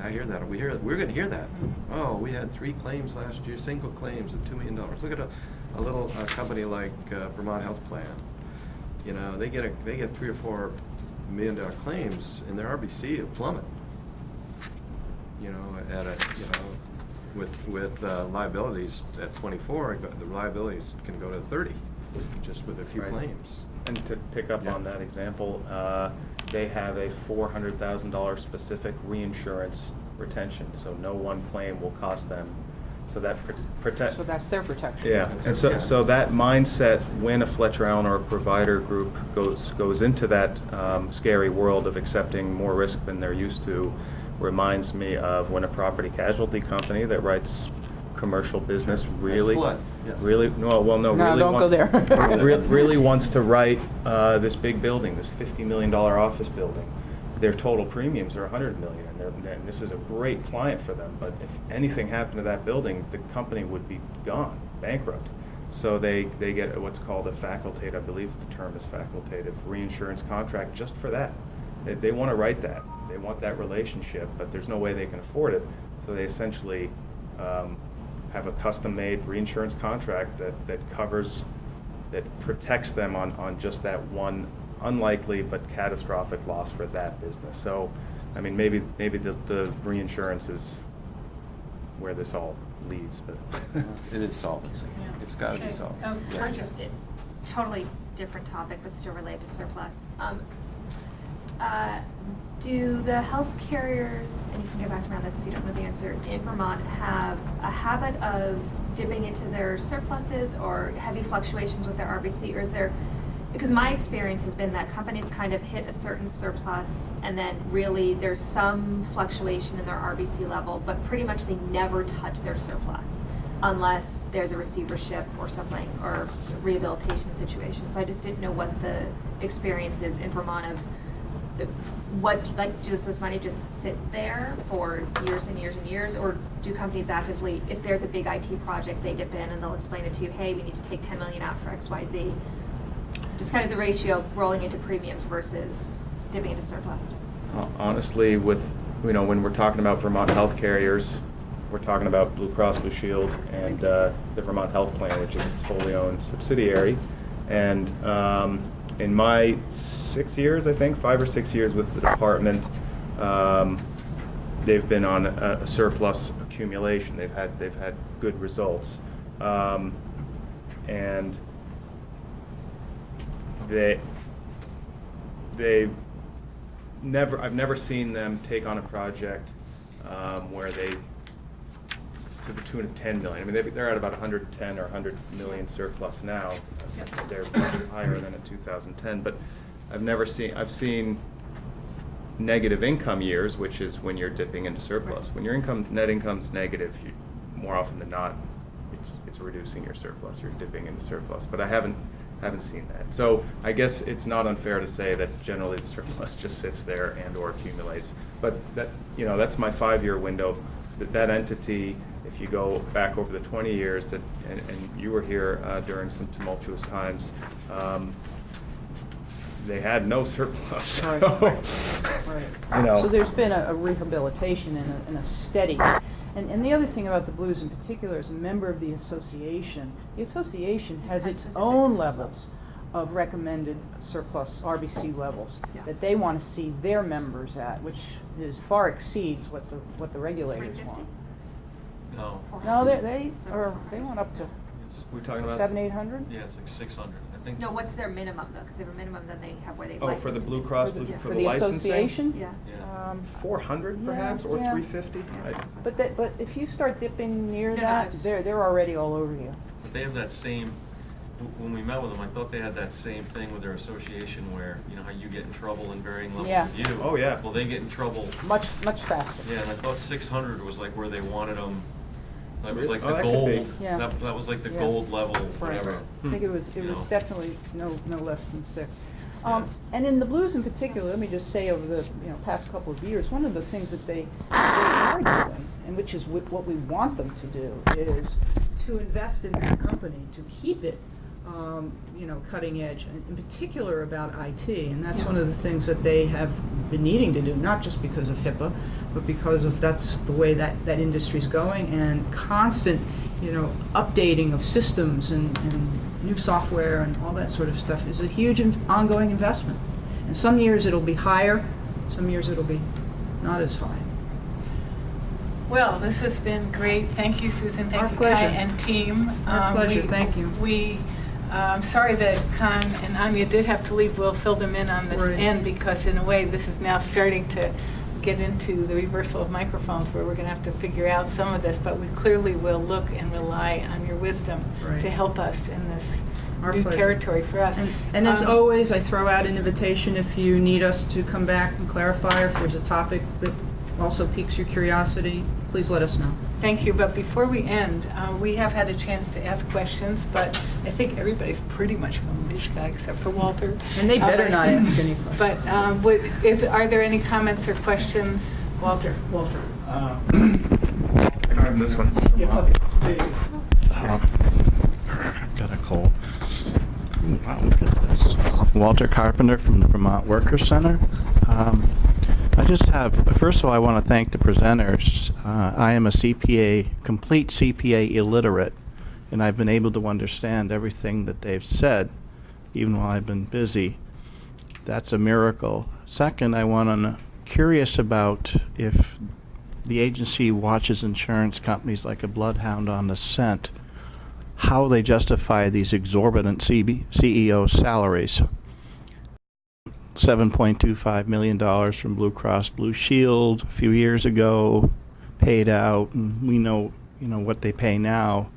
I hear that. We're going to hear that. Oh, we had 3 claims last year, single claims of $2 million. Look at a little company like Vermont Health Plan. They get 3 or 4 $1 million claims, and their RBC will plummet. With liabilities at 24, the liabilities can go to 30, just with a few claims. And to pick up on that example, they have a $400,000 specific reinsurance retention, so no one claim will cost them. So that protect. So that's their protection. Yeah, and so that mindset, when a Fletcher Allen or a provider group goes into that scary world of accepting more risk than they're used to, reminds me of when a property casualty company that writes commercial business really No, really don't wants, go there. really wants to write this big building, this $50 million office building. Their total premiums are $100 million, and this is a great client for them. But if anything happened to that building, the company would be gone, bankrupt. So they get what's called a facultative, I believe the term is facultative, reinsurance contract just for that. They want to write that. They want that relationship, but there's no way they can afford it. So they essentially have a custom-made reinsurance contract that protects them on just that one unlikely but catastrophic loss for that business. So, I mean, maybe the reinsurance is where this all leads, but It is solvency. It's got to be solvency. Totally different topic, but still related to surplus. Do the health carriers, and you can get back to me on this if you don't know the answer, in Vermont have a habit of dipping into their surpluses or heavy fluctuations with their RBC, or is there, because my experience has been that companies kind of hit a certain surplus and then really there's some fluctuation in their RBC level, but pretty much they never touch their surplus unless there's a receivership or something, or rehabilitation situation. So I just didn't know what the experience is in Vermont of does this money just sit there for years and years and years, or do companies actively, if there's a big IT project, they dip in and they'll explain it to you, hey, we need to take 10 million out for XYZ. Just kind of the ratio of rolling into premiums versus dipping into surplus. honestly, when we're talking about Vermont health carriers, we're talking about Blue Cross Blue Shield and the Vermont Health Plan, which is its wholly owned subsidiary. And in my 6 years, I think, 5 or 6 years with the department, they've been on a surplus accumulation. They've had good results, and I've never seen them take on a project where they, to the tune of 10 million. I mean, they're at about 110 or 100 million surplus now. They're higher than in 2010, but I've seen negative income years, which is when you're dipping into surplus. When your net income's negative, more often than not, it's reducing your surplus. You're dipping into surplus, but I haven't seen that. So I guess it's not unfair to say that generally the surplus just sits there and or accumulates. But that's my 5-year window. That entity, if you go back over the 20 years and you were here during some tumultuous times, they had no surplus. Right. Right. So there's been a rehabilitation and a steady. And the other thing about the Blues in particular, as a member of the association has its own levels of recommended surplus RBC levels Yeah. that they want to see their members at, which far exceeds what the regulators 350? want. No, No, they went up to we're talking about. 700-800. Yeah, it's like 600. I think. No, what's their minimum though? Because they have a minimum, then they have where they Oh, like for the them to Blue be. Cross, For the- for for the the licensing? association? Yeah. Yeah. 400 Yeah, perhaps, or yeah. 350? But if you start dipping near No, no, that, it's- they're already all over you. But they have that same, when we met with them, I thought they had that same thing with their association where, you know, how you get in trouble in varying levels Yeah. with you. Oh, yeah. Well, they get in trouble, Much faster. yeah, and I thought 600 was like where they wanted them, that was Really? like Oh, the that could gold, be. Yeah. that was like the Yeah. gold level, Right. whatever. I think it was You know. definitely no less than 6. And in the blues in particular, let me just say over the past couple of years, one of the things that they are doing, and which is what we want them to do, is to invest in that company, to keep it cutting edge, and in particular about IT. And that's one of the things that they have been needing to do, not just because of HIPAA, but because of that's the way that industry's going, and constant updating of systems and new software and all that sort of stuff is a huge ongoing investment. And some years it'll be higher, some years it'll be not as high. Well, this has been great. Thank you, Susan. Thank Our you, pleasure. Kai and team. Our pleasure. Thank you. I'm sorry that Khan and Anya did have to leave. We'll fill them in on this Right. end because, in a way, this is now starting to get into the reversal of microphones where we're going to have to figure out some of this. But we clearly will look and rely on your wisdom Right. to help us in this Our new pleasure. territory for us. And as Um, always, I throw out an invitation if you need us to come back and clarify, or if there's a topic that also piques your curiosity, please let us know. Thank you, but before we end, we have had a chance to ask questions, but I think everybody's pretty much from Mishka except for Walter. And they better not ask any questions. But are there any comments or questions? Walter? Walter. This one. Got a cold. Wow, look at this. Walter Carpenter from the Vermont Workers Center. I just have, first of all, I want to thank the presenters. I am a complete CPA illiterate, and I've been able to understand everything that they've said, even while I've been busy. That's a miracle. Second, I'm curious about if the agency watches insurance companies like a bloodhound on the scent, how they justify these exorbitant CEO salaries. $7.25 million from Blue Cross Blue Shield a few years ago, paid out, and we know what they pay now.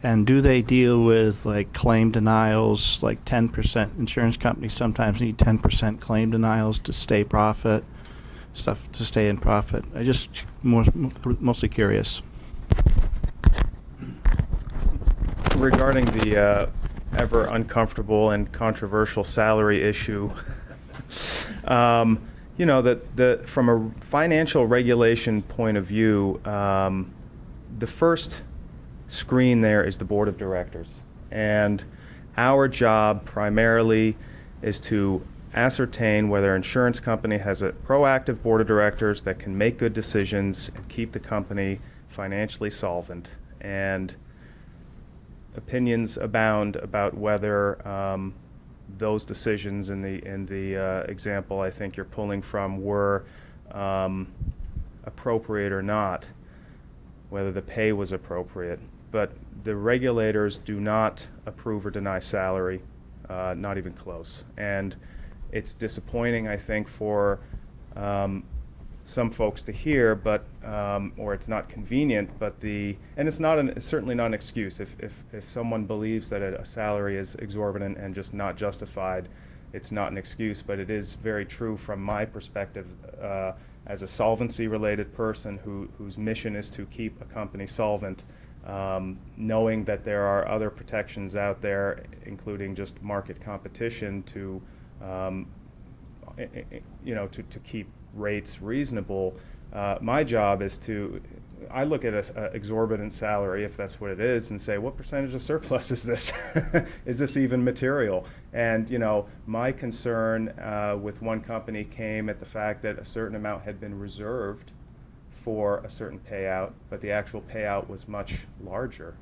And do they deal with like claim denials, like 10%? Insurance companies sometimes need 10% claim denials to stay in profit. I just mostly curious. Regarding the ever uncomfortable and controversial salary issue, that from a financial regulation point of view, the first screen there is the board of directors. And our job primarily is to ascertain whether an insurance company has a proactive board of directors that can make good decisions and keep the company financially solvent. And opinions abound about whether those decisions in the example I think you're pulling from were appropriate or not, whether the pay was appropriate. But the regulators do not approve or deny salary, not even close. And it's disappointing, I think, for some folks to hear, but or it's not convenient. But and it's certainly not an excuse. If someone believes that a salary is exorbitant and just not justified, it's not an excuse. But it is very true from my perspective as a solvency-related person whose mission is to keep a company solvent. Knowing that there are other protections out there, including just market competition, to keep rates reasonable. My job is I look at an exorbitant salary, if that's what it is, and say, what percentage of surplus is this? Is this even material? And my concern with one company came at the fact that a certain amount had been reserved for a certain payout, but the actual payout was much larger.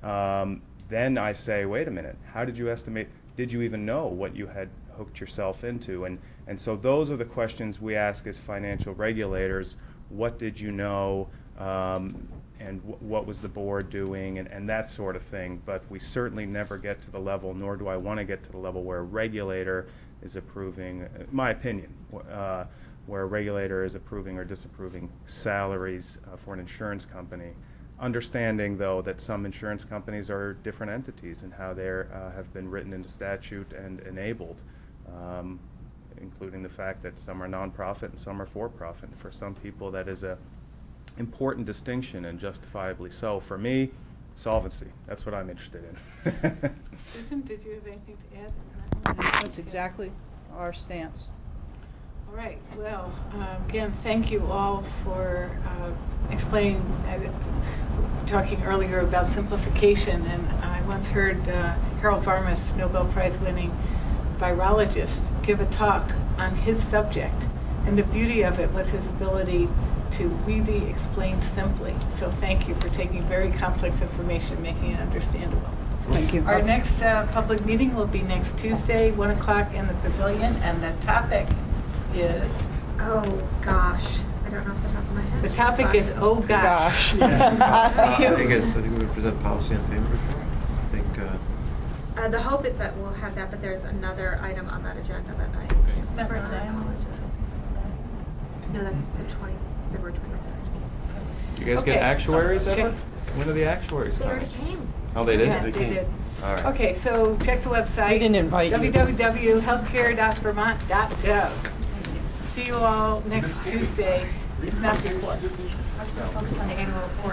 Then I say, wait a minute, how did you estimate? did you even know what you had hooked yourself into? And so those are the questions we ask as financial regulators. What did you know? And what was the board doing, and that sort of thing. But we certainly never get to the level, nor do I want to get to the level where a regulator is approving, my opinion, where a regulator is approving or disapproving salaries for an insurance company. Understanding, though, that some insurance companies are different entities and how they have been written into statute and enabled, including the fact that some are nonprofit and some are for-profit. For some people, that is a important distinction, and justifiably so. For me, solvency. That's what I'm interested in. Susan, did you have anything to add on that? That's exactly our stance. All right, well, again, thank you all for explaining, talking earlier about simplification, and I once heard Harold Varmus, Nobel Prize winning virologist, give a talk on his subject, and the beauty of it was his ability to really explain simply. So thank you for taking very complex information, making it understandable. Thank you. Our next public meeting will be next Tuesday, 1 o'clock in the pavilion, and the topic is? Oh, gosh. I don't know off the top of my head. The topic is, oh gosh. Gosh. I think we're going to present policy on payment reform. I think. The hope is that we'll have that, but there's another item on that agenda that I can't remember, and I apologize. No, that's the February 23rd. You guys Okay. get actuaries Check. ever? When are the actuaries They coming? already came. Oh, they did? Yeah, they did. All right. Okay, so check the website. We didn't invite you. www.healthcare.vermont.gov. See you all next Tuesday, if not before. We're still focused on the annual report.